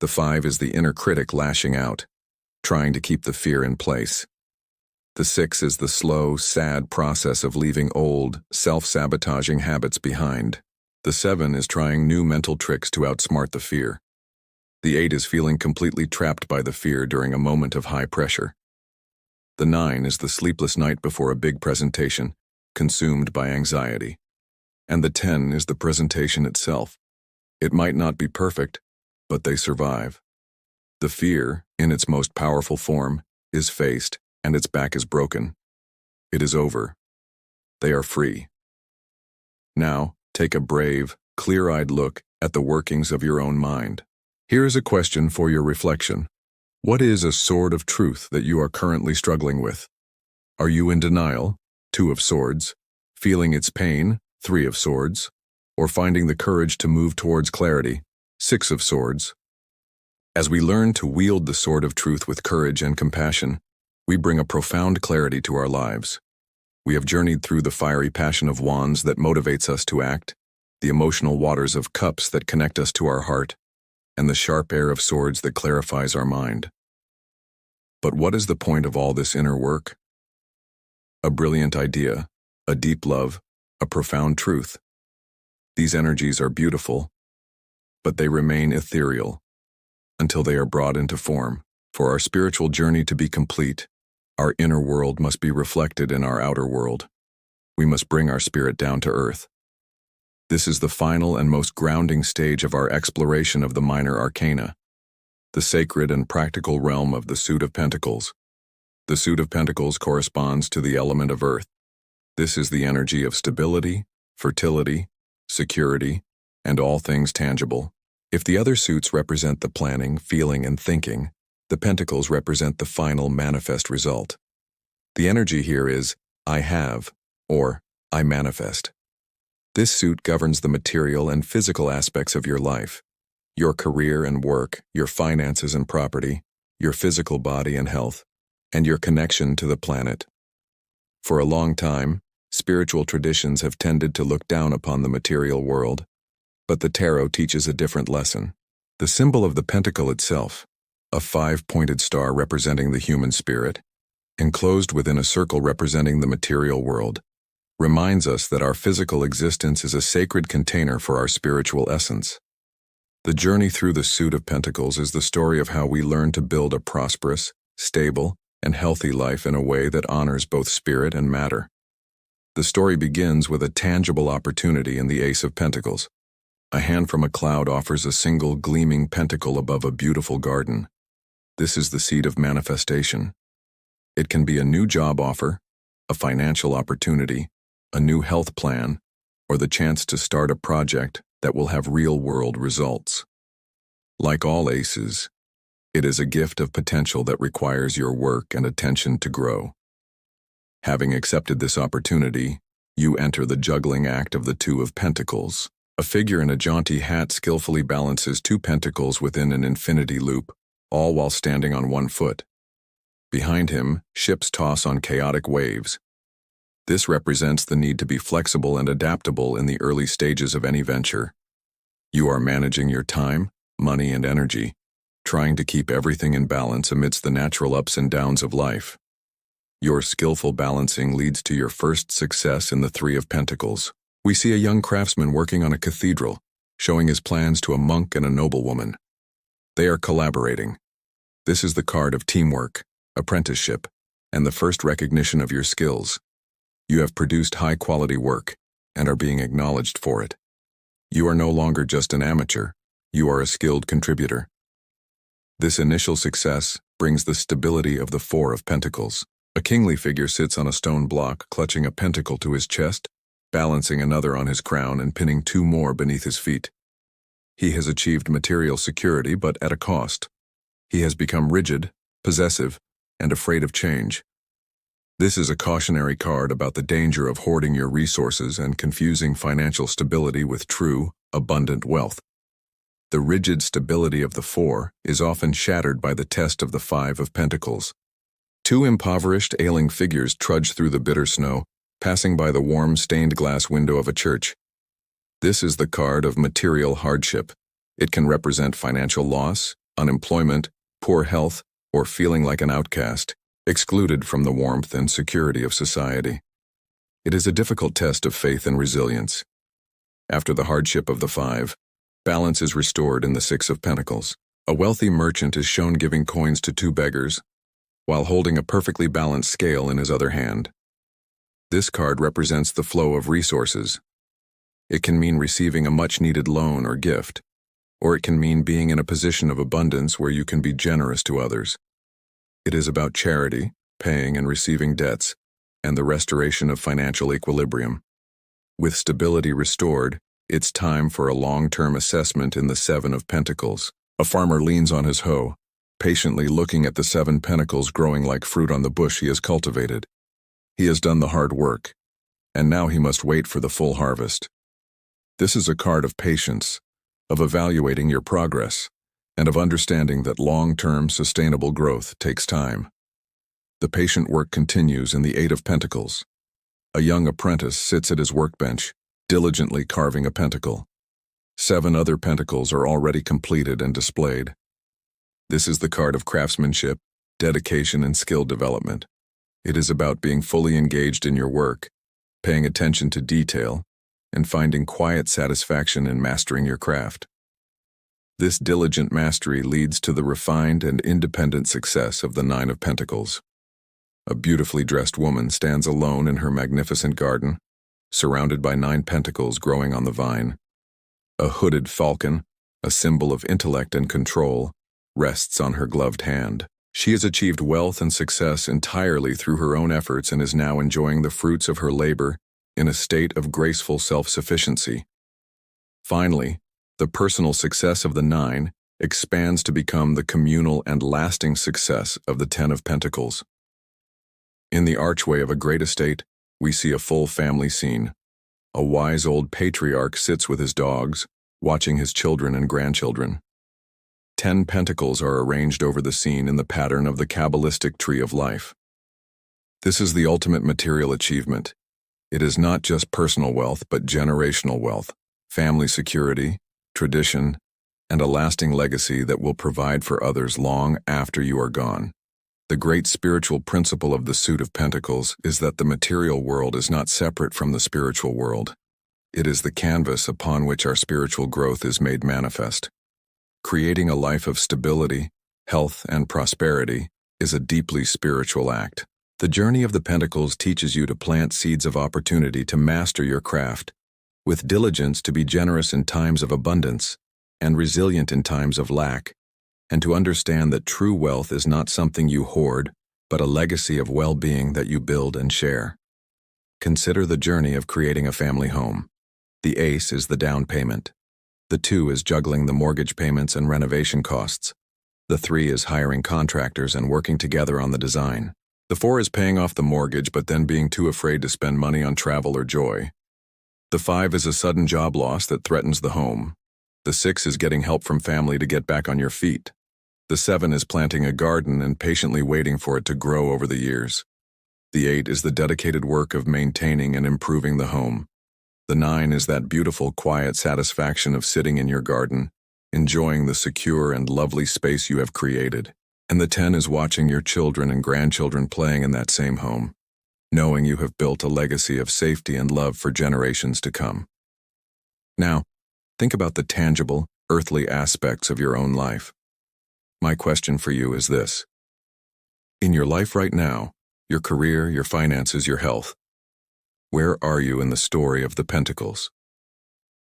Speaker 1: The 5 is the inner critic lashing out, trying to keep the fear in place. The 6 is the slow, sad process of leaving old, self-sabotaging habits behind. The 7 is trying new mental tricks to outsmart the fear. The 8 is feeling completely trapped by the fear during a moment of high pressure. The 9 is the sleepless night before a big presentation, consumed by anxiety. And the 10 is the presentation itself. It might not be perfect, but they survive. The fear, in its most powerful form, is faced, and its back is broken. It is over. They are free. Now, take a brave, clear-eyed look at the workings of your own mind. Here is a question for your reflection. What is a sword of truth that you are currently struggling with? Are you in denial, Two of Swords, feeling its pain, Three of Swords, or finding the courage to move towards clarity, Six of Swords? As we learn to wield the sword of truth with courage and compassion, we bring a profound clarity to our lives. We have journeyed through the fiery passion of wands that motivates us to act, the emotional waters of cups that connect us to our heart, and the sharp air of swords that clarifies our mind. But what is the point of all this inner work? A brilliant idea, a deep love, a profound truth. These energies are beautiful, but they remain ethereal until they are brought into form. For our spiritual journey to be complete, our inner world must be reflected in our outer world. We must bring our spirit down to earth. This is the final and most grounding stage of our exploration of the minor arcana, the sacred and practical realm of the Suit of Pentacles. The Suit of Pentacles corresponds to the element of earth. This is the energy of stability, fertility, security, and all things tangible. If the other suits represent the planning, feeling, and thinking, the pentacles represent the final manifest result. The energy here is, I have, or I manifest. This suit governs the material and physical aspects of your life, your career and work, your finances and property, your physical body and health, and your connection to the planet. For a long time, spiritual traditions have tended to look down upon the material world, but the tarot teaches a different lesson. The symbol of the pentacle itself, a five-pointed star representing the human spirit, enclosed within a circle representing the material world, reminds us that our physical existence is a sacred container for our spiritual essence. The journey through the Suit of Pentacles is the story of how we learn to build a prosperous, stable, and healthy life in a way that honors both spirit and matter. The story begins with a tangible opportunity in the Ace of Pentacles. A hand from a cloud offers a single gleaming pentacle above a beautiful garden. This is the seed of manifestation. It can be a new job offer, a financial opportunity, a new health plan, or the chance to start a project that will have real-world results. Like all aces, it is a gift of potential that requires your work and attention to grow. Having accepted this opportunity, you enter the juggling act of the Two of Pentacles. A figure in a jaunty hat skillfully balances two pentacles within an infinity loop, all while standing on one foot. Behind him, ships toss on chaotic waves. This represents the need to be flexible and adaptable in the early stages of any venture. You are managing your time, money, and energy, trying to keep everything in balance amidst the natural ups and downs of life. Your skillful balancing leads to your first success in the Three of Pentacles. We see a young craftsman working on a cathedral, showing his plans to a monk and a noblewoman. They are collaborating. This is the card of teamwork, apprenticeship, and the first recognition of your skills. You have produced high-quality work and are being acknowledged for it. You are no longer just an amateur, you are a skilled contributor. This initial success brings the stability of the Four of Pentacles. A kingly figure sits on a stone block, clutching a pentacle to his chest, balancing another on his crown and pinning two more beneath his feet. He has achieved material security, but at a cost. He has become rigid, possessive, and afraid of change. This is a cautionary card about the danger of hoarding your resources and confusing financial stability with true, abundant wealth. The rigid stability of the Four is often shattered by the test of the Five of Pentacles. Two impoverished, ailing figures trudge through the bitter snow, passing by the warm, stained glass window of a church. This is the card of material hardship. It can represent financial loss, unemployment, poor health, or feeling like an outcast, excluded from the warmth and security of society. It is a difficult test of faith and resilience. After the hardship of the Five, balance is restored in the Six of Pentacles. A wealthy merchant is shown giving coins to two beggars, while holding a perfectly balanced scale in his other hand. This card represents the flow of resources. It can mean receiving a much-needed loan or gift, or it can mean being in a position of abundance where you can be generous to others. It is about charity, paying and receiving debts, and the restoration of financial equilibrium. With stability restored, it's time for a long-term assessment in the Seven of Pentacles. A farmer leans on his hoe, patiently looking at the 7 pentacles growing like fruit on the bush he has cultivated. He has done the hard work, and now he must wait for the full harvest. This is a card of patience, of evaluating your progress, and of understanding that long-term sustainable growth takes time. The patient work continues in the 8 of Pentacles. A young apprentice sits at his workbench, diligently carving a pentacle. 7 other pentacles are already completed and displayed. This is the card of craftsmanship, dedication, and skill development. It is about being fully engaged in your work, paying attention to detail, and finding quiet satisfaction in mastering your craft. This diligent mastery leads to the refined and independent success of the 9 of Pentacles. A beautifully dressed woman stands alone in her magnificent garden, surrounded by 9 pentacles growing on the vine. A hooded falcon, a symbol of intellect and control, rests on her gloved hand. She has achieved wealth and success entirely through her own efforts and is now enjoying the fruits of her labor in a state of graceful self-sufficiency. Finally, the personal success of the 9 expands to become the communal and lasting success of the 10 of Pentacles. In the archway of a great estate, we see a full family scene. A wise old patriarch sits with his dogs, watching his children and grandchildren. 10 pentacles are arranged over the scene in the pattern of the Kabbalistic tree of life. This is the ultimate material achievement. It is not just personal wealth, but generational wealth, family security, tradition, and a lasting legacy that will provide for others long after you are gone. The great spiritual principle of the suit of pentacles is that the material world is not separate from the spiritual world. It is the canvas upon which our spiritual growth is made manifest. Creating a life of stability, health, and prosperity is a deeply spiritual act. The journey of the pentacles teaches you to plant seeds of opportunity to master your craft, with diligence to be generous in times of abundance and resilient in times of lack, and to understand that true wealth is not something you hoard, but a legacy of well-being that you build and share. Consider the journey of creating a family home. The ace is the down payment. The 2 is juggling the mortgage payments and renovation costs. The 3 is hiring contractors and working together on the design. The 4 is paying off the mortgage but then being too afraid to spend money on travel or joy. The 5 is a sudden job loss that threatens the home. The 6 is getting help from family to get back on your feet. The 7 is planting a garden and patiently waiting for it to grow over the years. The 8 is the dedicated work of maintaining and improving the home. The 9 is that beautiful, quiet satisfaction of sitting in your garden, enjoying the secure and lovely space you have created. And the 10 is watching your children and grandchildren playing in that same home, knowing you have built a legacy of safety and love for generations to come. Now, think about the tangible, earthly aspects of your own life. My question for you is this. In your life right now, your career, your finances, your health, where are you in the story of the pentacles?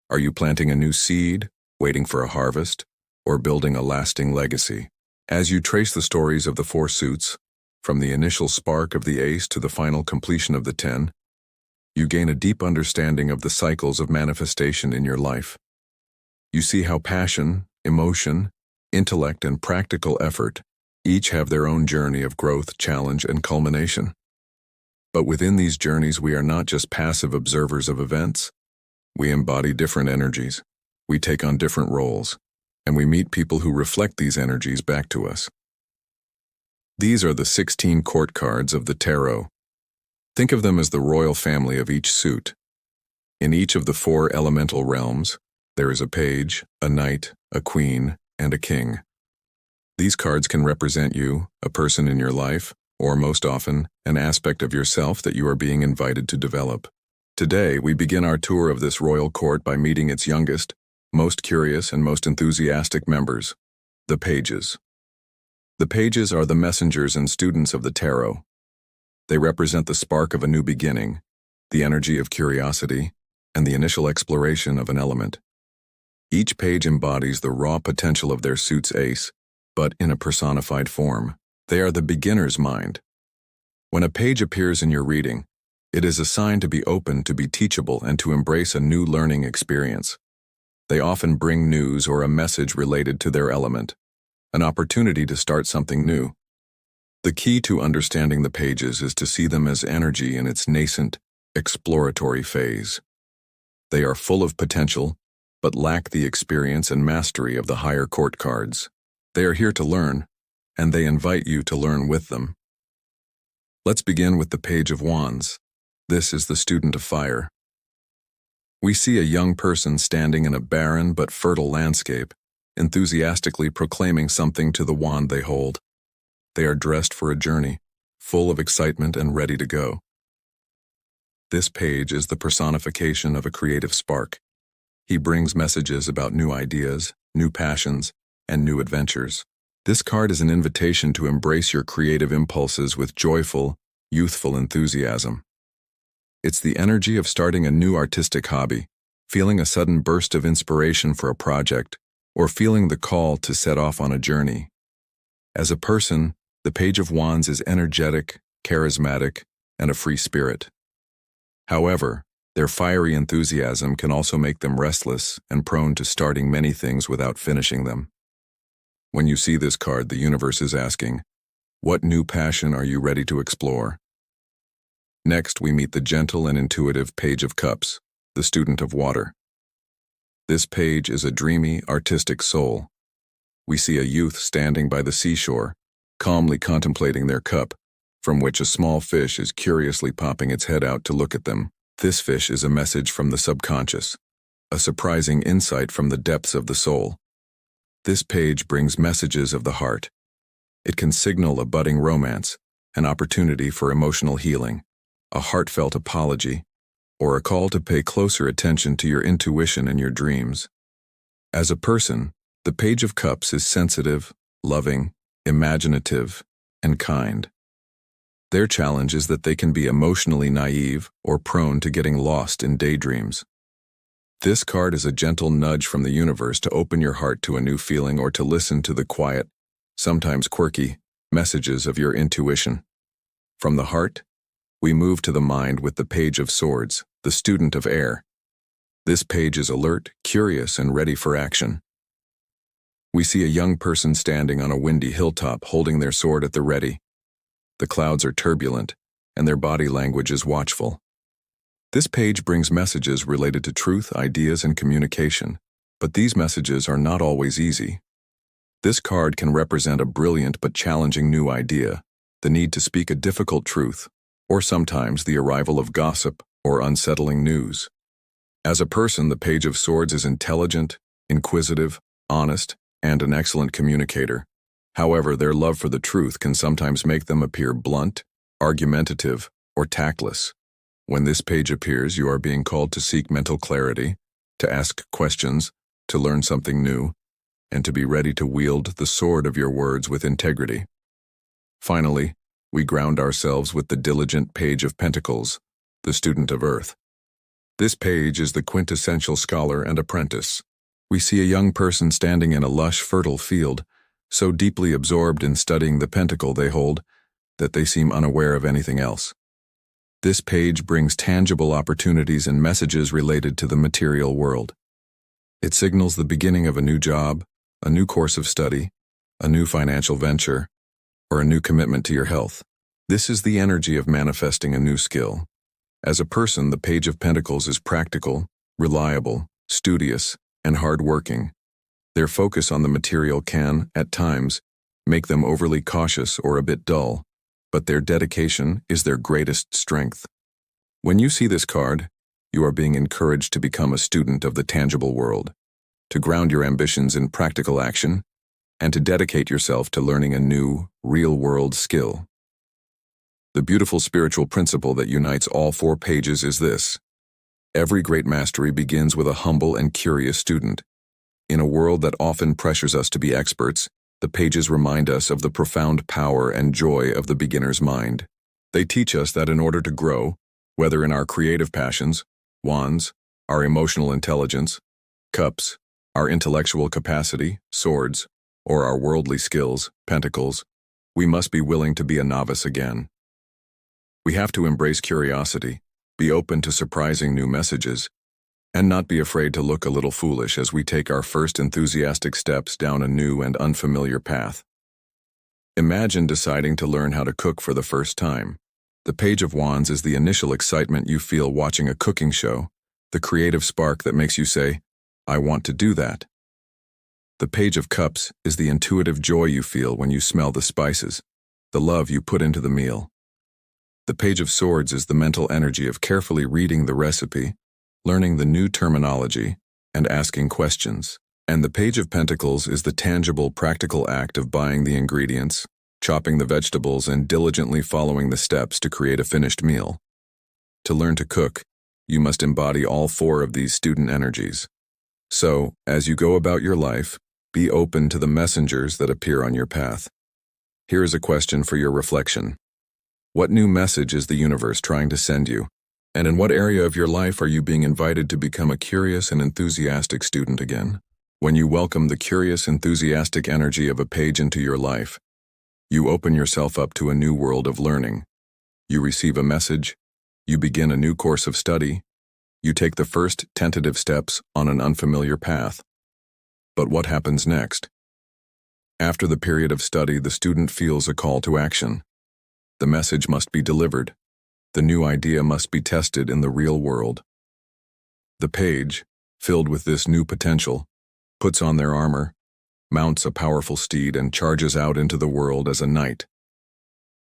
Speaker 1: Are you planting a new seed, waiting for a harvest, or building a lasting legacy? As you trace the stories of the 4 suits, from the initial spark of the ace to the final completion of the 10, you gain a deep understanding of the cycles of manifestation in your life. You see how passion, emotion, intellect, and practical effort each have their own journey of growth, challenge, and culmination. But within these journeys, we are not just passive observers of events. We embody different energies, we take on different roles, and we meet people who reflect these energies back to us. These are the 16 court cards of the tarot. Think of them as the royal family of each suit. In each of the 4 elemental realms, there is a page, a knight, a queen, and a king. These cards can represent you, a person in your life, or most often, an aspect of yourself that you are being invited to develop. Today, we begin our tour of this royal court by meeting its youngest, most curious, and most enthusiastic members, the pages. The pages are the messengers and students of the tarot. They represent the spark of a new beginning, the energy of curiosity, and the initial exploration of an element. Each page embodies the raw potential of their suit's ace, but in a personified form. They are the beginner's mind. When a page appears in your reading, it is a sign to be open, to be teachable, and to embrace a new learning experience. They often bring news or a message related to their element. an opportunity to start something new. The key to understanding the pages is to see them as energy in its nascent, exploratory phase. They are full of potential, but lack the experience and mastery of the higher court cards. They are here to learn, and they invite you to learn with them. Let's begin with the Page of Wands. This is the student of fire. We see a young person standing in a barren but fertile landscape, enthusiastically proclaiming something to the wand they hold. They are dressed for a journey, full of excitement and ready to go. This page is the personification of a creative spark. He brings messages about new ideas, new passions, and new adventures. This card is an invitation to embrace your creative impulses with joyful, youthful enthusiasm. It's the energy of starting a new artistic hobby, feeling a sudden burst of inspiration for a project, or feeling the call to set off on a journey. As a person, the Page of Wands is energetic, charismatic, and a free spirit. However, their fiery enthusiasm can also make them restless and prone to starting many things without finishing them. When you see this card, the universe is asking, what new passion are you ready to explore? Next, we meet the gentle and intuitive Page of Cups, the student of water. This page is a dreamy, artistic soul. We see a youth standing by the seashore, calmly contemplating their cup, from which a small fish is curiously popping its head out to look at them. This fish is a message from the subconscious, a surprising insight from the depths of the soul. This page brings messages of the heart. It can signal a budding romance, an opportunity for emotional healing, a heartfelt apology, or a call to pay closer attention to your intuition and your dreams. As a person, the Page of Cups is sensitive, loving, imaginative, and kind. Their challenge is that they can be emotionally naive or prone to getting lost in daydreams. This card is a gentle nudge from the universe to open your heart to a new feeling or to listen to the quiet, sometimes quirky, messages of your intuition. From the heart, we move to the mind with the Page of Swords, the student of air. This page is alert, curious, and ready for action. We see a young person standing on a windy hilltop holding their sword at the ready. The clouds are turbulent, and their body language is watchful. This page brings messages related to truth, ideas, and communication, but these messages are not always easy. This card can represent a brilliant but challenging new idea, the need to speak a difficult truth, or sometimes the arrival of gossip or unsettling news. As a person, the Page of Swords is intelligent, inquisitive, honest, and an excellent communicator. However, their love for the truth can sometimes make them appear blunt, argumentative, or tactless. When this page appears, you are being called to seek mental clarity, to ask questions, to learn something new, and to be ready to wield the sword of your words with integrity. Finally, we ground ourselves with the diligent Page of Pentacles, the student of earth. This page is the quintessential scholar and apprentice. We see a young person standing in a lush, fertile field, so deeply absorbed in studying the pentacle they hold that they seem unaware of anything else. This page brings tangible opportunities and messages related to the material world. It signals the beginning of a new job, a new course of study, a new financial venture, or a new commitment to your health. This is the energy of manifesting a new skill. As a person, the Page of Pentacles is practical, reliable, studious, and hard-working. Their focus on the material can, at times, make them overly cautious or a bit dull, but their dedication is their greatest strength. When you see this card, you are being encouraged to become a student of the tangible world, to ground your ambitions in practical action, and to dedicate yourself to learning a new, real-world skill. The beautiful spiritual principle that unites all four pages is this: every great mastery begins with a humble and curious student. In a world that often pressures us to be experts, the pages remind us of the profound power and joy of the beginner's mind. They teach us that in order to grow, whether in our creative passions, wands, our emotional intelligence, cups, our intellectual capacity, swords, or our worldly skills, pentacles, we must be willing to be a novice again. We have to embrace curiosity, be open to surprising new messages, and not be afraid to look a little foolish as we take our first enthusiastic steps down a new and unfamiliar path. Imagine deciding to learn how to cook for the first time. The Page of Wands is the initial excitement you feel watching a cooking show, the creative spark that makes you say, "I want to do that." The Page of Cups is the intuitive joy you feel when you smell the spices, the love you put into the meal. The Page of Swords is the mental energy of carefully reading the recipe, learning the new terminology, and asking questions. And the Page of Pentacles is the tangible, practical act of buying the ingredients, chopping the vegetables, and diligently following the steps to create a finished meal. To learn to cook, you must embody all four of these student energies. So, as you go about your life, be open to the messengers that appear on your path. Here is a question for your reflection. What new message is the universe trying to send you? And in what area of your life are you being invited to become a curious and enthusiastic student again? When you welcome the curious, enthusiastic energy of a page into your life, you open yourself up to a new world of learning. You receive a message, you begin a new course of study, you take the first tentative steps on an unfamiliar path. But what happens next? After the period of study, the student feels a call to action. The message must be delivered. The new idea must be tested in the real world. The page, filled with this new potential, puts on their armor, mounts a powerful steed, and charges out into the world as a knight.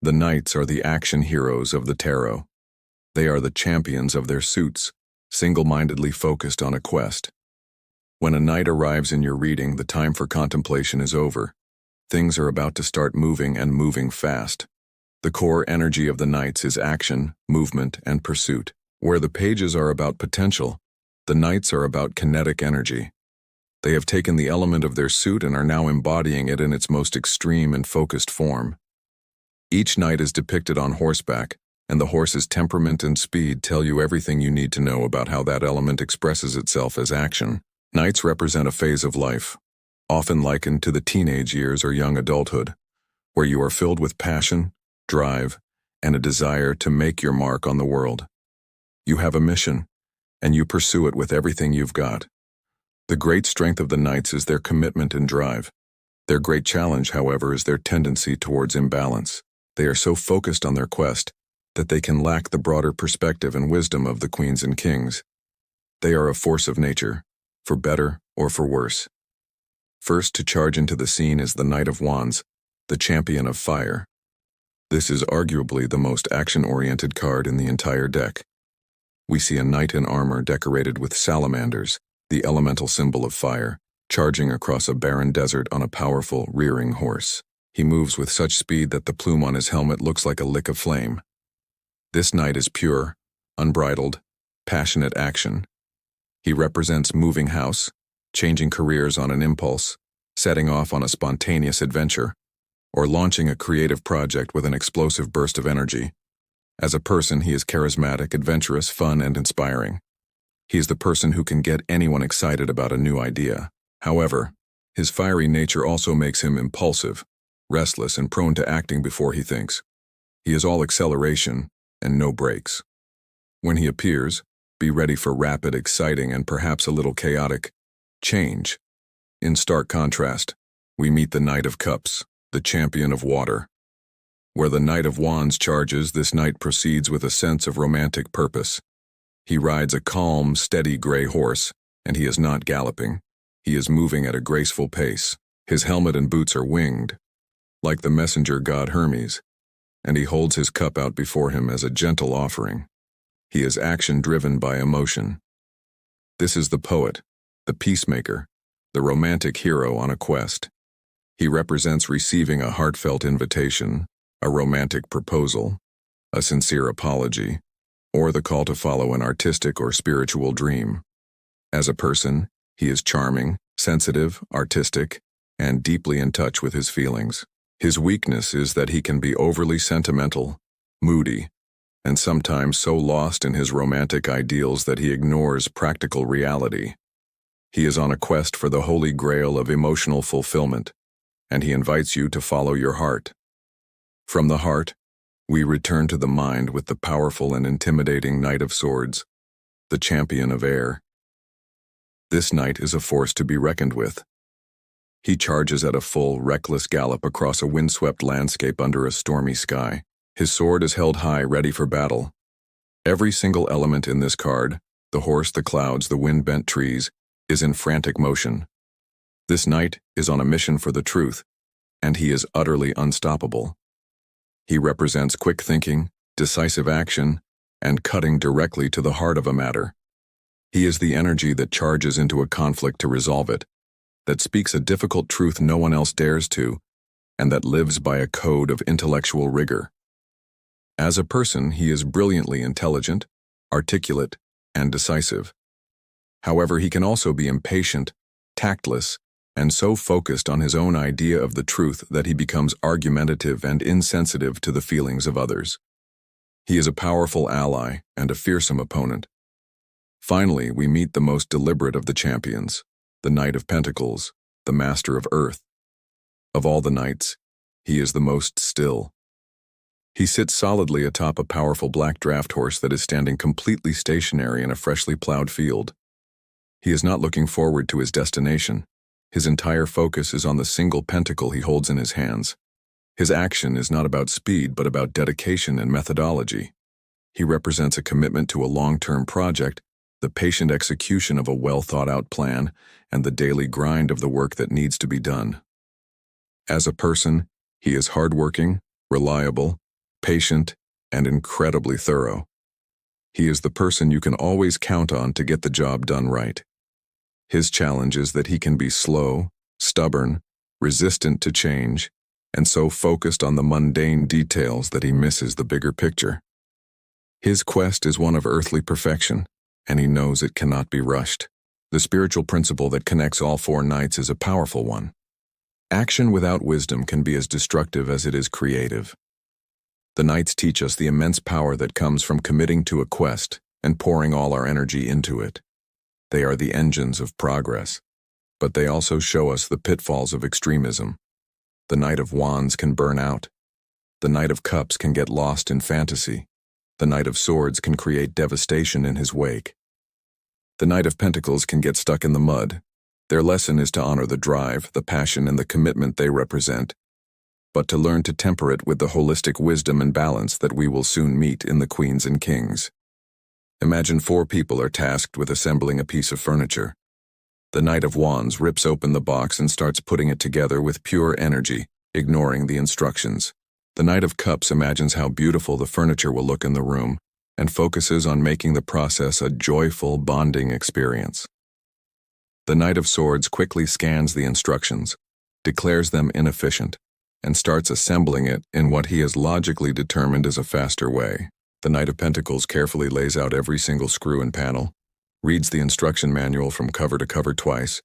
Speaker 1: The knights are the action heroes of the tarot. They are the champions of their suits, single-mindedly focused on a quest. When a knight arrives in your reading, the time for contemplation is over. Things are about to start moving, and moving fast. The core energy of the knights is action, movement, and pursuit. Where the pages are about potential, the knights are about kinetic energy. They have taken the element of their suit and are now embodying it in its most extreme and focused form. Each knight is depicted on horseback, and the horse's temperament and speed tell you everything you need to know about how that element expresses itself as action. Knights represent a phase of life, often likened to the teenage years or young adulthood, where you are filled with passion, drive, and a desire to make your mark on the world. You have a mission, and you pursue it with everything you've got. The great strength of the knights is their commitment and drive. Their great challenge, however, is their tendency towards imbalance. They are so focused on their quest that they can lack the broader perspective and wisdom of the queens and kings. They are a force of nature, for better or for worse. First to charge into the scene is the Knight of Wands, the champion of fire. This is arguably the most action-oriented card in the entire deck. We see a knight in armor decorated with salamanders, the elemental symbol of fire, charging across a barren desert on a powerful, rearing horse. He moves with such speed that the plume on his helmet looks like a lick of flame. This knight is pure, unbridled, passionate action. He represents moving house, changing careers on an impulse, setting off on a spontaneous adventure, or launching a creative project with an explosive burst of energy. As a person, he is charismatic, adventurous, fun, and inspiring. He is the person who can get anyone excited about a new idea. However, his fiery nature also makes him impulsive, restless, and prone to acting before he thinks. He is all acceleration and no brakes. When he appears, be ready for rapid, exciting, and perhaps a little chaotic change. In stark contrast, we meet the Knight of Cups, the champion of water. Where the Knight of Wands charges, this knight proceeds with a sense of romantic purpose. He rides a calm, steady gray horse, and he is not galloping. He is moving at a graceful pace. His helmet and boots are winged, like the messenger god Hermes, and he holds his cup out before him as a gentle offering. He is action-driven by emotion. This is the poet, the peacemaker, the romantic hero on a quest. He represents receiving a heartfelt invitation, a romantic proposal, a sincere apology, or the call to follow an artistic or spiritual dream. As a person, he is charming, sensitive, artistic, and deeply in touch with his feelings. His weakness is that he can be overly sentimental, moody, and sometimes so lost in his romantic ideals that he ignores practical reality. He is on a quest for the holy grail of emotional fulfillment, and he invites you to follow your heart. From the heart, we return to the mind with the powerful and intimidating Knight of Swords, the champion of air. This knight is a force to be reckoned with. He charges at a full, reckless gallop across a windswept landscape under a stormy sky. His sword is held high, ready for battle. Every single element in this card, the horse, the clouds, the wind-bent trees, is in frantic motion. This knight is on a mission for the truth, and he is utterly unstoppable. He represents quick thinking, decisive action, and cutting directly to the heart of a matter. He is the energy that charges into a conflict to resolve it, that speaks a difficult truth no one else dares to, and that lives by a code of intellectual rigor. As a person, he is brilliantly intelligent, articulate, and decisive. However, he can also be impatient, tactless, and so focused on his own idea of the truth that he becomes argumentative and insensitive to the feelings of others. He is a powerful ally and a fearsome opponent. Finally, we meet the most deliberate of the champions, the Knight of Pentacles, the Master of Earth. Of all the knights, he is the most still. He sits solidly atop a powerful black draft horse that is standing completely stationary in a freshly plowed field. He is not looking forward to his destination. His entire focus is on the single pentacle he holds in his hands. His action is not about speed, but about dedication and methodology. He represents a commitment to a long-term project, the patient execution of a well-thought-out plan, and the daily grind of the work that needs to be done. As a person, he is hardworking, reliable, patient, and incredibly thorough. He is the person you can always count on to get the job done right. His challenge is that he can be slow, stubborn, resistant to change, and so focused on the mundane details that he misses the bigger picture. His quest is one of earthly perfection, and he knows it cannot be rushed. The spiritual principle that connects all four knights is a powerful one. Action without wisdom can be as destructive as it is creative. The knights teach us the immense power that comes from committing to a quest and pouring all our energy into it. They are the engines of progress, but they also show us the pitfalls of extremism. The Knight of Wands can burn out. The Knight of Cups can get lost in fantasy. The Knight of Swords can create devastation in his wake. The Knight of Pentacles can get stuck in the mud. Their lesson is to honor the drive, the passion, and the commitment they represent, but to learn to temper it with the holistic wisdom and balance that we will soon meet in the Queens and Kings. Imagine 4 people are tasked with assembling a piece of furniture. The Knight of Wands rips open the box and starts putting it together with pure energy, ignoring the instructions. The Knight of Cups imagines how beautiful the furniture will look in the room and focuses on making the process a joyful, bonding experience. The Knight of Swords quickly scans the instructions, declares them inefficient, and starts assembling it in what he has logically determined is a faster way. The Knight of Pentacles carefully lays out every single screw and panel, reads the instruction manual from cover to cover twice,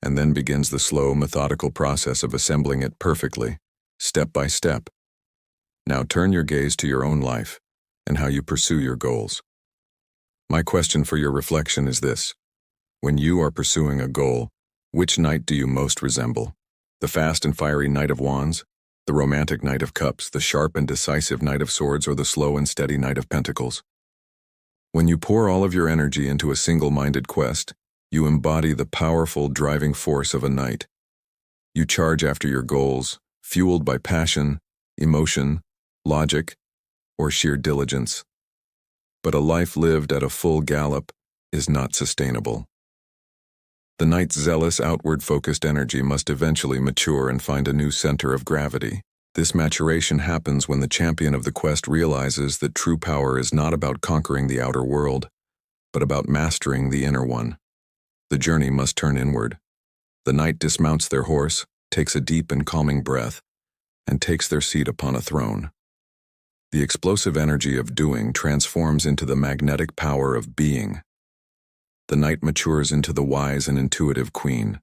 Speaker 1: and then begins the slow, methodical process of assembling it perfectly, step by step. Now turn your gaze to your own life and how you pursue your goals. My question for your reflection is this: when you are pursuing a goal, which knight do you most resemble? The fast and fiery Knight of Wands, the romantic Knight of Cups, the sharp and decisive Knight of Swords, or the slow and steady Knight of Pentacles? When you pour all of your energy into a single-minded quest, you embody the powerful driving force of a knight. You charge after your goals, fueled by passion, emotion, logic, or sheer diligence. But a life lived at a full gallop is not sustainable. The knight's zealous, outward-focused energy must eventually mature and find a new center of gravity. This maturation happens when the champion of the quest realizes that true power is not about conquering the outer world, but about mastering the inner one. The journey must turn inward. The knight dismounts their horse, takes a deep and calming breath, and takes their seat upon a throne. The explosive energy of doing transforms into the magnetic power of being. The knight matures into the wise and intuitive queen.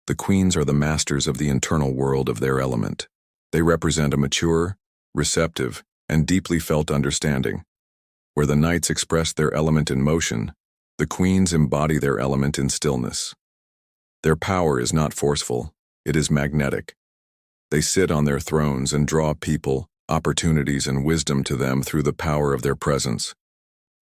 Speaker 1: The queens are the masters of the internal world of their element. They represent a mature, receptive, and deeply felt understanding. Where the knights express their element in motion, the queens embody their element in stillness. Their power is not forceful, it is magnetic. They sit on their thrones and draw people, opportunities, and wisdom to them through the power of their presence.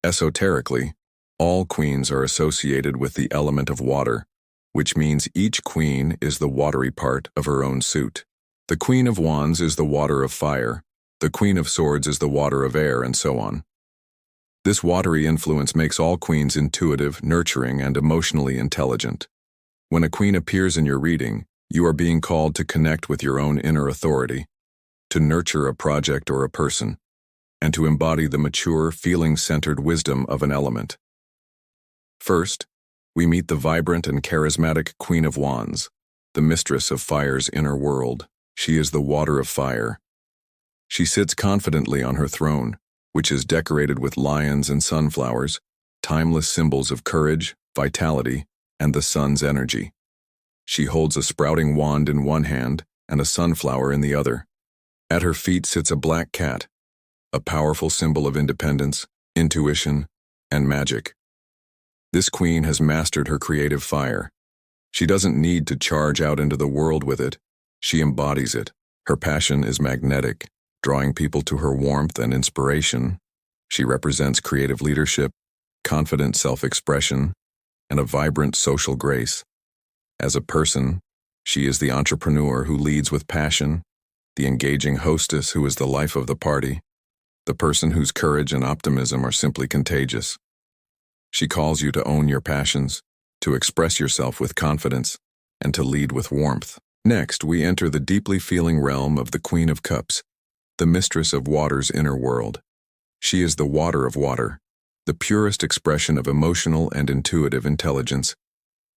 Speaker 1: Esoterically, All queens are associated with the element of water, which means each queen is the watery part of her own suit. The Queen of Wands is the water of fire, the Queen of Swords is the water of air, and so on. This watery influence makes all queens intuitive, nurturing, and emotionally intelligent. When a queen appears in your reading, you are being called to connect with your own inner authority, to nurture a project or a person, and to embody the mature, feeling-centered wisdom of an element. First, we meet the vibrant and charismatic Queen of Wands, the mistress of fire's inner world. She is the water of fire. She sits confidently on her throne, which is decorated with lions and sunflowers, timeless symbols of courage, vitality, and the sun's energy. She holds a sprouting wand in one hand and a sunflower in the other. At her feet sits a black cat, a powerful symbol of independence, intuition, and magic. This queen has mastered her creative fire. She doesn't need to charge out into the world with it. She embodies it. Her passion is magnetic, drawing people to her warmth and inspiration. She represents creative leadership, confident self-expression, and a vibrant social grace. As a person, she is the entrepreneur who leads with passion, the engaging hostess who is the life of the party, the person whose courage and optimism are simply contagious. She calls you to own your passions, to express yourself with confidence, and to lead with warmth. Next, we enter the deeply feeling realm of the Queen of Cups, the mistress of water's inner world. She is the water of water, the purest expression of emotional and intuitive intelligence.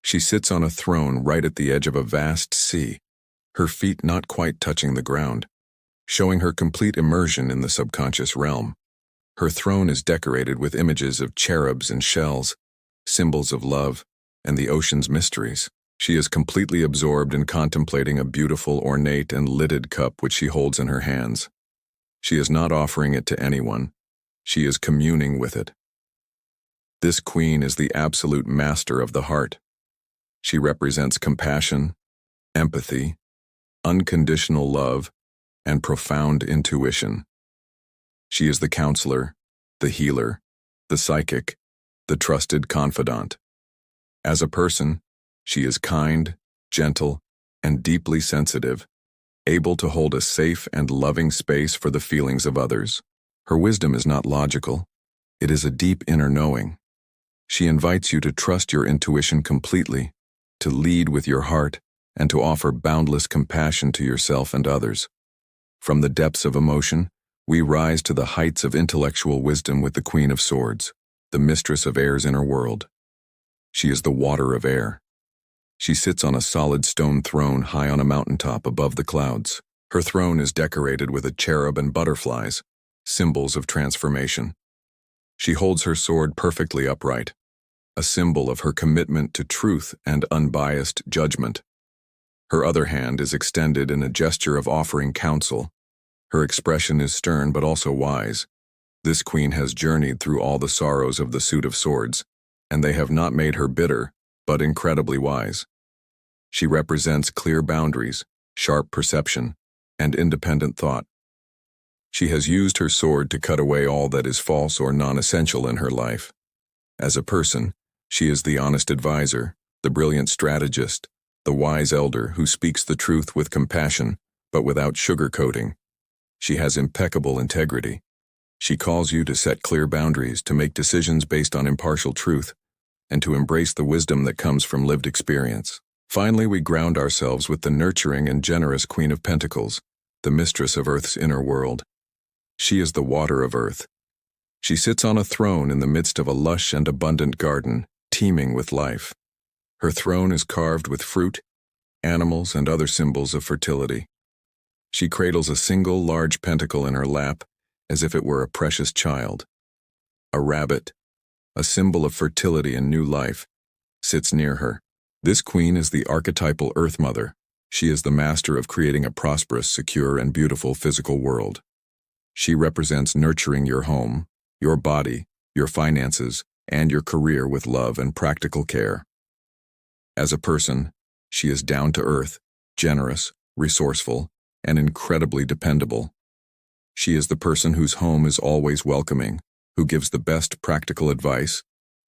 Speaker 1: She sits on a throne right at the edge of a vast sea, her feet not quite touching the ground, showing her complete immersion in the subconscious realm. Her throne is decorated with images of cherubs and shells, symbols of love, and the ocean's mysteries. She is completely absorbed in contemplating a beautiful, ornate, and lidded cup which she holds in her hands. She is not offering it to anyone. She is communing with it. This queen is the absolute master of the heart. She represents compassion, empathy, unconditional love, and profound intuition. She is the counselor, the healer, the psychic, the trusted confidant. As a person, she is kind, gentle, and deeply sensitive, able to hold a safe and loving space for the feelings of others. Her wisdom is not logical. It is a deep inner knowing. She invites you to trust your intuition completely, to lead with your heart, and to offer boundless compassion to yourself and others. From the depths of emotion, we rise to the heights of intellectual wisdom with the Queen of Swords, the mistress of air's inner world. She is the water of air. She sits on a solid stone throne high on a mountaintop above the clouds. Her throne is decorated with a cherub and butterflies, symbols of transformation. She holds her sword perfectly upright, a symbol of her commitment to truth and unbiased judgment. Her other hand is extended in a gesture of offering counsel. Her expression is stern but also wise. This queen has journeyed through all the sorrows of the suit of swords, and they have not made her bitter, but incredibly wise. She represents clear boundaries, sharp perception, and independent thought. She has used her sword to cut away all that is false or non-essential in her life. As a person, she is the honest advisor, the brilliant strategist, the wise elder who speaks the truth with compassion, but without sugarcoating. She has impeccable integrity. She calls you to set clear boundaries, to make decisions based on impartial truth, and to embrace the wisdom that comes from lived experience. Finally, we ground ourselves with the nurturing and generous Queen of Pentacles, the mistress of Earth's inner world. She is the water of Earth. She sits on a throne in the midst of a lush and abundant garden, teeming with life. Her throne is carved with fruit, animals, and other symbols of fertility. She cradles a single large pentacle in her lap as if it were a precious child. A rabbit, a symbol of fertility and new life, sits near her. This queen is the archetypal Earth Mother. She is the master of creating a prosperous, secure, and beautiful physical world. She represents nurturing your home, your body, your finances, and your career with love and practical care. As a person, she is down to earth, generous, resourceful, and incredibly dependable. She is the person whose home is always welcoming, who gives the best practical advice,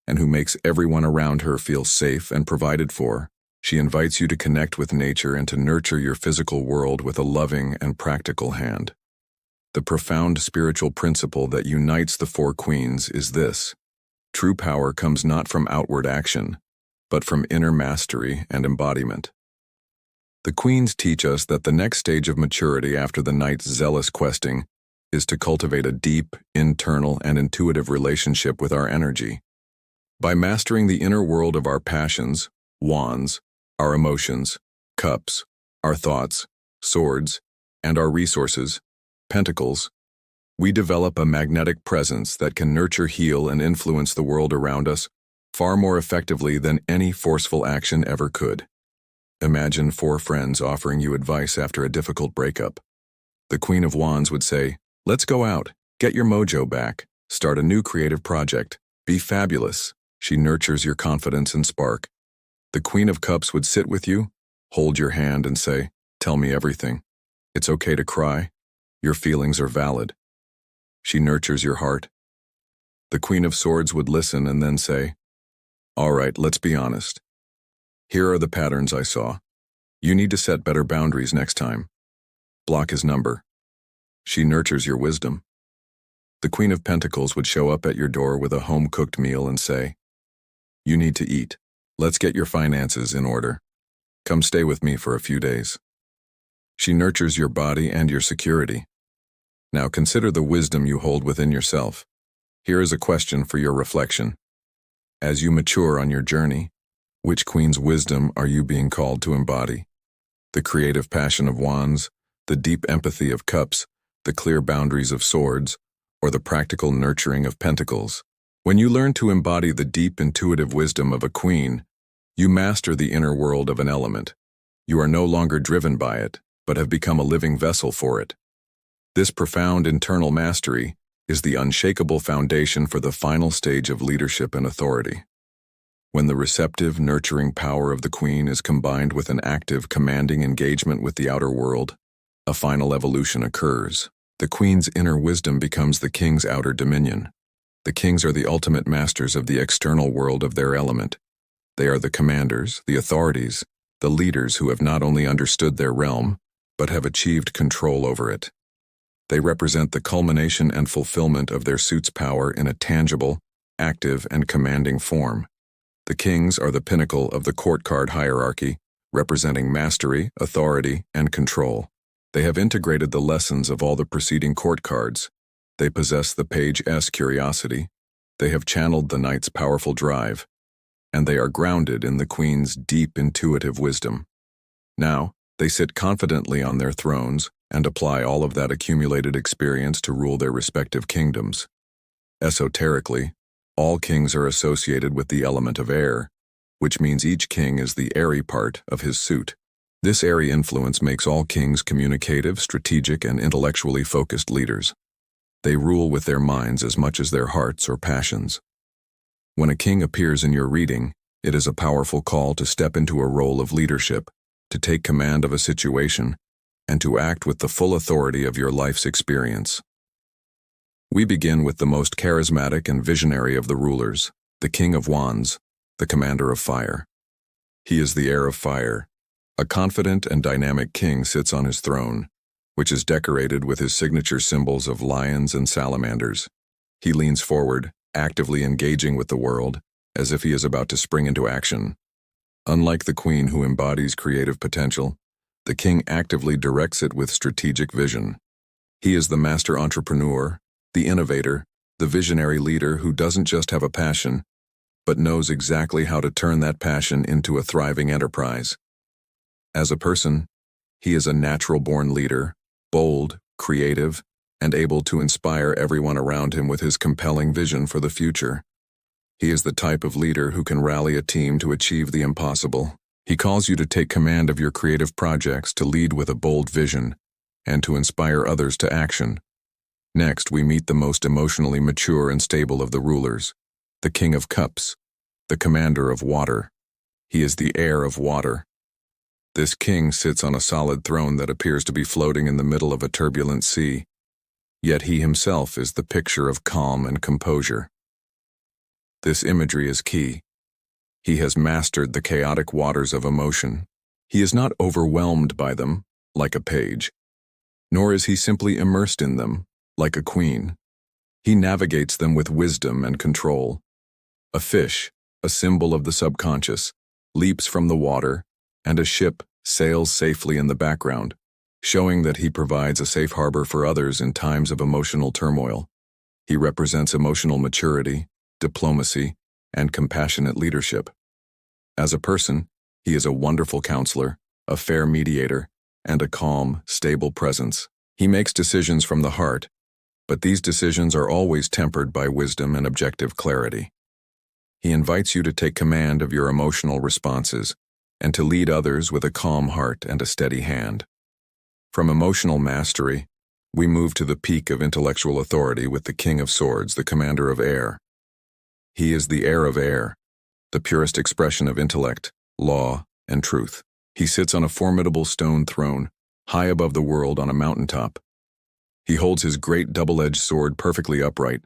Speaker 1: and who makes everyone around her feel safe and provided for. She invites you to connect with nature and to nurture your physical world with a loving and practical hand. The profound spiritual principle that unites the four queens is this: true power comes not from outward action, but from inner mastery and embodiment. The queens teach us that the next stage of maturity after the knight's zealous questing is to cultivate a deep, internal, and intuitive relationship with our energy. By mastering the inner world of our passions, wands, our emotions, cups, our thoughts, swords, and our resources, pentacles, we develop a magnetic presence that can nurture, heal, and influence the world around us far more effectively than any forceful action ever could. Imagine four friends offering you advice after a difficult breakup. The Queen of Wands would say, "Let's go out, get your mojo back, start a new creative project, be fabulous." She nurtures your confidence and spark. The Queen of Cups would sit with you, hold your hand, and say, "Tell me everything. It's okay to cry. Your feelings are valid." She nurtures your heart. The Queen of Swords would listen and then say, "All right, let's be honest. Here are the patterns I saw. You need to set better boundaries next time. Block his number." She nurtures your wisdom. The Queen of Pentacles would show up at your door with a home-cooked meal and say, "You need to eat. Let's get your finances in order. Come stay with me for a few days." She nurtures your body and your security. Now consider the wisdom you hold within yourself. Here is a question for your reflection. As you mature on your journey, which queen's wisdom are you being called to embody? The creative passion of wands, the deep empathy of cups, the clear boundaries of swords, or the practical nurturing of pentacles? When you learn to embody the deep intuitive wisdom of a queen, you master the inner world of an element. You are no longer driven by it, but have become a living vessel for it. This profound internal mastery is the unshakable foundation for the final stage of leadership and authority. When the receptive, nurturing power of the queen is combined with an active, commanding engagement with the outer world, a final evolution occurs. The queen's inner wisdom becomes the king's outer dominion. The kings are the ultimate masters of the external world of their element. They are the commanders, the authorities, the leaders who have not only understood their realm, but have achieved control over it. They represent the culmination and fulfillment of their suit's power in a tangible, active, and commanding form. The kings are the pinnacle of the court card hierarchy, representing mastery, authority, and control. They have integrated the lessons of all the preceding court cards. They possess the page's curiosity. They have channeled the knight's powerful drive, and they are grounded in the queen's deep intuitive wisdom. Now, they sit confidently on their thrones and apply all of that accumulated experience to rule their respective kingdoms. Esoterically, all kings are associated with the element of air, which means each king is the airy part of his suit. This airy influence makes all kings communicative, strategic, and intellectually focused leaders. They rule with their minds as much as their hearts or passions. When a king appears in your reading, it is a powerful call to step into a role of leadership, to take command of a situation, and to act with the full authority of your life's experience. We begin with the most charismatic and visionary of the rulers, the King of Wands, the commander of fire. He is the heir of fire. A confident and dynamic king sits on his throne, which is decorated with his signature symbols of lions and salamanders. He leans forward, actively engaging with the world, as if he is about to spring into action. Unlike the queen who embodies creative potential, the king actively directs it with strategic vision. He is the master entrepreneur, the innovator, the visionary leader who doesn't just have a passion, but knows exactly how to turn that passion into a thriving enterprise. As a person, he is a natural-born leader, bold, creative, and able to inspire everyone around him with his compelling vision for the future. He is the type of leader who can rally a team to achieve the impossible. He calls you to take command of your creative projects, to lead with a bold vision, and to inspire others to action. Next, we meet the most emotionally mature and stable of the rulers, the King of Cups, the commander of water. He is the heir of water. This king sits on a solid throne that appears to be floating in the middle of a turbulent sea, yet he himself is the picture of calm and composure. This imagery is key. He has mastered the chaotic waters of emotion. He is not overwhelmed by them, like a page, nor is he simply immersed in them, like a queen. He navigates them with wisdom and control. A fish, a symbol of the subconscious, leaps from the water, and a ship sails safely in the background, showing that he provides a safe harbor for others in times of emotional turmoil. He represents emotional maturity, diplomacy, and compassionate leadership. As a person, he is a wonderful counselor, a fair mediator, and a calm, stable presence. He makes decisions from the heart, but these decisions are always tempered by wisdom and objective clarity. He invites you to take command of your emotional responses and to lead others with a calm heart and a steady hand. From emotional mastery, we move to the peak of intellectual authority with the King of Swords, the commander of air. He is the heir of air, the purest expression of intellect, law, and truth. He sits on a formidable stone throne, high above the world on a mountaintop. He holds his great double-edged sword perfectly upright,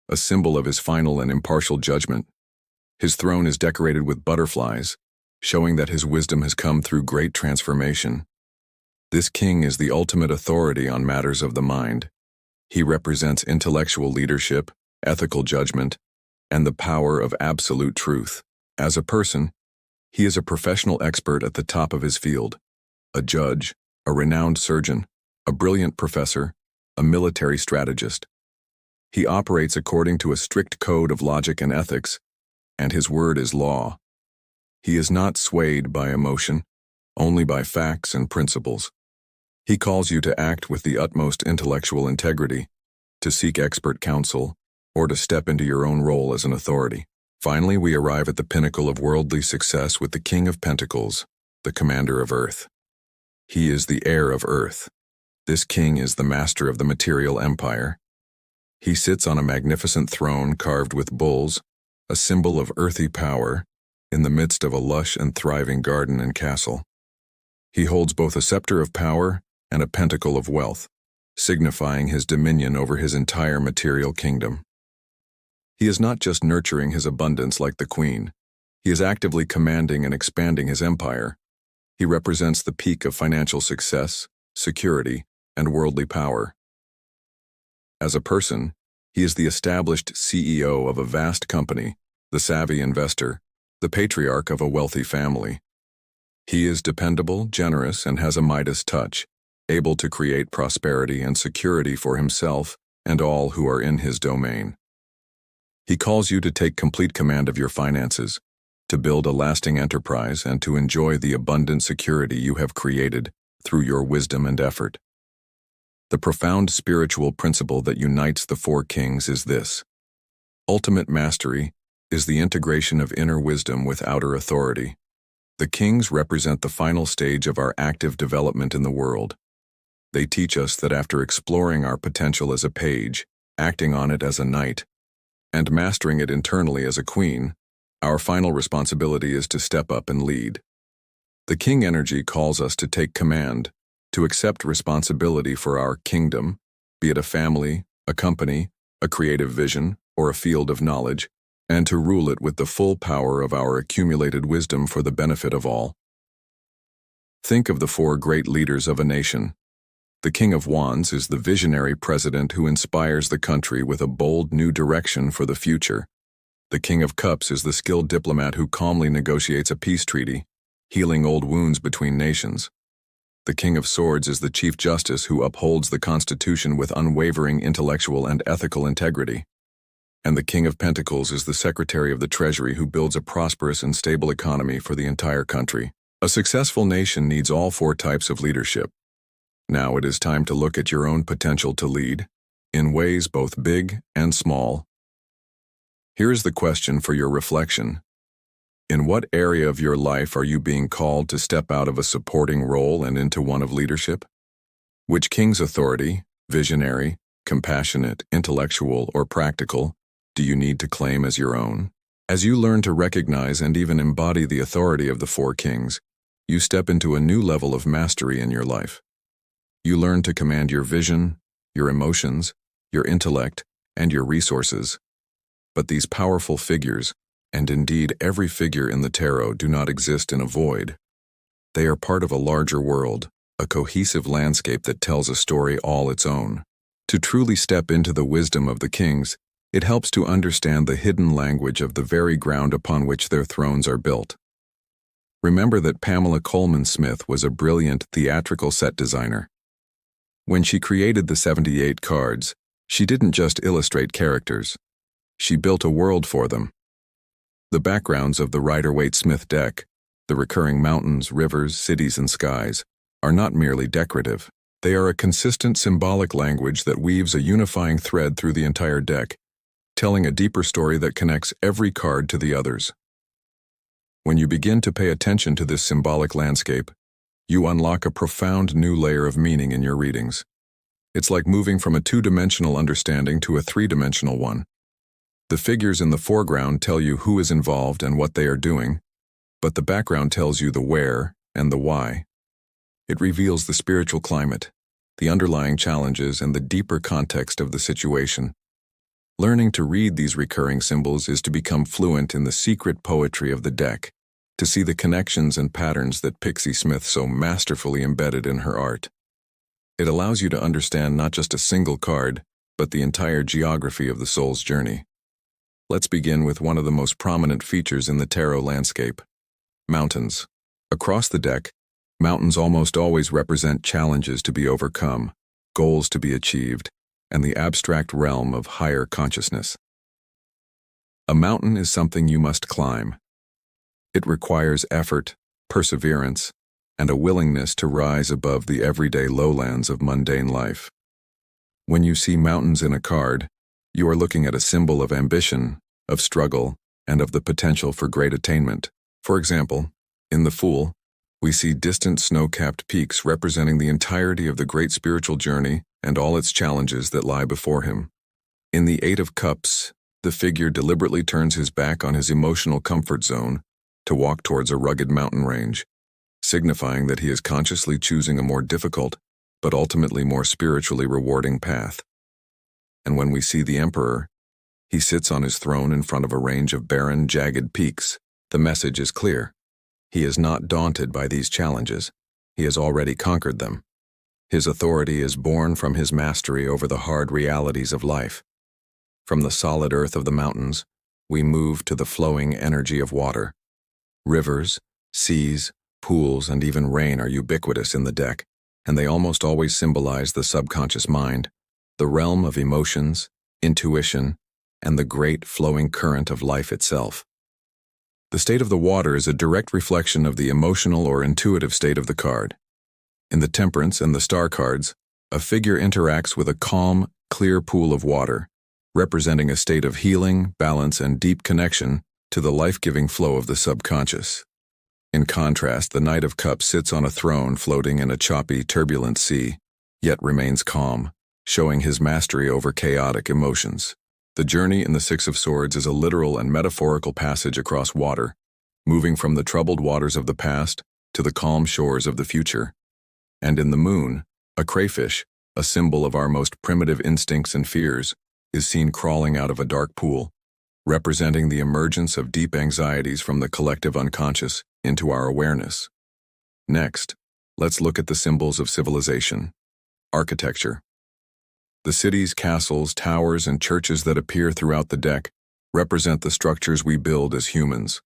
Speaker 1: a symbol of his final and impartial judgment. His throne is decorated with butterflies, showing that his wisdom has come through great transformation. This king is the ultimate authority on matters of the mind. He represents intellectual leadership, ethical judgment, and the power of absolute truth. As a person, he is a professional expert at the top of his field, a judge, a renowned surgeon, a brilliant professor, a military strategist. He operates according to a strict code of logic and ethics, and his word is law. He is not swayed by emotion, only by facts and principles. He calls you to act with the utmost intellectual integrity, to seek expert counsel, or to step into your own role as an authority. Finally, we arrive at the pinnacle of worldly success with the King of Pentacles, the commander of Earth. He is the heir of Earth. This king is the master of the material empire. He sits on a magnificent throne carved with bulls, a symbol of earthy power, in the midst of a lush and thriving garden and castle. He holds both a scepter of power and a pentacle of wealth, signifying his dominion over his entire material kingdom. He is not just nurturing his abundance like the queen. He is actively commanding and expanding his empire. He represents the peak of financial success, security, and worldly power. As a person, he is the established CEO of a vast company, the savvy investor, the patriarch of a wealthy family. He is dependable, generous, and has a Midas touch, able to create prosperity and security for himself and all who are in his domain. He calls you to take complete command of your finances, to build a lasting enterprise, and to enjoy the abundant security you have created through your wisdom and effort. The profound spiritual principle that unites the four kings is this: ultimate mastery is the integration of inner wisdom with outer authority. The kings represent the final stage of our active development in the world. They teach us that after exploring our potential as a page, acting on it as a knight, and mastering it internally as a queen, our final responsibility is to step up and lead. The king energy calls us to take command, to accept responsibility for our kingdom, be it a family, a company, a creative vision, or a field of knowledge, and to rule it with the full power of our accumulated wisdom for the benefit of all. Think of the four great leaders of a nation. The King of Wands is the visionary president who inspires the country with a bold new direction for the future. The King of Cups is the skilled diplomat who calmly negotiates a peace treaty, healing old wounds between nations. The King of Swords is the Chief Justice who upholds the Constitution with unwavering intellectual and ethical integrity. And the King of Pentacles is the Secretary of the Treasury who builds a prosperous and stable economy for the entire country. A successful nation needs all four types of leadership. Now it is time to look at your own potential to lead, in ways both big and small. Here is the question for your reflection. In what area of your life are you being called to step out of a supporting role and into one of leadership? Which king's authority, visionary, compassionate, intellectual, or practical, do you need to claim as your own? As you learn to recognize and even embody the authority of the four kings, you step into a new level of mastery in your life. You learn to command your vision, your emotions, your intellect, and your resources. But these powerful figures, and indeed every figure in the tarot, do not exist in a void. They are part of a larger world, a cohesive landscape that tells a story all its own. To truly step into the wisdom of the kings, it helps to understand the hidden language of the very ground upon which their thrones are built. Remember that Pamela Colman Smith was a brilliant theatrical set designer. When she created the 78 cards, she didn't just illustrate characters. She built a world for them. The backgrounds of the Rider-Waite-Smith deck, the recurring mountains, rivers, cities, and skies, are not merely decorative. They are a consistent symbolic language that weaves a unifying thread through the entire deck, telling a deeper story that connects every card to the others. When you begin to pay attention to this symbolic landscape, you unlock a profound new layer of meaning in your readings. It's like moving from a two-dimensional understanding to a three-dimensional one. The figures in the foreground tell you who is involved and what they are doing, but the background tells you the where and the why. It reveals the spiritual climate, the underlying challenges, and the deeper context of the situation. Learning to read these recurring symbols is to become fluent in the secret poetry of the deck, to see the connections and patterns that Pixie Smith so masterfully embedded in her art. It allows you to understand not just a single card, but the entire geography of the soul's journey. Let's begin with one of the most prominent features in the tarot landscape: mountains. Across the deck, mountains almost always represent challenges to be overcome, goals to be achieved, and the abstract realm of higher consciousness. A mountain is something you must climb. It requires effort, perseverance, and a willingness to rise above the everyday lowlands of mundane life. When you see mountains in a card, you are looking at a symbol of ambition, of struggle, and of the potential for great attainment. For example, in the Fool, we see distant snow-capped peaks representing the entirety of the great spiritual journey and all its challenges that lie before him. In the Eight of Cups, the figure deliberately turns his back on his emotional comfort zone to walk towards a rugged mountain range, signifying that he is consciously choosing a more difficult, but ultimately more spiritually rewarding path. And when we see the Emperor, he sits on his throne in front of a range of barren, jagged peaks. The message is clear. He is not daunted by these challenges. He has already conquered them. His authority is born from his mastery over the hard realities of life. From the solid earth of the mountains, we move to the flowing energy of water. Rivers, seas, pools, and even rain are ubiquitous in the deck, and they almost always symbolize the subconscious mind, the realm of emotions, intuition, and the great flowing current of life itself. The state of the water is a direct reflection of the emotional or intuitive state of the card. In the Temperance and the Star cards, a figure interacts with a calm, clear pool of water, representing a state of healing, balance, and deep connection to the life-giving flow of the subconscious. In contrast, the Knight of Cups sits on a throne floating in a choppy, turbulent sea, yet remains calm, showing his mastery over chaotic emotions. The journey in the Six of Swords is a literal and metaphorical passage across water, moving from the troubled waters of the past to the calm shores of the future. And in the Moon, a crayfish, a symbol of our most primitive instincts and fears, is seen crawling out of a dark pool, representing the emergence of deep anxieties from the collective unconscious into our awareness. Next, let's look at the symbols of civilization. Architecture. The cities, castles, towers, and churches that appear throughout the deck represent the structures we build as humans.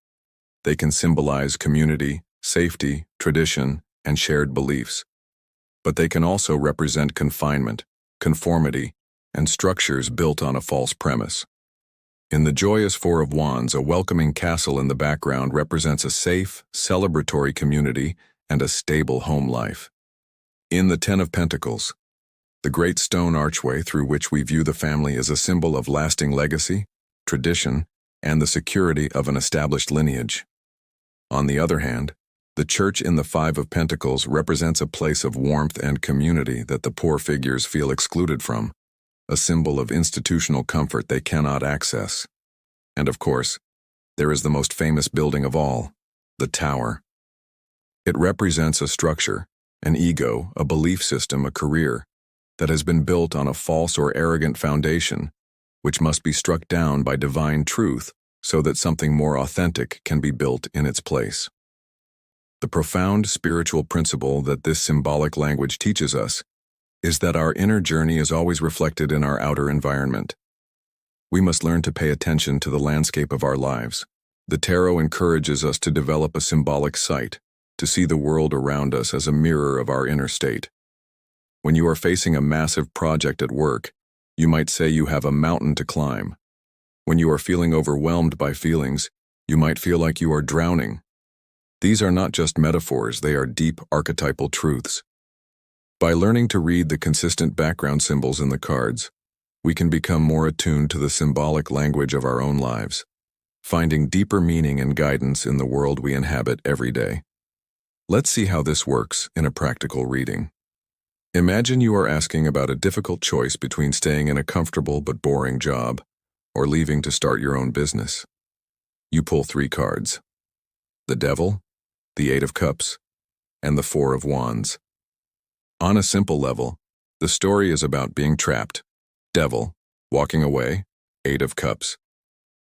Speaker 1: They can symbolize community, safety, tradition, and shared beliefs. But they can also represent confinement, conformity, and structures built on a false premise. In the joyous Four of Wands, a welcoming castle in the background represents a safe, celebratory community and a stable home life. In the Ten of Pentacles, the great stone archway through which we view the family is a symbol of lasting legacy, tradition, and the security of an established lineage. On the other hand, the church in the Five of Pentacles represents a place of warmth and community that the poor figures feel excluded from, a symbol of institutional comfort they cannot access. And of course, there is the most famous building of all, the Tower. It represents a structure, an ego, a belief system, a career, that has been built on a false or arrogant foundation, which must be struck down by divine truth so that something more authentic can be built in its place. The profound spiritual principle that this symbolic language teaches us is that our inner journey is always reflected in our outer environment. We must learn to pay attention to the landscape of our lives. The tarot encourages us to develop a symbolic sight, to see the world around us as a mirror of our inner state. When you are facing a massive project at work, you might say you have a mountain to climb. When you are feeling overwhelmed by feelings, you might feel like you are drowning. These are not just metaphors, they are deep archetypal truths. By learning to read the consistent background symbols in the cards, we can become more attuned to the symbolic language of our own lives, finding deeper meaning and guidance in the world we inhabit every day. Let's see how this works in a practical reading. Imagine you are asking about a difficult choice between staying in a comfortable but boring job or leaving to start your own business. You pull 3 cards: the Devil, the 8 of Cups, and the 4 of Wands. On a simple level, the story is about being trapped, Devil, walking away, 8 of Cups,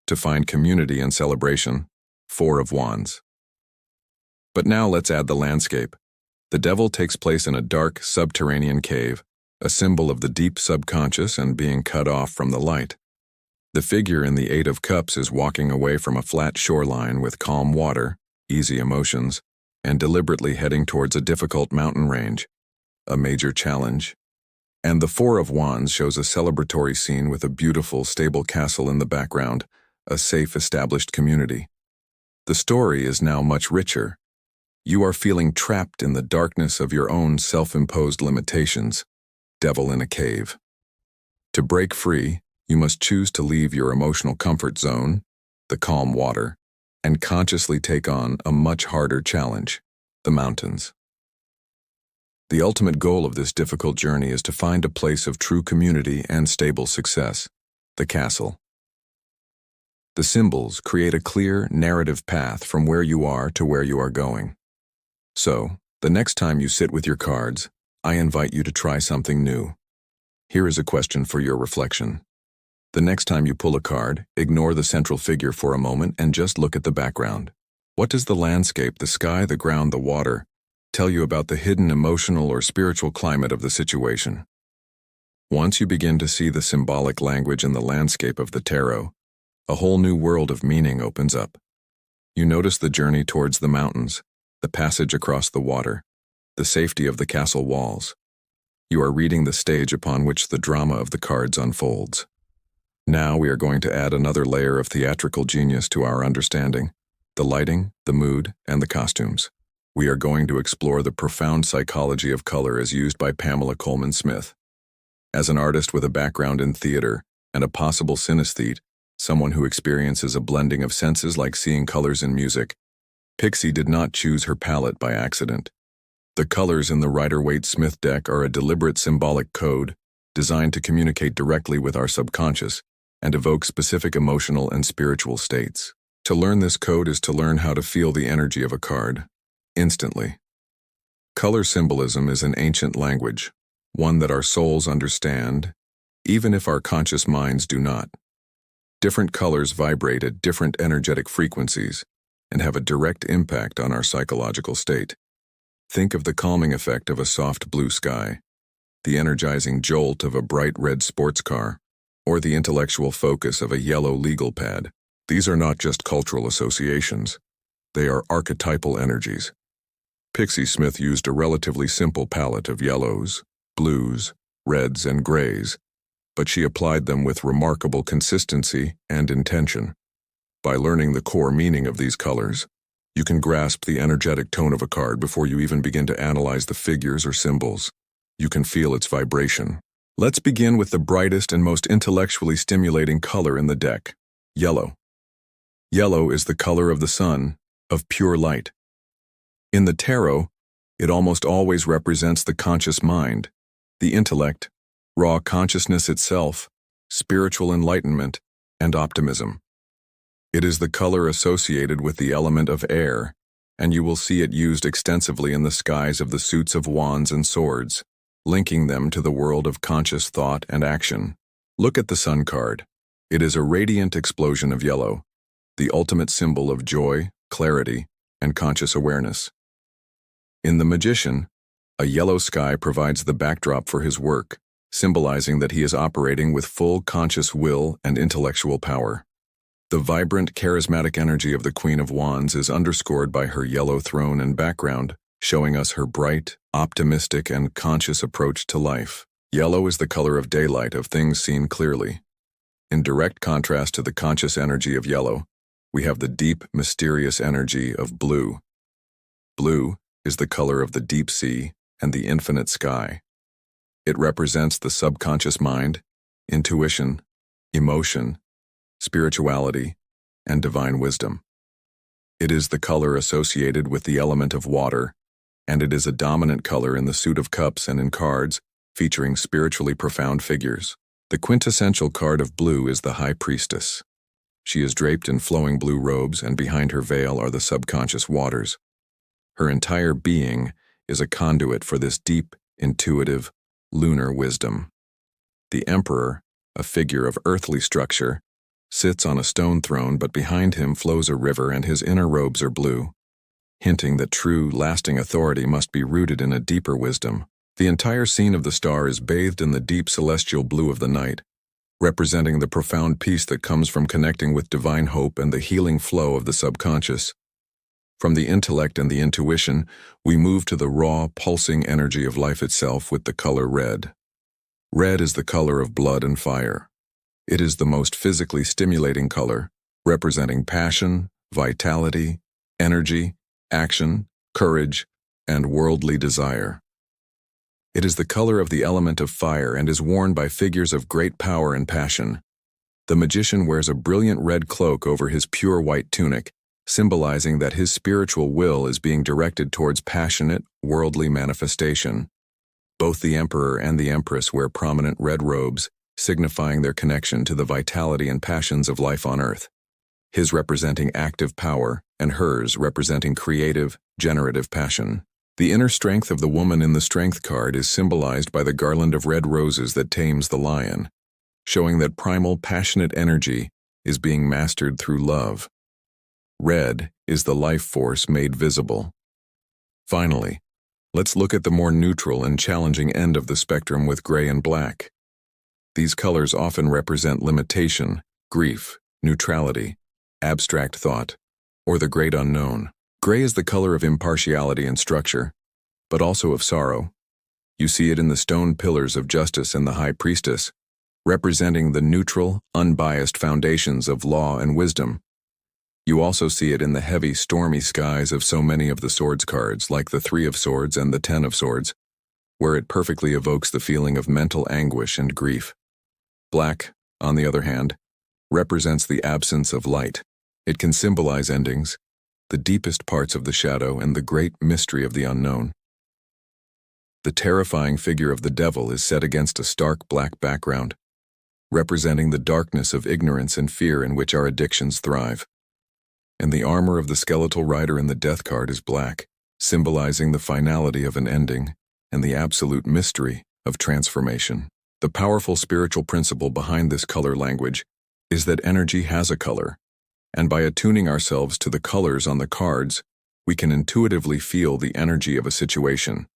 Speaker 1: to find community and celebration, 4 of Wands. But now let's add the landscape. The Devil takes place in a dark, subterranean cave, a symbol of the deep subconscious and being cut off from the light. The figure in the 8 of Cups is walking away from a flat shoreline with calm water, easy emotions, and deliberately heading towards a difficult mountain range, a major challenge. And the 4 of Wands shows a celebratory scene with a beautiful, stable castle in the background, a safe, established community. The story is now much richer. You are feeling trapped in the darkness of your own self-imposed limitations, Devil in a cave. To break free, you must choose to leave your emotional comfort zone, the calm water, and consciously take on a much harder challenge, the mountains. The ultimate goal of this difficult journey is to find a place of true community and stable success, the castle. The symbols create a clear, narrative path from where you are to where you are going. So, the next time you sit with your cards, I invite you to try something new. Here is a question for your reflection. The next time you pull a card, ignore the central figure for a moment and just look at the background. What does the landscape, the sky, the ground, the water, tell you about the hidden emotional or spiritual climate of the situation? Once you begin to see the symbolic language in the landscape of the tarot, a whole new world of meaning opens up. You notice the journey towards the mountains, the passage across the water, the safety of the castle walls. You are reading the stage upon which the drama of the cards unfolds. Now we are going to add another layer of theatrical genius to our understanding: the lighting, the mood, and the costumes. We are going to explore the profound psychology of color as used by Pamela Colman Smith. As an artist with a background in theater and a possible synesthete, someone who experiences a blending of senses like seeing colors in music, Pixie did not choose her palette by accident. The colors in the Rider-Waite-Smith deck are a deliberate symbolic code designed to communicate directly with our subconscious and evoke specific emotional and spiritual states. To learn this code is to learn how to feel the energy of a card, instantly. Color symbolism is an ancient language, one that our souls understand, even if our conscious minds do not. Different colors vibrate at different energetic frequencies and have a direct impact on our psychological state. Think of the calming effect of a soft blue sky, the energizing jolt of a bright red sports car, or the intellectual focus of a yellow legal pad. These are not just cultural associations. They are archetypal energies. Pixie Smith used a relatively simple palette of yellows, blues, reds, and grays, but she applied them with remarkable consistency and intention. By learning the core meaning of these colors, you can grasp the energetic tone of a card before you even begin to analyze the figures or symbols. You can feel its vibration. Let's begin with the brightest and most intellectually stimulating color in the deck: yellow. Yellow is the color of the sun, of pure light. In the tarot, it almost always represents the conscious mind, the intellect, raw consciousness itself, spiritual enlightenment, and optimism. It is the color associated with the element of air, and you will see it used extensively in the skies of the suits of wands and swords, linking them to the world of conscious thought and action. Look at the sun card. It is a radiant explosion of yellow, the ultimate symbol of joy, clarity, and conscious awareness. In The Magician, a yellow sky provides the backdrop for his work, symbolizing that he is operating with full conscious will and intellectual power. The vibrant, charismatic energy of the Queen of Wands is underscored by her yellow throne and background, showing us her bright, optimistic, and conscious approach to life. Yellow is the color of daylight, of things seen clearly. In direct contrast to the conscious energy of yellow, we have the deep, mysterious energy of blue. Blue is the color of the deep sea and the infinite sky. It represents the subconscious mind, intuition, emotion, spirituality, and divine wisdom. It is the color associated with the element of water, and it is a dominant color in the suit of cups and in cards, featuring spiritually profound figures. The quintessential card of blue is the High Priestess. She is draped in flowing blue robes, and behind her veil are the subconscious waters. Her entire being is a conduit for this deep, intuitive, lunar wisdom. The Emperor, a figure of earthly structure, sits on a stone throne, but behind him flows a river and his inner robes are blue, hinting that true, lasting authority must be rooted in a deeper wisdom. The entire scene of the star is bathed in the deep celestial blue of the night, representing the profound peace that comes from connecting with divine hope and the healing flow of the subconscious. From the intellect and the intuition, we move to the raw, pulsing energy of life itself with the color red. Red is the color of blood and fire. It is the most physically stimulating color, representing passion, vitality, energy, action, courage, and worldly desire. It is the color of the element of fire and is worn by figures of great power and passion. The magician wears a brilliant red cloak over his pure white tunic, symbolizing that his spiritual will is being directed towards passionate, worldly manifestation. Both the Emperor and the Empress wear prominent red robes, signifying their connection to the vitality and passions of life on earth. His representing active power, and hers representing creative, generative passion. The inner strength of the woman in the Strength card is symbolized by the garland of red roses that tames the lion, showing that primal, passionate energy is being mastered through love. Red is the life force made visible. Finally, let's look at the more neutral and challenging end of the spectrum with gray and black. These colors often represent limitation, grief, neutrality, abstract thought, or the great unknown. Gray is the color of impartiality and structure, but also of sorrow. You see it in the stone pillars of justice and the High Priestess, representing the neutral, unbiased foundations of law and wisdom. You also see it in the heavy, stormy skies of so many of the Swords cards, like the Three of Swords and the Ten of Swords, where it perfectly evokes the feeling of mental anguish and grief. Black, on the other hand, represents the absence of light. It can symbolize endings, the deepest parts of the shadow, and the great mystery of the unknown. The terrifying figure of the devil is set against a stark black background, representing the darkness of ignorance and fear in which our addictions thrive. And the armor of the skeletal rider in the Death card is black, symbolizing the finality of an ending and the absolute mystery of transformation. The powerful spiritual principle behind this color language is that energy has a color, and by attuning ourselves to the colors on the cards, we can intuitively feel the energy of a situation.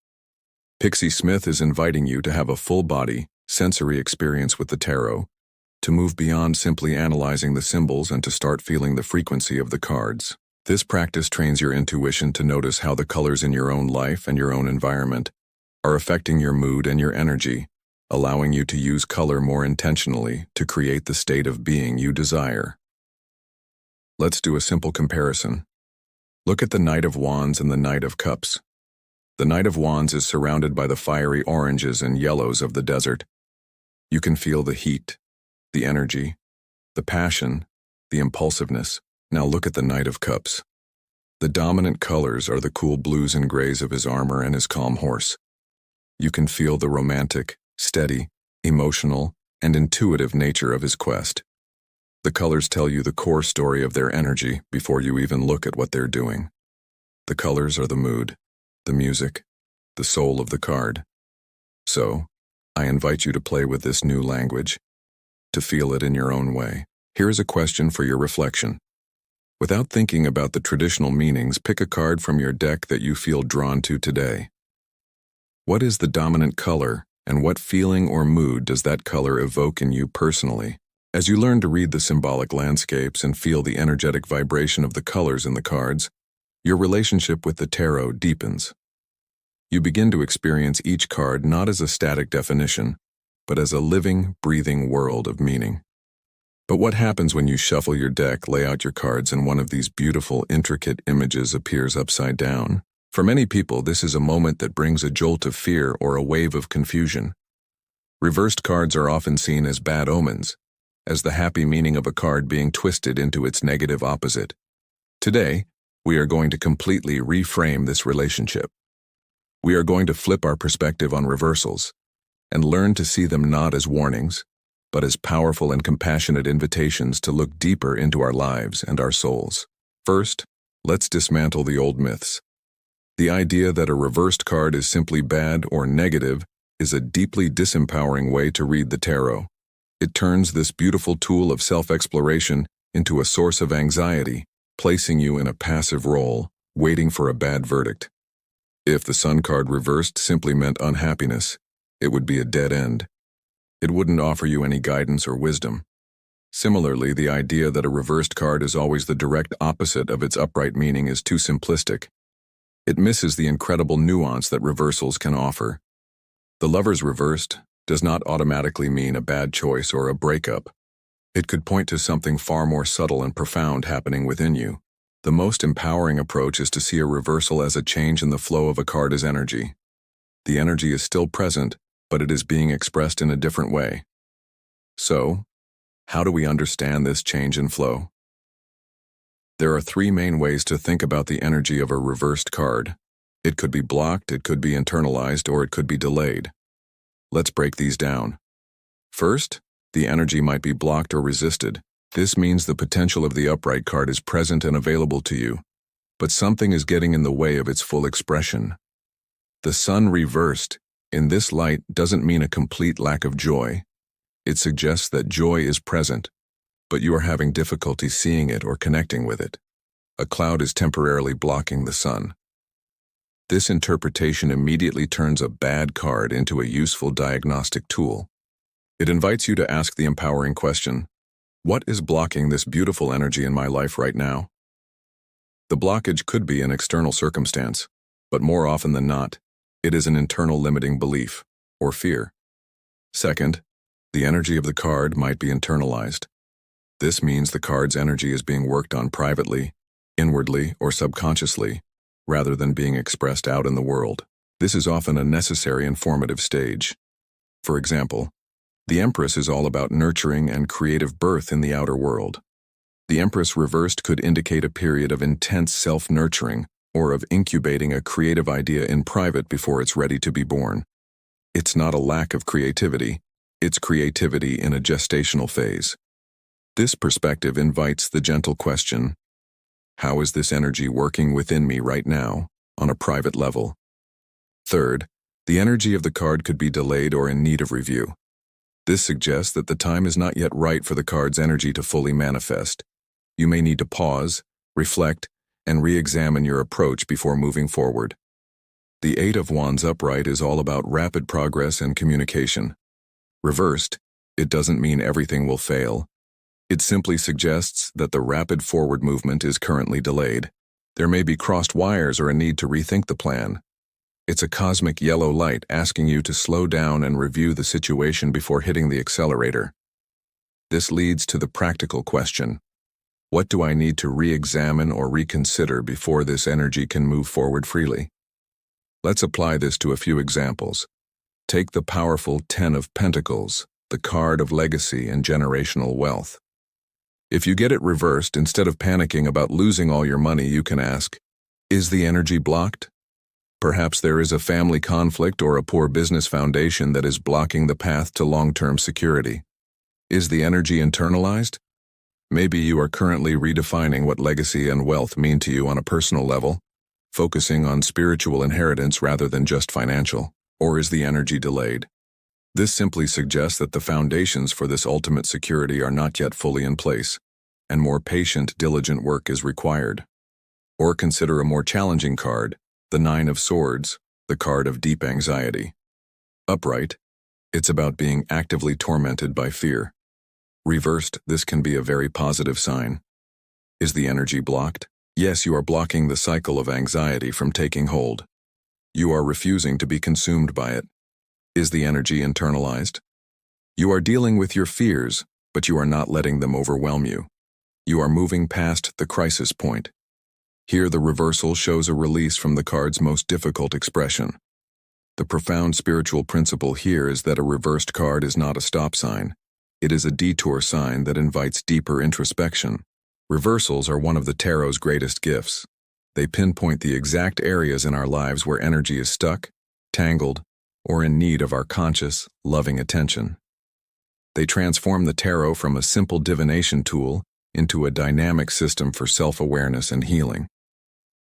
Speaker 1: Pixie Smith is inviting you to have a full-body, sensory experience with the tarot, to move beyond simply analyzing the symbols and to start feeling the frequency of the cards. This practice trains your intuition to notice how the colors in your own life and your own environment are affecting your mood and your energy, allowing you to use color more intentionally to create the state of being you desire. Let's do a simple comparison. Look at the Knight of Wands and the Knight of Cups. The Knight of Wands is surrounded by the fiery oranges and yellows of the desert. You can feel the heat, the energy, the passion, the impulsiveness. Now look at the Knight of Cups. The dominant colors are the cool blues and grays of his armor and his calm horse. You can feel the romantic, steady, emotional, and intuitive nature of his quest. The colors tell you the core story of their energy before you even look at what they're doing. The colors are the mood, the music, the soul of the card. So, I invite you to play with this new language. to feel it in your own way. Here is a question for your reflection. Without thinking about the traditional meanings, pick a card from your deck that you feel drawn to today. What is the dominant color, and what feeling or mood does that color evoke in you personally? As you learn to read the symbolic landscapes and feel the energetic vibration of the colors in the cards, your relationship with the tarot deepens. You begin to experience each card not as a static definition, but as a living, breathing world of meaning. But what happens when you shuffle your deck, lay out your cards, and one of these beautiful, intricate images appears upside down? For many people, this is a moment that brings a jolt of fear or a wave of confusion. Reversed cards are often seen as bad omens, as the happy meaning of a card being twisted into its negative opposite. Today, we are going to completely reframe this relationship. We are going to flip our perspective on reversals and learn to see them not as warnings, but as powerful and compassionate invitations to look deeper into our lives and our souls. First, let's dismantle the old myths. The idea that a reversed card is simply bad or negative is a deeply disempowering way to read the tarot. It turns this beautiful tool of self-exploration into a source of anxiety, placing you in a passive role, waiting for a bad verdict. If the Sun card reversed simply meant unhappiness, it would be a dead end. It wouldn't offer you any guidance or wisdom. Similarly, the idea that a reversed card is always the direct opposite of its upright meaning is too simplistic. It misses the incredible nuance that reversals can offer. The Lovers reversed does not automatically mean a bad choice or a breakup. It could point to something far more subtle and profound happening within you. The most empowering approach is to see a reversal as a change in the flow of a card's energy. The energy is still present, but it is being expressed in a different way. So, how do we understand this change in flow? There are three main ways to think about the energy of a reversed card. It could be blocked, it could be internalized, or it could be delayed. Let's break these down. First, the energy might be blocked or resisted. This means the potential of the upright card is present and available to you, but something is getting in the way of its full expression. The Sun reversed, in this light, doesn't mean a complete lack of joy. It suggests that joy is present, but you are having difficulty seeing it or connecting with it. A cloud is temporarily blocking the sun. This interpretation immediately turns a bad card into a useful diagnostic tool. It invites you to ask the empowering question, what is blocking this beautiful energy in my life right now? The blockage could be an external circumstance, but more often than not, it is an internal limiting belief or fear. Second, the energy of the card might be internalized. This means the card's energy is being worked on privately, inwardly, or subconsciously, rather than being expressed out in the world. This is often a necessary and formative stage. For example, the Empress is all about nurturing and creative birth in the outer world. The Empress reversed could indicate a period of intense self-nurturing or of incubating a creative idea in private before it's ready to be born. It's not a lack of creativity, it's creativity in a gestational phase. This perspective invites the gentle question, how is this energy working within me right now, on a private level? Third, the energy of the card could be delayed or in need of review. This suggests that the time is not yet right for the card's energy to fully manifest. You may need to pause, reflect, and re-examine your approach before moving forward. The Eight of Wands upright is all about rapid progress and communication. Reversed, it doesn't mean everything will fail. It simply suggests that the rapid forward movement is currently delayed. There may be crossed wires or a need to rethink the plan. It's a cosmic yellow light asking you to slow down and review the situation before hitting the accelerator. This leads to the practical question. What do I need to re-examine or reconsider before this energy can move forward freely? Let's apply this to a few examples. Take the powerful Ten of Pentacles, the card of legacy and generational wealth. If you get it reversed, instead of panicking about losing all your money, you can ask, is the energy blocked? Perhaps there is a family conflict or a poor business foundation that is blocking the path to long-term security. Is the energy internalized? Maybe you are currently redefining what legacy and wealth mean to you on a personal level, focusing on spiritual inheritance rather than just financial. Or is the energy delayed? This simply suggests that the foundations for this ultimate security are not yet fully in place, and more patient, diligent work is required. Or consider a more challenging card, the Nine of Swords, the card of deep anxiety. Upright, it's about being actively tormented by fear. Reversed, this can be a very positive sign. Is the energy blocked? Yes, you are blocking the cycle of anxiety from taking hold. You are refusing to be consumed by it. Is the energy internalized? You are dealing with your fears, but you are not letting them overwhelm you. You are moving past the crisis point. Here the reversal shows a release from the card's most difficult expression. The profound spiritual principle here is that a reversed card is not a stop sign. It is a detour sign that invites deeper introspection. Reversals are one of the tarot's greatest gifts. They pinpoint the exact areas in our lives where energy is stuck, tangled, or in need of our conscious, loving attention. They transform the tarot from a simple divination tool into a dynamic system for self-awareness and healing.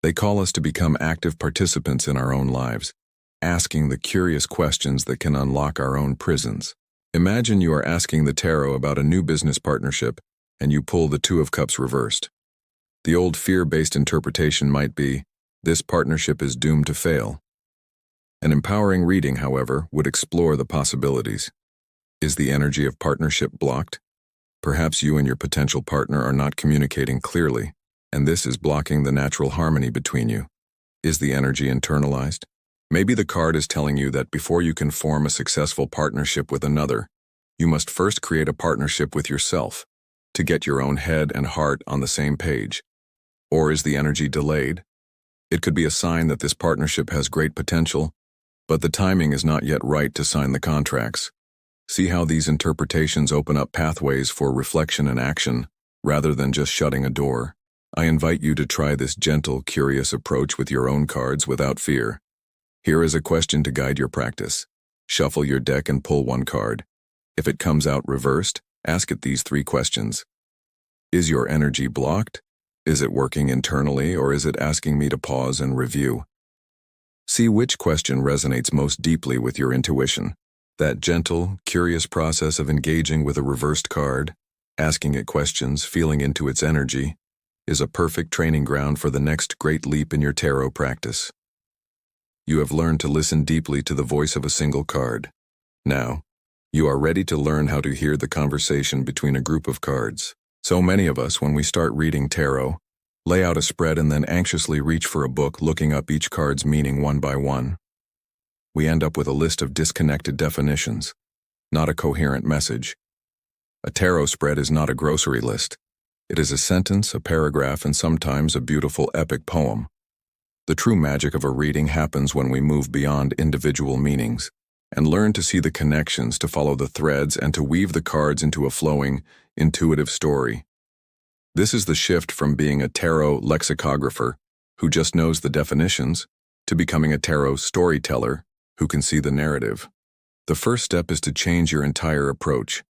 Speaker 1: They call us to become active participants in our own lives, asking the curious questions that can unlock our own prisons. Imagine you are asking the tarot about a new business partnership, and you pull the Two of Cups reversed. The old fear-based interpretation might be, this partnership is doomed to fail. An empowering reading, however, would explore the possibilities. Is the energy of partnership blocked? Perhaps you and your potential partner are not communicating clearly, and this is blocking the natural harmony between you. Is the energy internalized? Maybe the card is telling you that before you can form a successful partnership with another, you must first create a partnership with yourself to get your own head and heart on the same page. Or is the energy delayed? It could be a sign that this partnership has great potential, but the timing is not yet right to sign the contracts. See how these interpretations open up pathways for reflection and action, rather than just shutting a door. I invite you to try this gentle, curious approach with your own cards without fear. Here is a question to guide your practice. Shuffle your deck and pull one card. If it comes out reversed, ask it these 3 questions. Is your energy blocked? Is it working internally, or is it asking me to pause and review? See which question resonates most deeply with your intuition. That gentle, curious process of engaging with a reversed card, asking it questions, feeling into its energy, is a perfect training ground for the next great leap in your tarot practice. You have learned to listen deeply to the voice of a single card. Now, you are ready to learn how to hear the conversation between a group of cards. So many of us, when we start reading tarot, lay out a spread and then anxiously reach for a book, looking up each card's meaning one by one. We end up with a list of disconnected definitions, not a coherent message. A tarot spread is not a grocery list. It is a sentence, a paragraph, and sometimes a beautiful epic poem. The true magic of a reading happens when we move beyond individual meanings and learn to see the connections, to follow the threads, and to weave the cards into a flowing, intuitive story. This is the shift from being a tarot lexicographer who just knows the definitions to becoming a tarot storyteller who can see the narrative. The first step is to change your entire approach.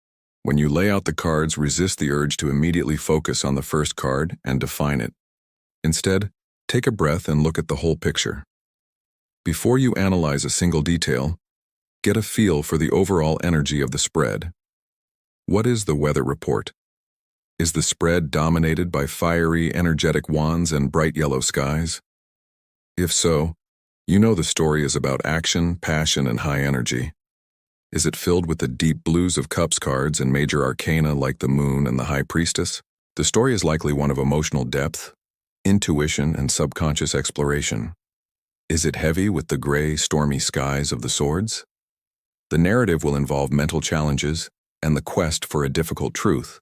Speaker 1: When you lay out the cards, resist the urge to immediately focus on the first card and define it. Instead, take a breath and look at the whole picture. Before you analyze a single detail, get a feel for the overall energy of the spread. What is the weather report? Is the spread dominated by fiery, energetic wands and bright yellow skies? If so, you know the story is about action, passion, and high energy. Is it filled with the deep blues of cups cards and major arcana like the moon and the high priestess? The story is likely one of emotional depth, intuition, and subconscious exploration. Is it heavy with the gray, stormy skies of the swords? The narrative will involve mental challenges and the quest for a difficult truth.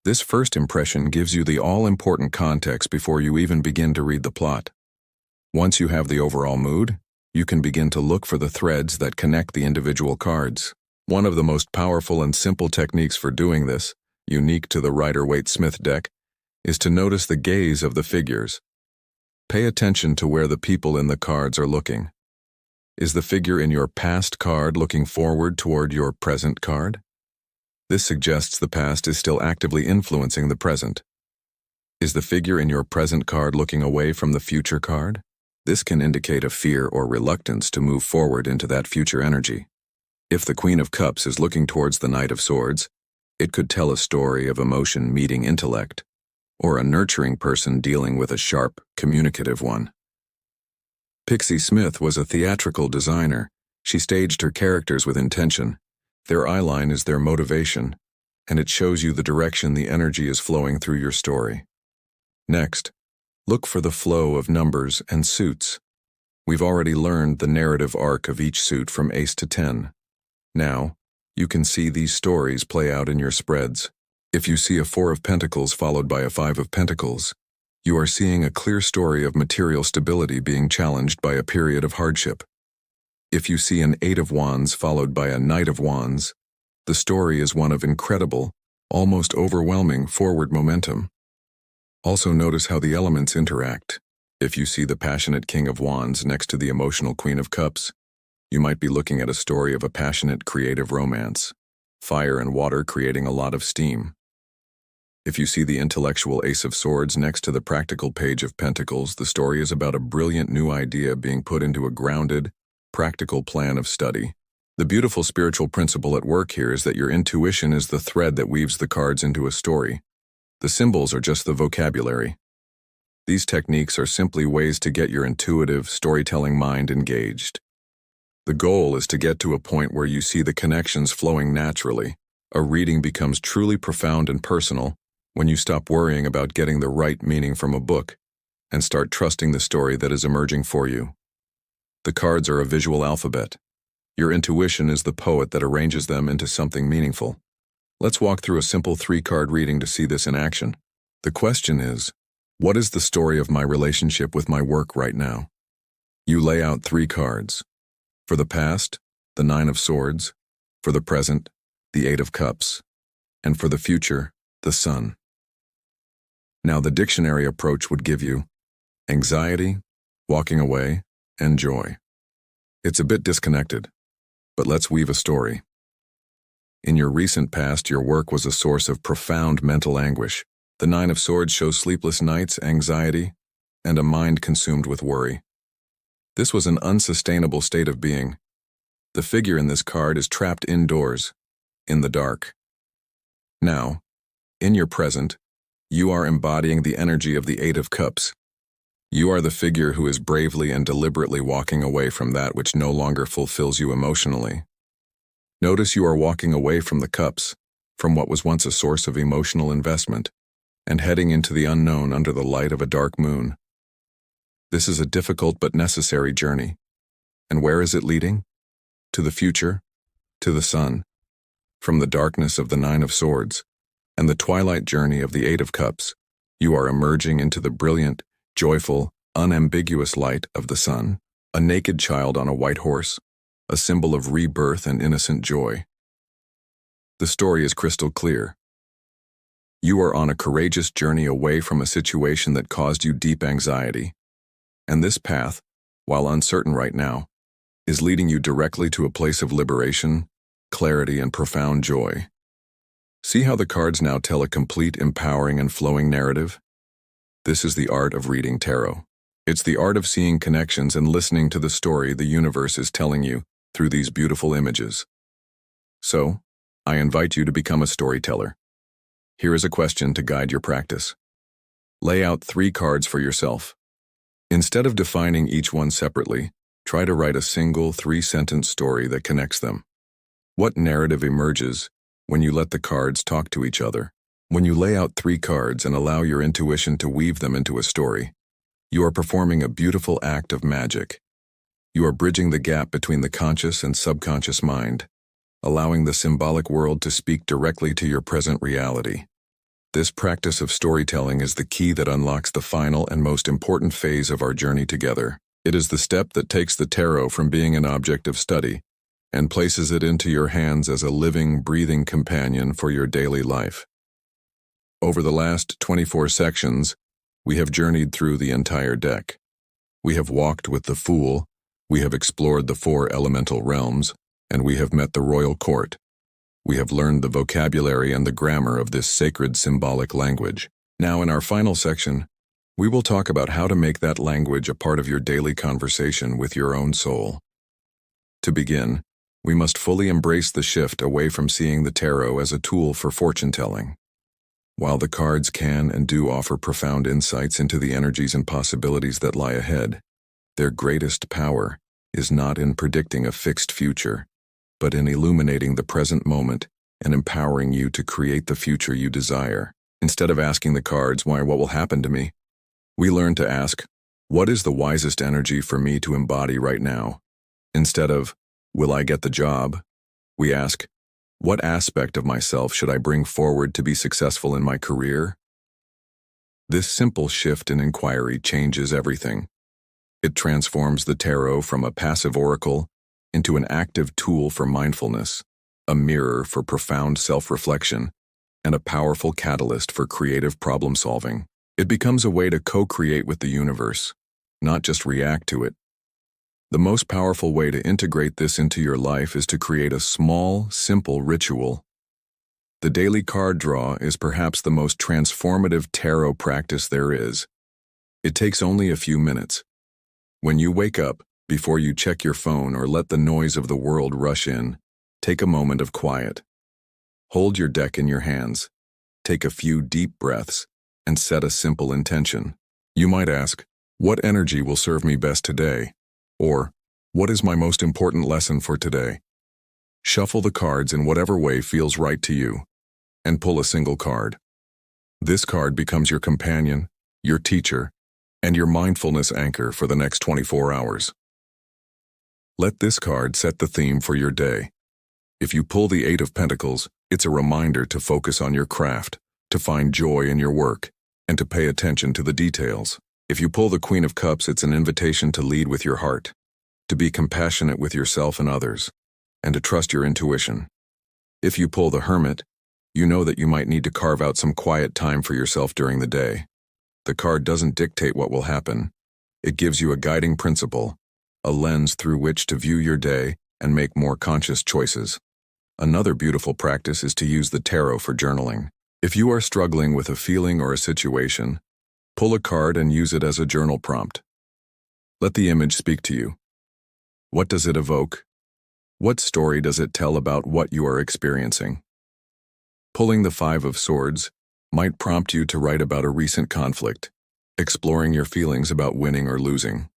Speaker 1: This first impression gives you the all-important context before you even begin to read the plot. Once you have the overall mood, you can begin to look for the threads that connect the individual cards. One of the most powerful and simple techniques for doing this, unique to the Rider-Waite-Smith deck, is to notice the gaze of the figures. Pay attention to where the people in the cards are looking. Is the figure in your past card looking forward toward your present card? This suggests the past is still actively influencing the present. Is the figure in your present card looking away from the future card? This can indicate a fear or reluctance to move forward into that future energy. If the Queen of Cups is looking towards the Knight of Swords, it could tell a story of emotion meeting intellect, or a nurturing person dealing with a sharp, communicative one. Pixie Smith was a theatrical designer. She staged her characters with intention. Their eyeline is their motivation, and it shows you the direction the energy is flowing through your story. Next, look for the flow of numbers and suits. We've already learned the narrative arc of each suit from Ace to 10. Now, you can see these stories play out in your spreads. If you see a 4 of Pentacles followed by a 5 of Pentacles, you are seeing a clear story of material stability being challenged by a period of hardship. If you see an 8 of Wands followed by a Knight of Wands, the story is one of incredible, almost overwhelming forward momentum. Also notice how the elements interact. If you see the passionate King of Wands next to the emotional Queen of Cups, you might be looking at a story of a passionate, creative romance, fire and water creating a lot of steam. If you see the intellectual Ace of Swords next to the practical Page of Pentacles, the story is about a brilliant new idea being put into a grounded, practical plan of study. The beautiful spiritual principle at work here is that your intuition is the thread that weaves the cards into a story. The symbols are just the vocabulary. These techniques are simply ways to get your intuitive, storytelling mind engaged. The goal is to get to a point where you see the connections flowing naturally. A reading becomes truly profound and personal when you stop worrying about getting the right meaning from a book and start trusting the story that is emerging for you. The cards are a visual alphabet. Your intuition is the poet that arranges them into something meaningful. Let's walk through a simple 3-card reading to see this in action. The question is, what is the story of my relationship with my work right now? You lay out 3 cards. For the past, the 9 of Swords. For the present, the 8 of Cups. And for the future, the Sun. Now the dictionary approach would give you anxiety, walking away, and joy. It's a bit disconnected, but let's weave a story. In your recent past, your work was a source of profound mental anguish. The 9 of Swords shows sleepless nights, anxiety, and a mind consumed with worry. This was an unsustainable state of being. The figure in this card is trapped indoors, in the dark. Now, in your present, you are embodying the energy of the 8 of Cups. You are the figure who is bravely and deliberately walking away from that which no longer fulfills you emotionally. Notice you are walking away from the cups, from what was once a source of emotional investment, and heading into the unknown under the light of a dark moon. This is a difficult but necessary journey. And where is it leading? To the future, to the sun. From the darkness of the 9 of Swords and the twilight journey of the 8 of Cups, you are emerging into the brilliant, joyful, unambiguous light of the sun, a naked child on a white horse, a symbol of rebirth and innocent joy. The story is crystal clear. You are on a courageous journey away from a situation that caused you deep anxiety. And this path, while uncertain right now, is leading you directly to a place of liberation, clarity, and profound joy. See how the cards now tell a complete, empowering, and flowing narrative? This is the art of reading tarot. It's the art of seeing connections and listening to the story the universe is telling you through these beautiful images. So, I invite you to become a storyteller. Here is a question to guide your practice. Lay out 3 cards for yourself. Instead of defining each one separately, try to write a single 3-sentence story that connects them. What narrative emerges when you let the cards talk to each other? When you lay out 3 cards and allow your intuition to weave them into a story, you are performing a beautiful act of magic. You are bridging the gap between the conscious and subconscious mind, allowing the symbolic world to speak directly to your present reality. This practice of storytelling is the key that unlocks the final and most important phase of our journey together. It is the step that takes the tarot from being an object of study and places it into your hands as a living, breathing companion for your daily life. Over the last 24 sections, we have journeyed through the entire deck. We have walked with the Fool, we have explored the 4 elemental realms, and we have met the royal court. We have learned the vocabulary and the grammar of this sacred symbolic language. Now, in our final section, we will talk about how to make that language a part of your daily conversation with your own soul. To begin, We must fully embrace the shift away from seeing the tarot as a tool for fortune-telling. While the cards can and do offer profound insights into the energies and possibilities that lie ahead, their greatest power is not in predicting a fixed future, but in illuminating the present moment and empowering you to create the future you desire. Instead of asking the cards, what will happen to me? We learn to ask, what is the wisest energy for me to embody right now? Instead of, will I get the job? We ask, what aspect of myself should I bring forward to be successful in my career? This simple shift in inquiry changes everything. It transforms the tarot from a passive oracle into an active tool for mindfulness, a mirror for profound self-reflection, and a powerful catalyst for creative problem-solving. It becomes a way to co-create with the universe, not just react to it. The most powerful way to integrate this into your life is to create a small, simple ritual. The daily card draw is perhaps the most transformative tarot practice there is. It takes only a few minutes. When you wake up, before you check your phone or let the noise of the world rush in, take a moment of quiet. Hold your deck in your hands, take a few deep breaths, and set a simple intention. You might ask, what energy will serve me best today? Or, what is my most important lesson for today? Shuffle the cards in whatever way feels right to you, and pull a single card. This card becomes your companion, your teacher, and your mindfulness anchor for the next 24 hours. Let this card set the theme for your day. If you pull the Eight of Pentacles, it's a reminder to focus on your craft, to find joy in your work, and to pay attention to the details. If you pull the Queen of Cups, it's an invitation to lead with your heart, to be compassionate with yourself and others, and to trust your intuition. If you pull the Hermit, you know that you might need to carve out some quiet time for yourself during the day. The card doesn't dictate what will happen. It gives you a guiding principle, a lens through which to view your day and make more conscious choices. Another beautiful practice is to use the tarot for journaling. If you are struggling with a feeling or a situation, pull a card and use it as a journal prompt. Let the image speak to you. What does it evoke? What story does it tell about what you are experiencing? Pulling the Five of Swords might prompt you to write about a recent conflict, exploring your feelings about winning or losing.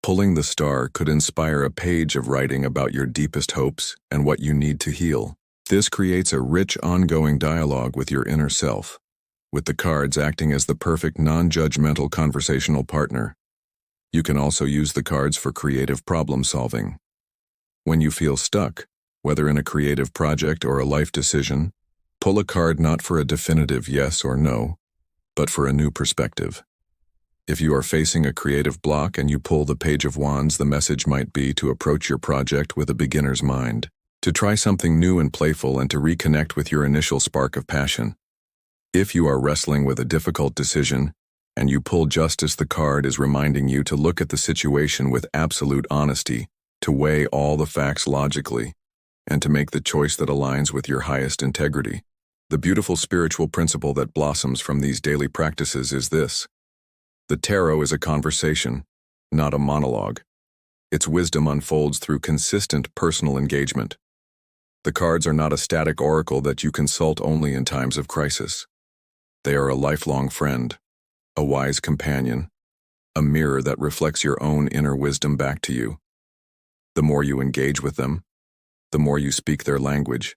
Speaker 1: Pulling the Star could inspire a page of writing about your deepest hopes and what you need to heal. This creates a rich, ongoing dialogue with your inner self, with the cards acting as the perfect non-judgmental conversational partner. You can also use the cards for creative problem-solving. When you feel stuck, whether in a creative project or a life decision, pull a card not for a definitive yes or no, but for a new perspective. If you are facing a creative block and you pull the Page of Wands, the message might be to approach your project with a beginner's mind, to try something new and playful and to reconnect with your initial spark of passion. If you are wrestling with a difficult decision and you pull Justice, the card is reminding you to look at the situation with absolute honesty, to weigh all the facts logically, and to make the choice that aligns with your highest integrity. The beautiful spiritual principle that blossoms from these daily practices is this: the tarot is a conversation, not a monologue. Its wisdom unfolds through consistent personal engagement. The cards are not a static oracle that you consult only in times of crisis. They are a lifelong friend, a wise companion, a mirror that reflects your own inner wisdom back to you. The more you engage with them, the more you speak their language,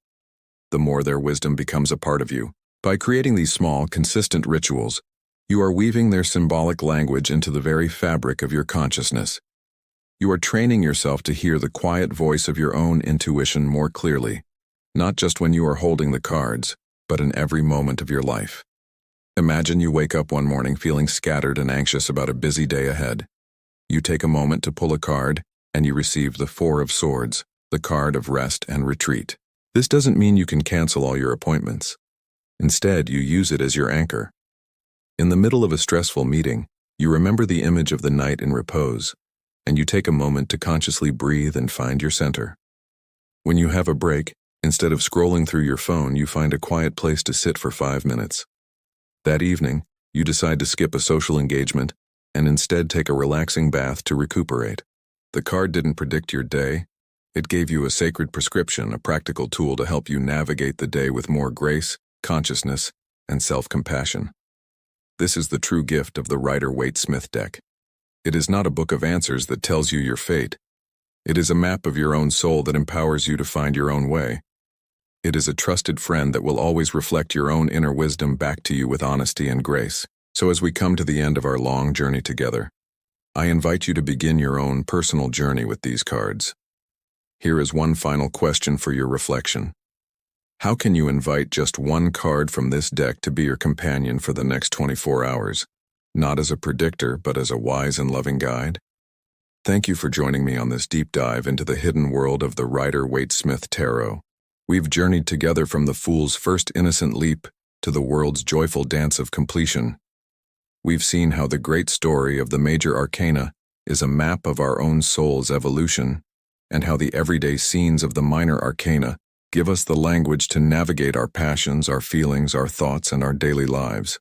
Speaker 1: the more their wisdom becomes a part of you. By creating these small, consistent rituals, you are weaving their symbolic language into the very fabric of your consciousness. You are training yourself to hear the quiet voice of your own intuition more clearly, not just when you are holding the cards, but in every moment of your life. Imagine you wake up one morning feeling scattered and anxious about a busy day ahead. You take a moment to pull a card, and you receive the Four of Swords, the card of rest and retreat. This doesn't mean you can cancel all your appointments. Instead, you use it as your anchor. In the middle of a stressful meeting, you remember the image of the knight in repose, and you take a moment to consciously breathe and find your center. When you have a break, instead of scrolling through your phone, you find a quiet place to sit for 5 minutes. That evening, you decide to skip a social engagement and instead take a relaxing bath to recuperate. The card didn't predict your day, It gave you a sacred prescription, a practical tool to help you navigate the day with more grace, consciousness, and self-compassion. This is the true gift of the Rider-Waite-Smith deck. It is not a book of answers that tells you your fate. It is a map of your own soul that empowers you to find your own way. It is a trusted friend that will always reflect your own inner wisdom back to you with honesty and grace. So as we come to the end of our long journey together, I invite you to begin your own personal journey with these cards. Here is one final question for your reflection. How can you invite just one card from this deck to be your companion for the next 24 hours? Not as a predictor, but as a wise and loving guide? Thank you for joining me on this deep dive into the hidden world of the Rider-Waite-Smith Tarot. We've journeyed together from the fool's first innocent leap to the world's joyful dance of completion. We've seen how the great story of the major arcana is a map of our own soul's evolution, and how the everyday scenes of the minor arcana give us the language to navigate our passions, our feelings, our thoughts, and our daily lives.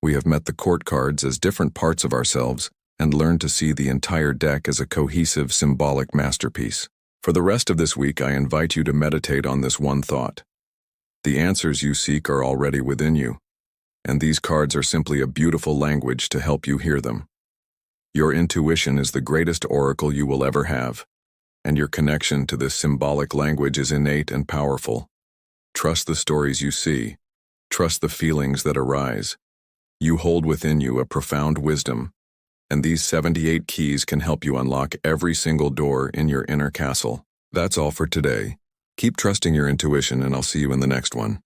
Speaker 1: We have met the court cards as different parts of ourselves and learned to see the entire deck as a cohesive, symbolic masterpiece. For the rest of this week, I invite you to meditate on this one thought. The answers you seek are already within you, and these cards are simply a beautiful language to help you hear them. Your intuition is the greatest oracle you will ever have, and your connection to this symbolic language is innate and powerful. Trust the stories you see. Trust the feelings that arise. You hold within you a profound wisdom, and these 78 keys can help you unlock every single door in your inner castle. That's all for today. Keep trusting your intuition, and I'll see you in the next one.